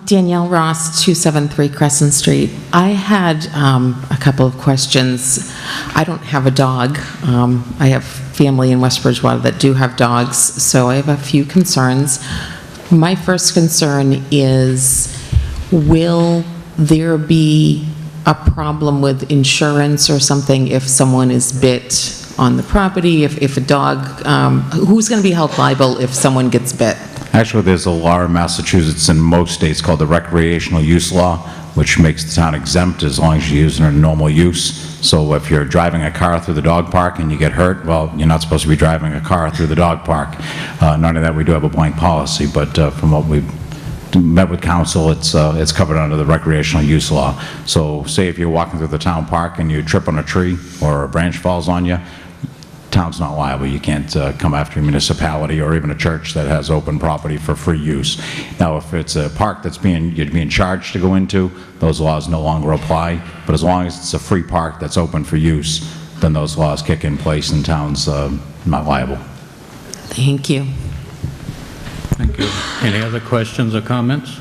S22: Danielle Ross, 273 Crescent Street. I had a couple of questions. I don't have a dog. I have family in West Bridgewater that do have dogs, so I have a few concerns. My first concern is, will there be a problem with insurance or something if someone is bit on the property, if a dog, who's going to be held liable if someone gets bit?
S2: Actually, there's a law in Massachusetts and most states called the recreational use law, which makes the town exempt as long as you're using it in normal use. So if you're driving a car through the dog park and you get hurt, well, you're not supposed to be driving a car through the dog park. Not only that, we do have a blank policy, but from what we've met with council, it's covered under the recreational use law. So say if you're walking through the town park and you trip on a tree or a branch falls on you, town's not liable. You can't come after a municipality or even a church that has open property for free use. Now, if it's a park that's you're being charged to go into, those laws no longer apply. But as long as it's a free park that's open for use, then those laws kick in place and town's not liable.
S22: Thank you.
S1: Thank you. Any other questions or comments?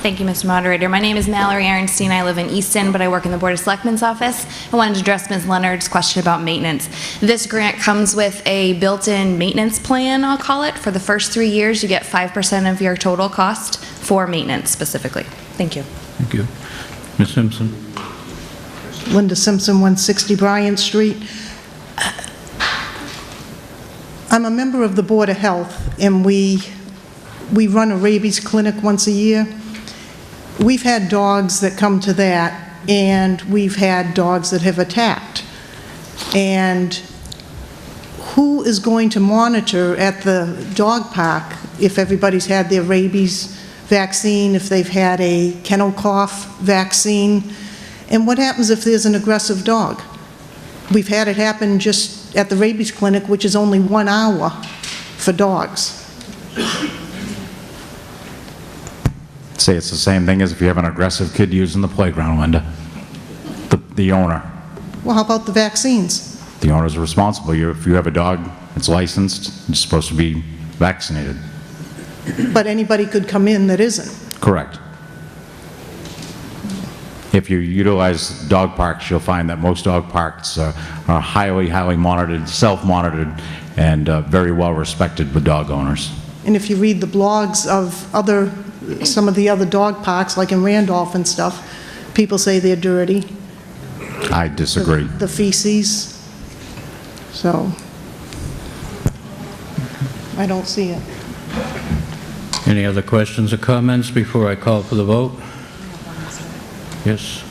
S4: Thank you, Mr. Moderator. My name is Mallory Aaronstein. I live in Easton, but I work in the Board of Selectmen's office. I wanted to address Ms. Leonard's question about maintenance. This grant comes with a built-in maintenance plan, I'll call it. For the first 3 years, you get 5% of your total cost for maintenance specifically. Thank you.
S1: Thank you. Ms. Simpson?
S15: Linda Simpson, 160 Bryant Street. I'm a member of the Board of Health, and we run a rabies clinic once a year. We've had dogs that come to that, and we've had dogs that have attacked. And who is going to monitor at the dog park if everybody's had their rabies vaccine, if they've had a kennel cough vaccine? And what happens if there's an aggressive dog? We've had it happen just at the rabies clinic, which is only 1 hour for dogs.
S2: Say it's the same thing as if you have an aggressive kid using the playground, Linda. The owner.
S15: Well, how about the vaccines?
S2: The owner's responsible. If you have a dog that's licensed, it's supposed to be vaccinated.
S15: But anybody could come in that isn't.
S2: Correct. If you utilize dog parks, you'll find that most dog parks are highly, highly monitored, self-monitored, and very well respected with dog owners.
S15: And if you read the blogs of some of the other dog parks, like in Randolph and stuff, people say they're dirty.
S2: I disagree.
S15: The feces. So, I don't see it.
S1: Any other questions or comments before I call for the vote? Yes.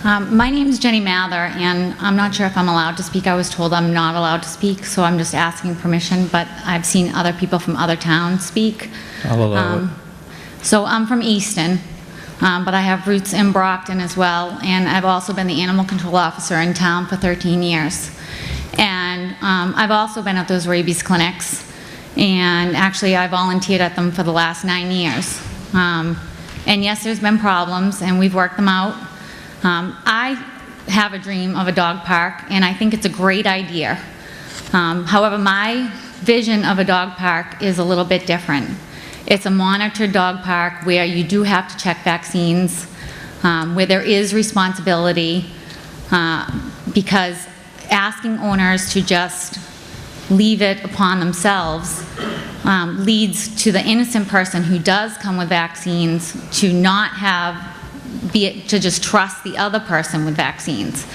S6: My name is Jenny Mather, and I'm not sure if I'm allowed to speak. I was told I'm not allowed to speak, so I'm just asking permission, but I've seen other people from other towns speak.
S1: I'll allow it.
S6: So I'm from Easton, but I have roots in Brockton as well, and I've also been the animal control officer in town for 13 years. And I've also been at those rabies clinics, and actually I volunteered at them for the last 9 years. And yes, there's been problems, and we've worked them out. I have a dream of a dog park, and I think it's a great idea. However, my vision of a dog park is a little bit different. It's a monitored dog park where you do have to check vaccines, where there is responsibility, because asking owners to just leave it upon themselves leads to the innocent person who does come with vaccines to not to just trust the other person with vaccines.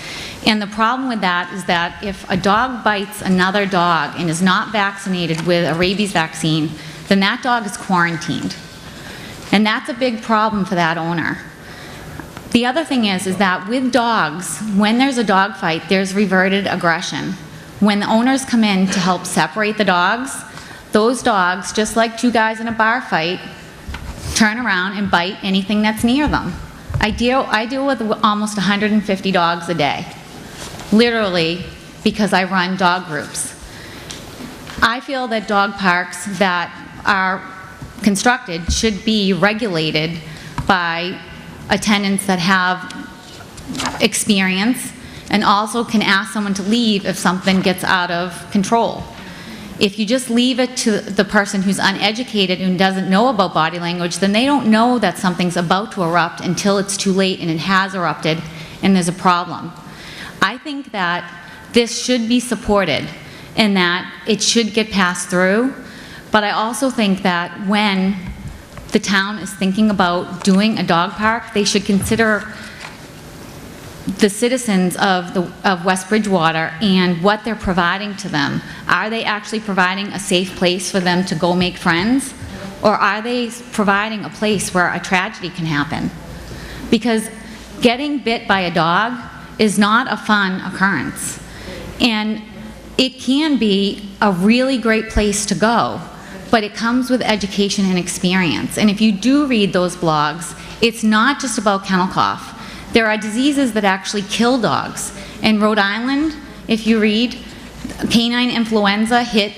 S6: And the problem with that is that if a dog bites another dog and is not vaccinated with a rabies vaccine, then that dog is quarantined. And that's a big problem for that owner. The other thing is that with dogs, when there's a dog fight, there's reverted aggression. When the owners come in to help separate the dogs, those dogs, just like two guys in a bar fight, turn around and bite anything that's near them. I deal with almost 150 dogs a day, literally, because I run dog groups. I feel that dog parks that are constructed should be regulated by attendants that have experience and also can ask someone to leave if something gets out of control. If you just leave it to the person who's uneducated and doesn't know about body language, then they don't know that something's about to erupt until it's too late and it has erupted and there's a problem. I think that this should be supported and that it should get passed through, but I also think that when the town is thinking about doing a dog park, they should consider the citizens of West Bridgewater and what they're providing to them. Are they actually providing a safe place for them to go make friends? Or are they providing a place where a tragedy can happen? Because getting bit by a dog is not a fun occurrence. And it can be a really great place to go, but it comes with education and experience. And if you do read those blogs, it's not just about kennel cough. There are diseases that actually kill dogs. In Rhode Island, if you read, canine influenza hit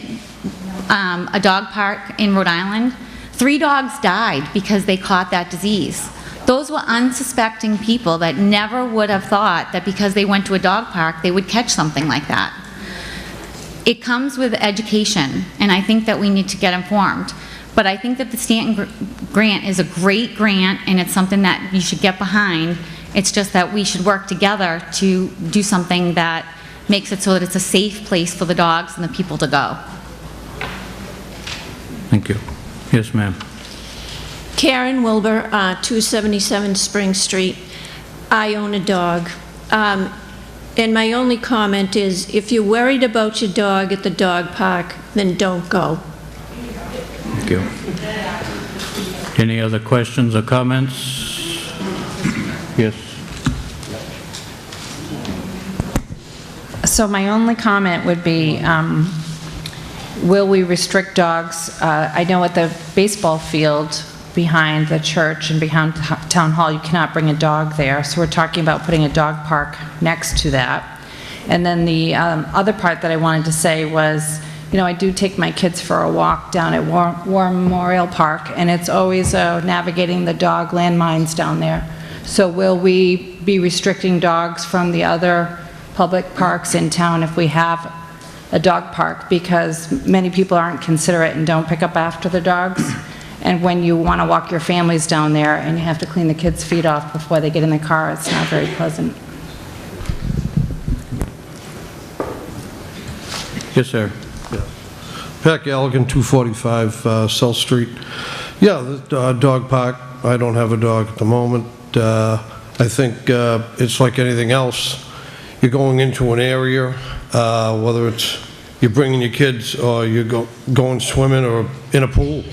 S6: a dog park in Rhode Island. 3 dogs died because they caught that disease. Those were unsuspecting people that never would have thought that because they went to a dog park, they would catch something like that. It comes with education, and I think that we need to get informed. But I think that the Stanton grant is a great grant, and it's something that you should get behind. It's just that we should work together to do something that makes it so that it's a safe place for the dogs and the people to go.
S1: Thank you. Yes, ma'am.
S7: Karen Wilbur, 277 Spring Street. I own a dog. And my only comment is, if you're worried about your dog at the dog park, then don't go.
S1: Thank you. Any other questions or comments? Yes.
S13: So my only comment would be, will we restrict dogs? I know at the baseball field behind the church and behind Town Hall, you cannot bring a dog there. So we're talking about putting a dog park next to that. And then the other part that I wanted to say was, you know, I do take my kids for a walk down at War Memorial Park, and it's always navigating the dog landmines down there. So will we be restricting dogs from the other public parks in town if we have a dog park? Because many people aren't considerate and don't pick up after the dogs. And when you want to walk your families down there and you have to clean the kids' feet off before they get in the car, it's not very pleasant.
S1: Yes, sir.
S18: Pat Galligan, 245 South Street. Yeah, the dog park, I don't have a dog at the moment. I think it's like anything else. You're going into an area, whether it's you're bringing your kids or you're going swimming or in a pool.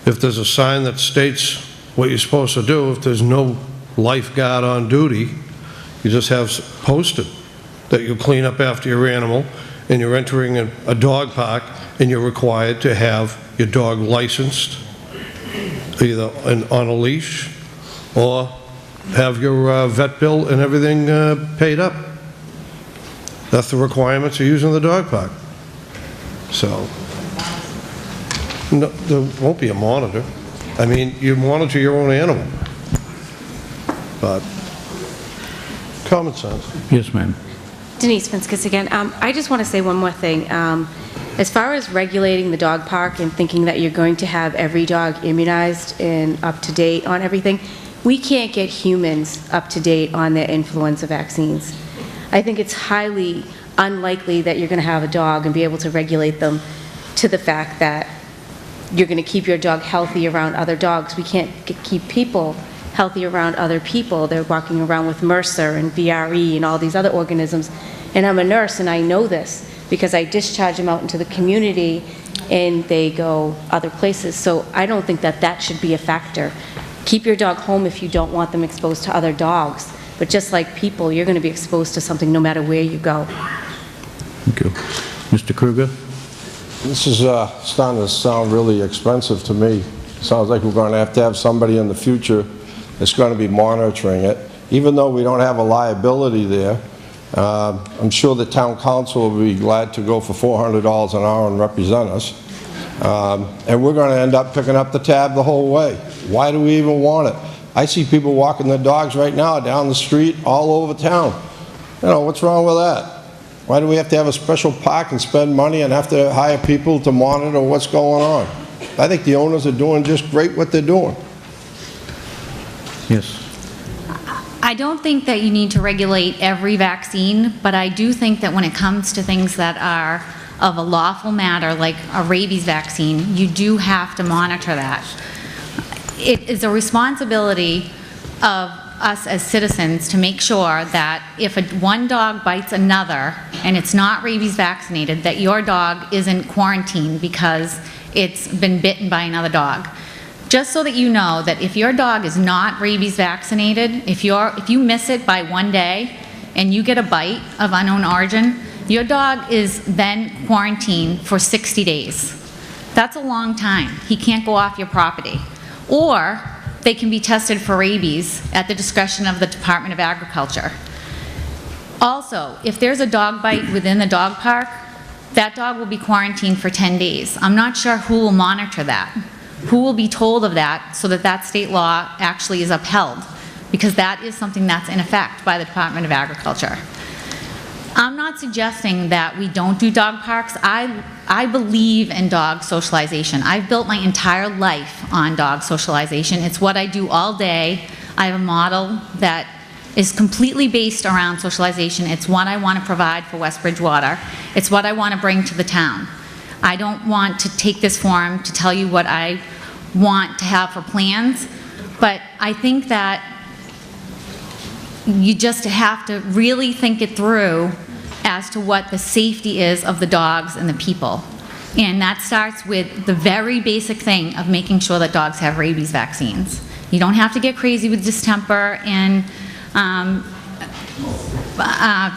S18: If there's a sign that states what you're supposed to do, if there's no lifeguard on duty, you just have posted that you clean up after your animal, and you're entering a dog park, and you're required to have your dog licensed, either on a leash, or have your vet bill and everything paid up. That's the requirements of using the dog park. So, no, there won't be a monitor. I mean, you monitor your own animal. But, common sense.
S1: Yes, ma'am.
S17: Denise Finskus again. I just want to say one more thing. As far as regulating the dog park and thinking that you're going to have every dog immunized and up to date on everything, we can't get humans up to date on their influenza vaccines. I think it's highly unlikely that you're going to have a dog and be able to regulate them to the fact that you're going to keep your dog healthy around other dogs. We can't keep people healthy around other people. They're walking around with MRSA and VRE and all these other organisms. And I'm a nurse, and I know this because I discharge them out into the community and they go other places. So I don't think that that should be a factor. Keep your dog home if you don't want them exposed to other dogs. But just like people, you're going to be exposed to something no matter where you go.
S1: Thank you. Mr. Kruger?
S14: This is starting to sound really expensive to me. Sounds like we're going to have somebody in the future that's going to be monitoring it. Even though we don't have a liability there, I'm sure the town council will be glad to go for $400 an hour and represent us. And we're going to end up picking up the tab the whole way. Why do we even want it? I see people walking their dogs right now down the street all over town. You know, what's wrong with that? Why do we have to have a special park and spend money and have to hire people to monitor what's going on? I think the owners are doing just great what they're doing.
S1: Yes.
S6: I don't think that you need to regulate every vaccine, but I do think that when it comes to things that are of a lawful matter, like a rabies vaccine, you do have to monitor that. It is a responsibility of us as citizens to make sure that if one dog bites another and it's not rabies vaccinated, that your dog isn't quarantined because it's been bitten by another dog. Just so that you know that if your dog is not rabies vaccinated, if you miss it by one day and you get a bite of unknown origin, your dog is then quarantined for 60 days. That's a long time. He can't go off your property. Or they can be tested for rabies at the discretion of the Department of Agriculture. Also, if there's a dog bite within the dog park, that dog will be quarantined for 10 days. I'm not sure who will monitor that. Who will be told of that so that that state law actually is upheld? Because that is something that's in effect by the Department of Agriculture. I'm not suggesting that we don't do dog parks. I believe in dog socialization. I've built my entire life on dog socialization. It's what I do all day. I have a model that is completely based around socialization. It's what I want to provide for West Bridgewater. It's what I want to bring to the town. I don't want to take this forum to tell you what I want to have for plans, but I think that you just have to really think it through as to what the safety is of the dogs and the people. And that starts with the very basic thing of making sure that dogs have rabies vaccines. You don't have to get crazy with distemper and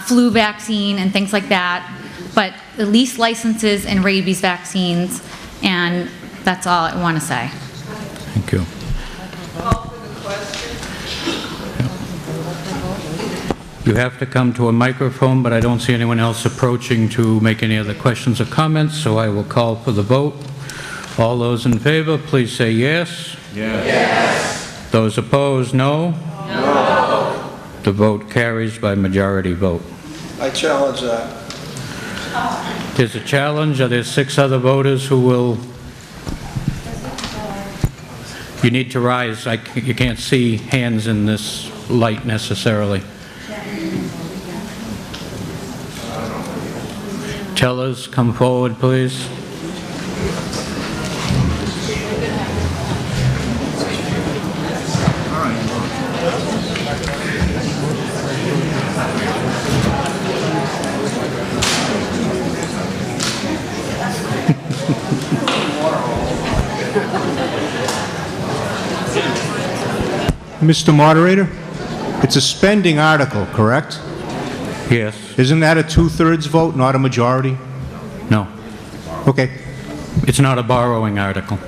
S6: flu vaccine and things like that, but at least licenses and rabies vaccines, and that's all I want to say.
S1: Thank you. You have to come to a microphone, but I don't see anyone else approaching to make any other questions or comments, so I will call for the vote. All those in favor, please say yes. Yes. Those opposed, no. No. The vote carries by majority vote.
S14: I challenge that.
S1: There's a challenge. Are there 6 other voters who will? You need to rise. You can't see hands in this light necessarily. Tellers, come forward, please.
S16: Mr. Moderator, it's a spending article, correct?
S1: Yes.
S16: Isn't that a 2/3 vote, not a majority?
S1: No.
S16: Okay.
S1: It's not a borrowing article.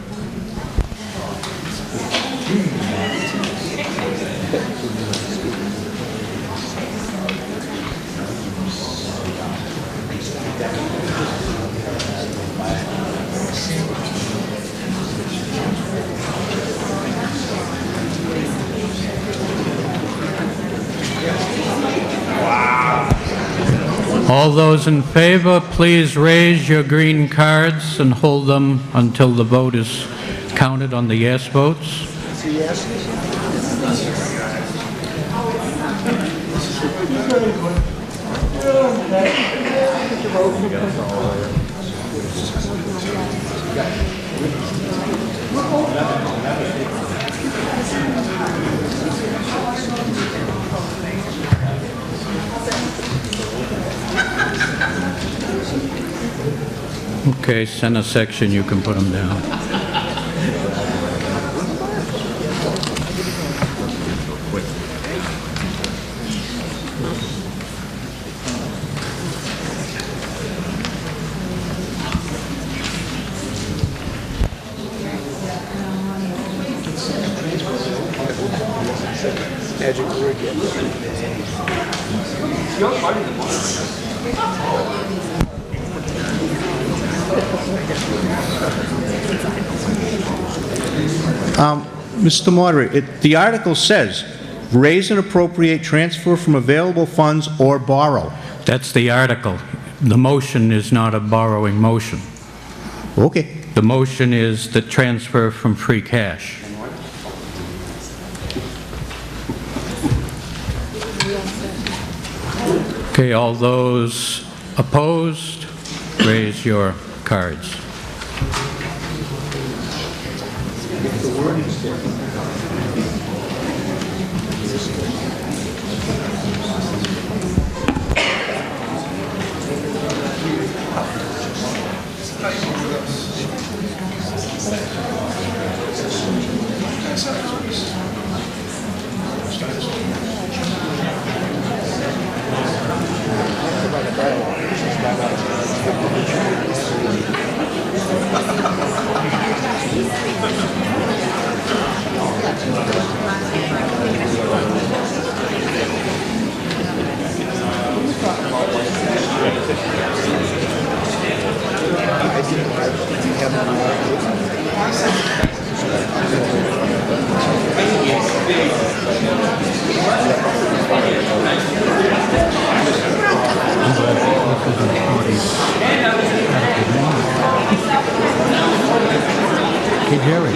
S1: All those in favor, please raise your green cards and hold them until the vote is counted on the yes votes. Okay, center section, you can put them down.
S3: Magic word yet.
S16: Mr. Moderator, the article says, raise and appropriate, transfer from available funds, or borrow.
S1: That's the article. The motion is not a borrowing motion.
S16: Okay.
S1: The motion is the transfer from free cash. Okay, all those opposed, raise your cards.
S11: Keep hearing.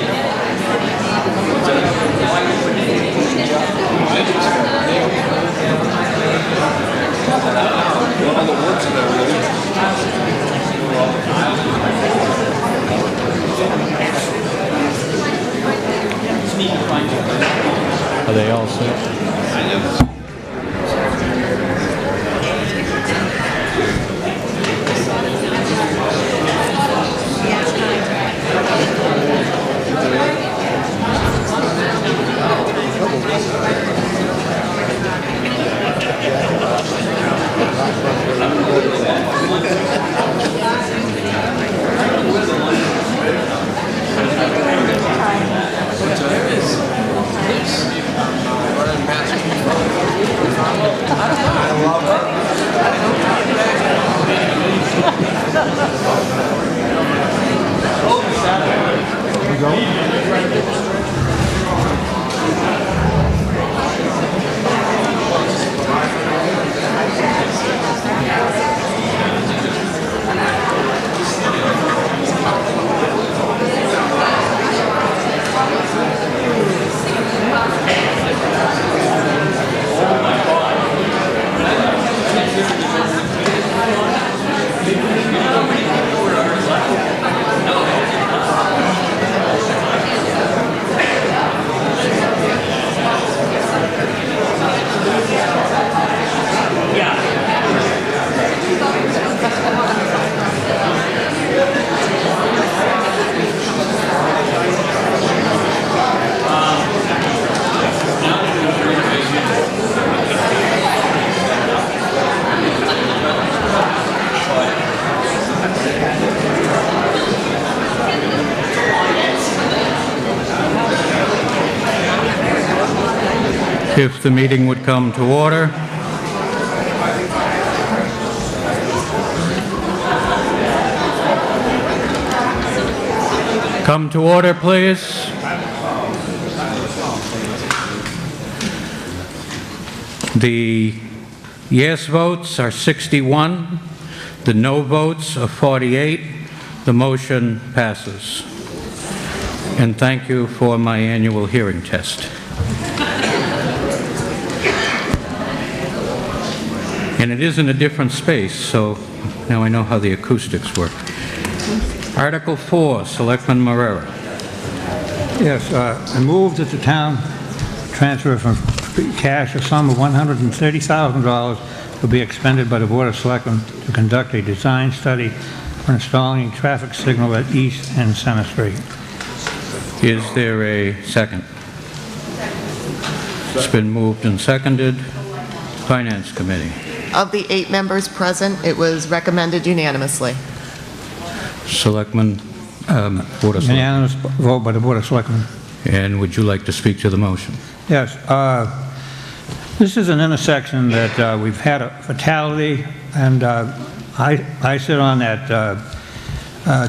S1: Are they all set? If the meeting would come to order. Come to order, please. The yes votes are 61, the no votes are 48. The motion passes. And thank you for my annual hearing test. And it is in a different space, so now I know how the acoustics work. Article 4, Selectman Marrera.
S11: Yes, I move that the town transfer from free cash a sum of $130,000 to be expended by the Board of Selectmen to conduct a design study for installing a traffic signal at East and Center Street.
S1: Is there a second? It's been moved and seconded. Finance Committee.
S9: Of the 8 members present, it was recommended unanimously.
S1: Selectman, Board of Selectmen.
S11: Unanimous vote by the Board of Selectmen.
S1: And would you like to speak to the motion?
S11: Yes. This is an intersection that we've had a fatality, and I sit on that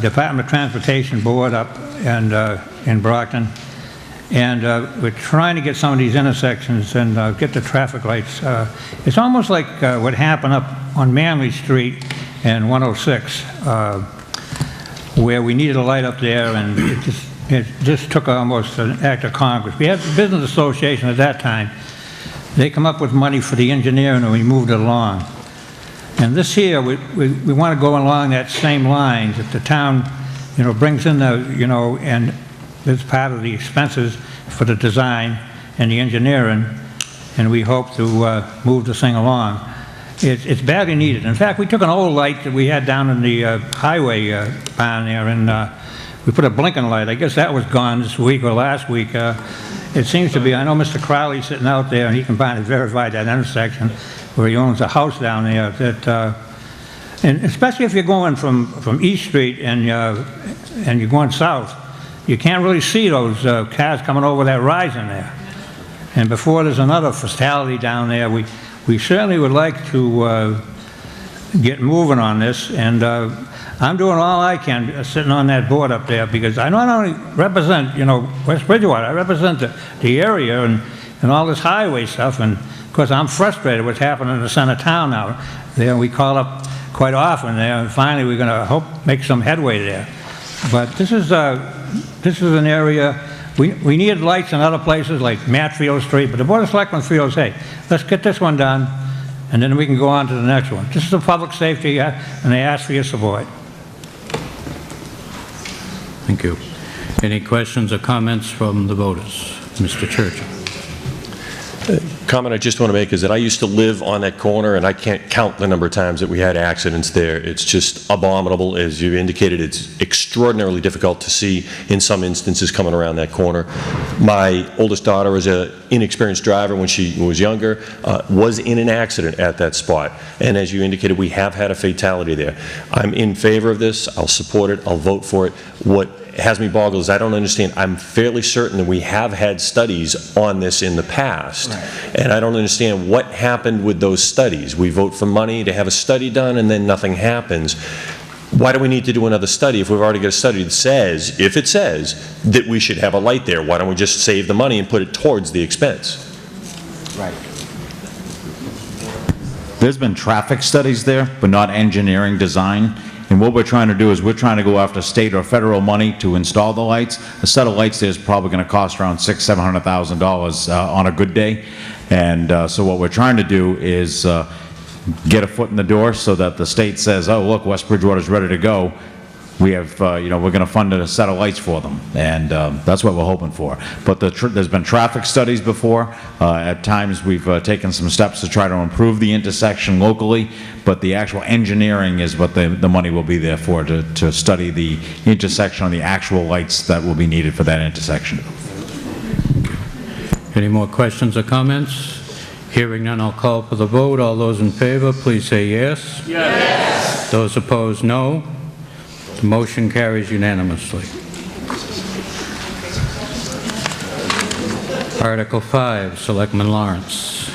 S11: Department of Transportation board up in Brockton, and we're trying to get some of these intersections and get the traffic lights. It's almost like what happened up on Manley Street and 106, where we needed a light up there, and it just took almost an act of Congress. We had the Business Association at that time. They come up with money for the engineering, and we moved it along. And this year, we want to go along that same lines. If the town, brings in the, and it's part of the expenses for the design and the engineering, and we hope to move this thing along. It's badly needed. In fact, we took an old light that we had down in the highway barn there, and we put a blinking light. I guess that was gone this week or last week. It seems to be, I know Mr. Crowley's sitting out there, and he can verify that intersection where he owns a house down there, that, and especially if you're going from East Street and you're going south, you can't really see those cars coming over that rise in there. And before there's another fatality down there, we certainly would like to get moving on this, and I'm doing all I can sitting on that board up there, because I not only represent, West Bridgewater, I represent the area and all this highway stuff, and of course I'm frustrated what's happening in the center of town now. There, we call up quite often there, and finally we're going to make some headway there. But this is an area, we need lights in other places like Matfield Street, but the Board of Selectmen feels, hey, let's get this one done, and then we can go on to the next one. This is a public safety, and they ask for your support.
S1: Thank you. Any questions or comments from the voters? Mr. Churchill.
S19: Comment I just want to make is that I used to live on that corner, and I can't count the number of times that we had accidents there. It's just abominable. As you indicated, it's extraordinarily difficult to see in some instances coming around that corner. My oldest daughter is an inexperienced driver when she was younger, was in an accident at that spot. And as you indicated, we have had a fatality there. I'm in favor of this. I'll support it. I'll vote for it. What has me boggled is I don't understand. I'm fairly certain that we have had studies on this in the past, and I don't understand what happened with those studies. We vote for money to have a study done, and then nothing happens. Why do we need to do another study if we've already got a study that says, if it says, that we should have a light there? Why don't we just save the money and put it towards the expense?
S2: Right. There's been traffic studies there, but not engineering design. And what we're trying to do is we're trying to go after state or federal money to install the lights. A set of lights there is probably going to cost around $600,000 to $700,000 on a good day. And so what we're trying to do is get a foot in the door so that the state says, oh, look, West Bridgewater's ready to go. We have, we're going to fund a set of lights for them, and that's what we're hoping for. But there's been traffic studies before. At times, we've taken some steps to try to improve the intersection locally, but the actual engineering is what the money will be there for, to study the intersection and the actual lights that will be needed for that intersection.
S1: Any more questions or comments? Hearing none, I'll call for the vote. All those in favor, please say yes. Yes. Those opposed, no. The motion carries unanimously. Article 5, Selectman Lawrence.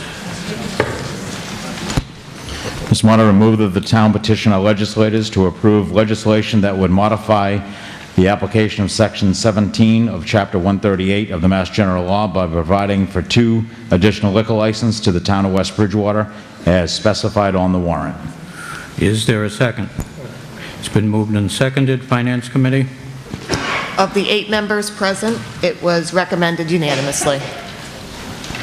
S2: Mr. Moderator, move that the town petition our legislators to approve legislation that would modify the application of Section 17 of Chapter 138 of the Mass General Law by providing for 2 additional liquor licenses to the town of West Bridgewater as specified on the warrant.
S1: Is there a second? It's been moved and seconded. Finance Committee?
S9: Of the 8 members present, it was recommended unanimously.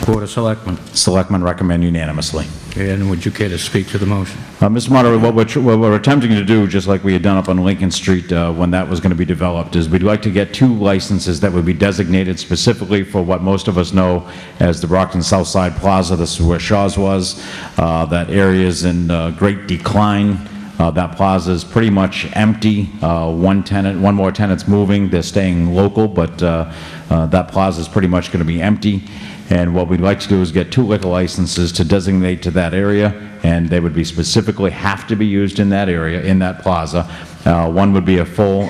S1: Board of Selectmen?
S2: Selectmen recommend unanimously.
S1: And would you care to speak to the motion?
S2: Mr. Moderator, what we're attempting to do, just like we had done up on Lincoln Street when that was going to be developed, is we'd like to get 2 licenses that would be designated specifically for what most of us know as the Brockton Southside Plaza. This is where Shaw's was. That area is in great decline. That plaza is pretty much empty. One more tenant's moving. They're staying local, but that plaza is pretty much going to be empty. And what we'd like to do is get 2 liquor licenses to designate to that area, and they would be specifically have to be used in that area, in that plaza. One would be a full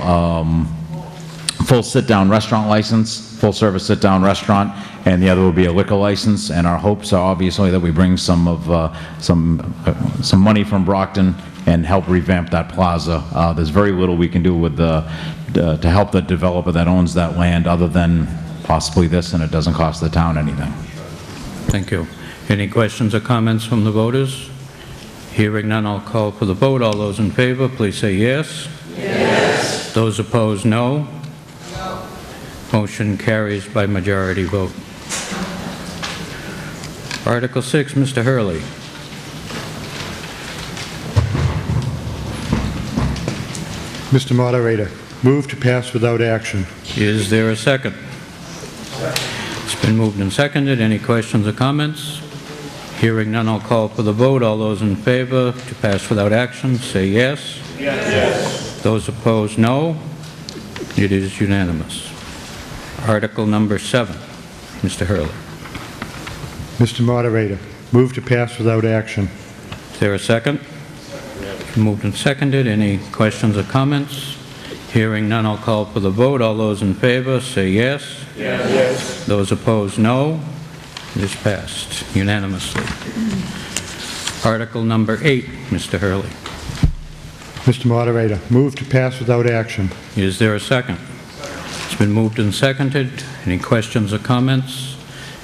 S2: sit-down restaurant license, full-service sit-down restaurant, and the other would be a liquor license. And our hopes are obviously that we bring some money from Brockton and help revamp that plaza. There's very little we can do with to help the developer that owns that land other than possibly this, and it doesn't cost the town anything.
S1: Thank you. Any questions or comments from the voters? Hearing none, I'll call for the vote. All those in favor, please say yes. Yes. Those opposed, no. No. Motion carries by majority vote. Article 6, Mr. Hurley.
S8: Mr. Moderator, move to pass without action.
S1: Is there a second? It's been moved and seconded. Any questions or comments? Hearing none, I'll call for the vote. All those in favor to pass without action, say yes. Yes. Those opposed, no. It is unanimous. Article number 7, Mr. Hurley.
S8: Mr. Moderator, move to pass without action.
S1: Is there a second? Moved and seconded. Any questions or comments? Hearing none, I'll call for the vote. All those in favor say yes. Yes. Those opposed, no. It is passed unanimously. Article number 8, Mr. Hurley.
S8: Mr. Moderator, move to pass without action.
S1: Is there a second? It's been moved and seconded. Any questions or comments?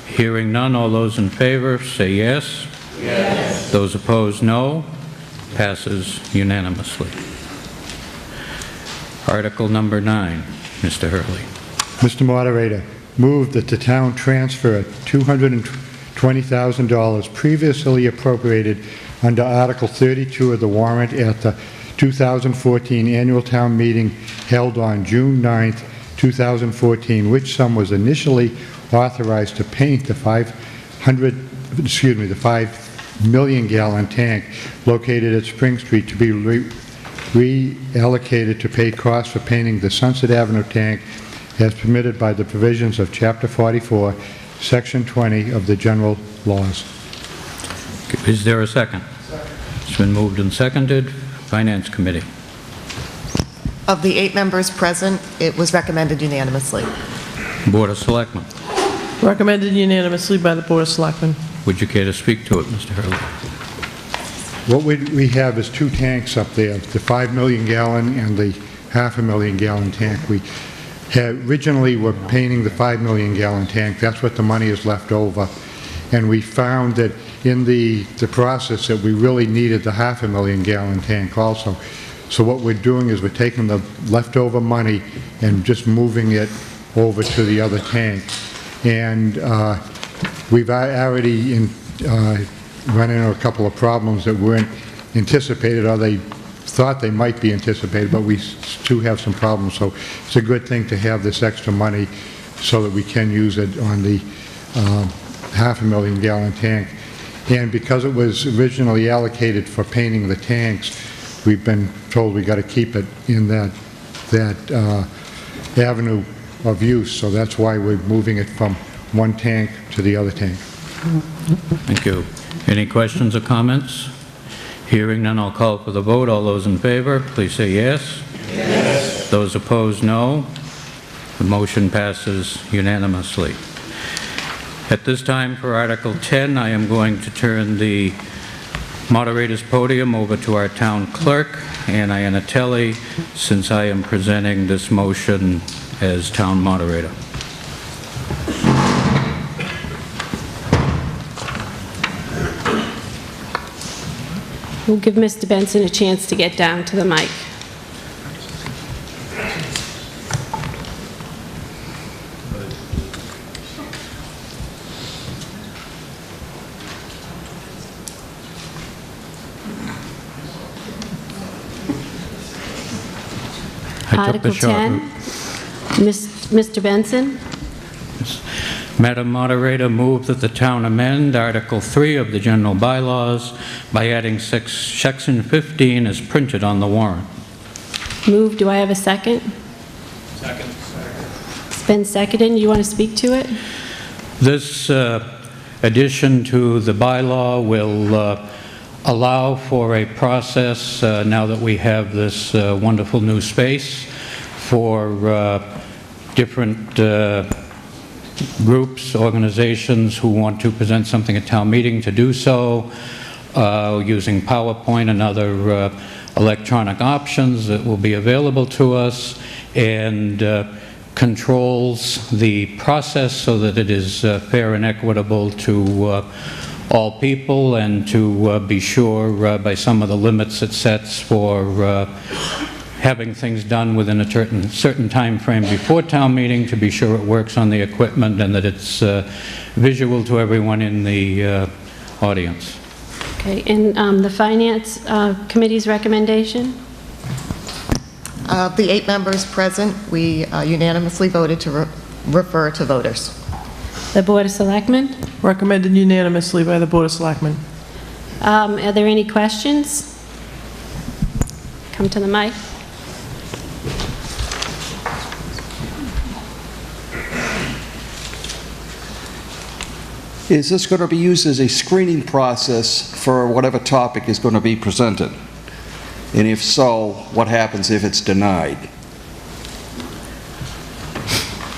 S1: Hearing none, all those in favor say yes. Yes. Those opposed, no. Passes unanimously. Article number 9, Mr. Hurley.
S8: Mr. Moderator, move that the town transfer $220,000 previously appropriated under Article 32 of the warrant at the 2014 annual town meeting held on June 9th, 2014, which sum was initially authorized to paint the 5 million gallon tank located at Spring Street to be reallocated to pay costs for painting the Sunset Avenue tank as permitted by the provisions of Chapter 44, Section 20 of the general laws.
S1: Is there a second? It's been moved and seconded. Finance Committee.
S9: Of the 8 members present, it was recommended unanimously.
S1: Board of Selectmen.
S20: Recommended unanimously by the Board of Selectmen.
S1: Would you care to speak to it, Mr. Hurley?
S8: What we have is 2 tanks up there, the 5 million gallon and the 500,000 gallon tank. We had originally were painting the 5 million gallon tank. That's what the money is left over. And we found that in the process that we really needed the 500,000 gallon tank also. So what we're doing is we're taking the leftover money and just moving it over to the other tank. And we've already run into a couple of problems that weren't anticipated, or they thought they might be anticipated, but we do have some problems. So it's a good thing to have this extra money so that we can use it on the 500,000 gallon tank. And because it was originally allocated for painting the tanks, we've been told we got to keep it in that avenue of use. So that's why we're moving it from one tank to the other tank.
S1: Thank you. Any questions or comments? Hearing none, I'll call for the vote. All those in favor, please say yes. Yes. Those opposed, no. The motion passes unanimously. At this time, for Article 10, I am going to turn the moderator's podium over to our town clerk, Anna Anatelli, since I am presenting this motion as town moderator.
S5: We'll give Mr. Benson a chance to get down to the mic. Article 10, Mr. Benson.
S1: Madam Moderator, move that the town amend Article 3 of the general bylaws by adding Section 15 as printed on the warrant.
S5: Move. Do I have a second?
S1: Second.
S5: It's been seconded. You want to speak to it?
S1: This addition to the bylaw will allow for a process, now that we have this wonderful new space, for different groups, organizations who want to present something at town meeting to do so, using PowerPoint and other electronic options that will be available to us, and controls the process so that it is fair and equitable to all people, and to be sure by some of the limits it sets for having things done within a certain time frame before town meeting, to be sure it works on the equipment and that it's visual to everyone in the audience.
S5: Okay, and the Finance Committee's recommendation?
S9: Of the 8 members present, we unanimously voted to refer to voters.
S5: The Board of Selectmen?
S20: Recommended unanimously by the Board of Selectmen.
S5: Are there any questions? Come to the mic.
S21: Is this going to be used as a screening process for whatever topic is going to be presented? And if so, what happens if it's denied?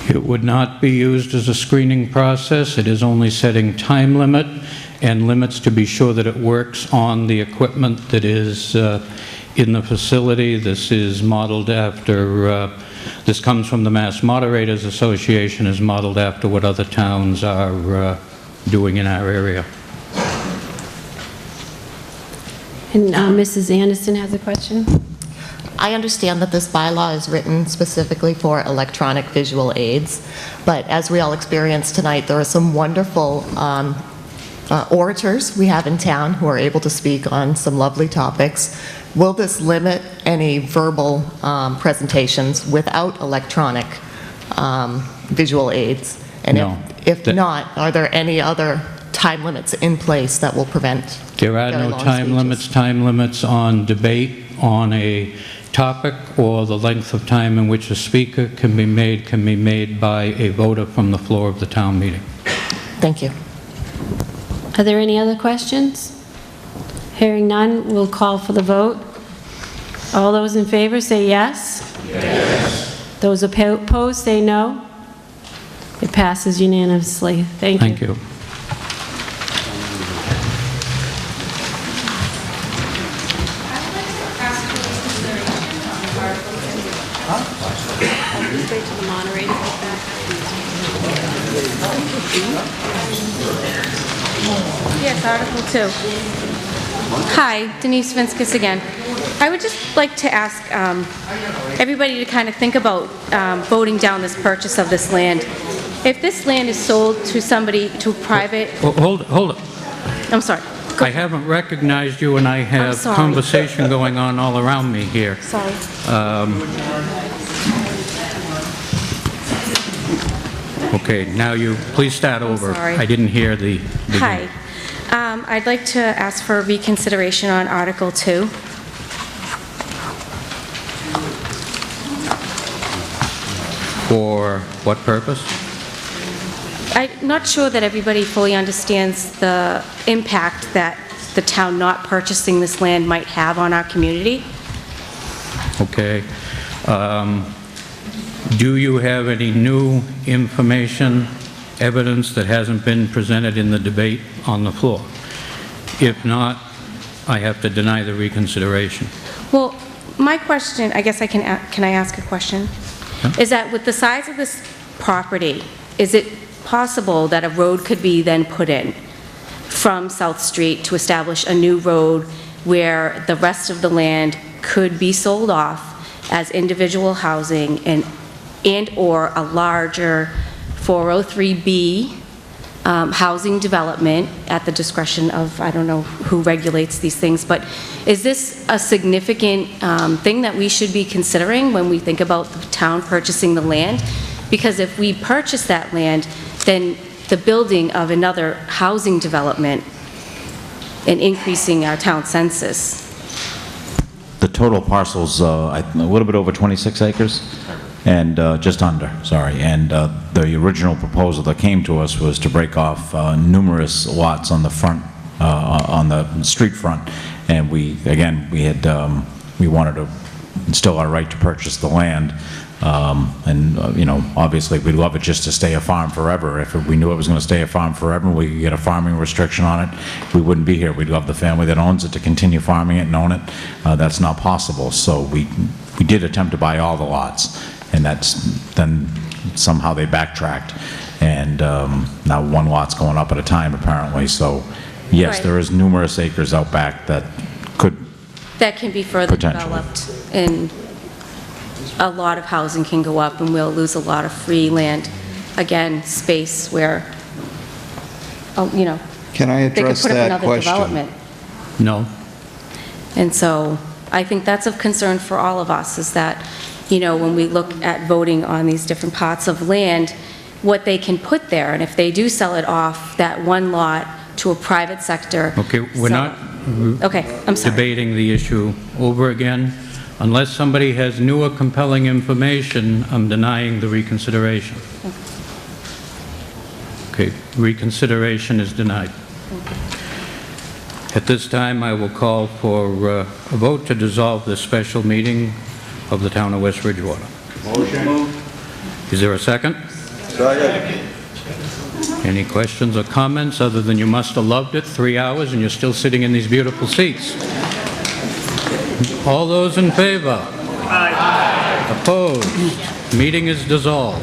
S1: It would not be used as a screening process. It is only setting time limit and limits to be sure that it works on the equipment that is in the facility. This is modeled after, this comes from the Mass Moderators Association, is modeled after what other towns are doing in our area.
S5: And Mrs. Anderson has a question.
S9: I understand that this bylaw is written specifically for electronic visual aids, but as we all experienced tonight, there are some wonderful orators we have in town who are able to speak on some lovely topics. Will this limit any verbal presentations without electronic visual aids? And
S1: No.
S9: if not, are there any other time limits in place that will prevent
S1: There are
S9: very
S1: no
S9: long
S1: time limits. Time limits on debate on a topic or the length of time in which a speaker can be made by a voter from the floor of the town meeting.
S9: Thank you.
S5: Are there any other questions? Hearing none, we'll call for the vote. All those in favor say yes. Yes. Those opposed say no. It passes unanimously. Thank you.
S1: Thank you.
S17: Yes, Article 2. Hi, Denise Vinskus again. I would just like to ask everybody to kind of think about voting down this purchase of this land. If this land is sold to somebody, to a private...
S1: Hold it.
S17: I'm sorry.
S1: I haven't recognized you, and I have
S17: sorry.
S1: conversation going on all around me here.
S17: Sorry.
S1: Okay, now you, please start over.
S17: sorry.
S1: I didn't hear the beginning.
S17: Hi. I'd like to ask for reconsideration on Article 2.
S1: For what purpose?
S17: I'm not sure that everybody fully understands the impact that the town not purchasing this land might have on our community.
S1: Okay. Do you have any new information, evidence that hasn't been presented in the debate on the floor? If not, I have to deny the reconsideration.
S17: Well, my question, I guess can I ask a question?
S1: Yeah.
S17: Is that with the size of this property, is it possible that a road could be then put in from South Street to establish a new road where the rest of the land could be sold off as individual housing and/or a larger 403B housing development at the discretion of, I don't know who regulates these things, but is this a significant thing that we should be considering when we think about the town purchasing the land? Because if we purchase that land, then the building of another housing development and increasing our town census.
S2: The total parcel's a little bit over 26 acres, and just under, sorry. And the original proposal that came to us was to break off numerous lots on the front, on the street front. And we wanted to instill our right to purchase the land. You know, obviously, we'd love it just to stay a farm forever. If we knew it was going to stay a farm forever, we could get a farming restriction on it, we wouldn't be here. We'd love the family that owns it to continue farming it and own it. That's not possible. So we did attempt to buy all the lots, and then somehow they backtracked. And now one lot's going up at a time, apparently. So, yes,
S17: Right.
S2: there is numerous acres out back that
S17: That can be further
S2: Potentially.
S17: developed, and a lot of housing can go up, and we'll lose a lot of free land. Again, space where, you know,
S21: Can I
S17: they could
S21: address
S17: put up
S21: that
S17: another
S21: question?
S17: development.
S1: No.
S17: And so I think that's of concern for all of us, is that, you know, when we look at voting on these different parts of land, what they can put there, and if they do sell it off, that one lot to a private sector.
S1: Okay, we're not
S17: Okay, I'm sorry.
S1: debating the issue over again. Unless somebody has new or compelling information, I'm denying the reconsideration. Okay, reconsideration is denied. At this time, I will call for a vote to dissolve this special meeting of the town of West Bridgewater.
S21: Motion.
S1: Is there a second?
S21: Second.
S1: Any questions or comments, other than you must have loved it, 3 hours, and you're still sitting in these beautiful seats? All those in favor? Aye. Opposed? Meeting is dissolved.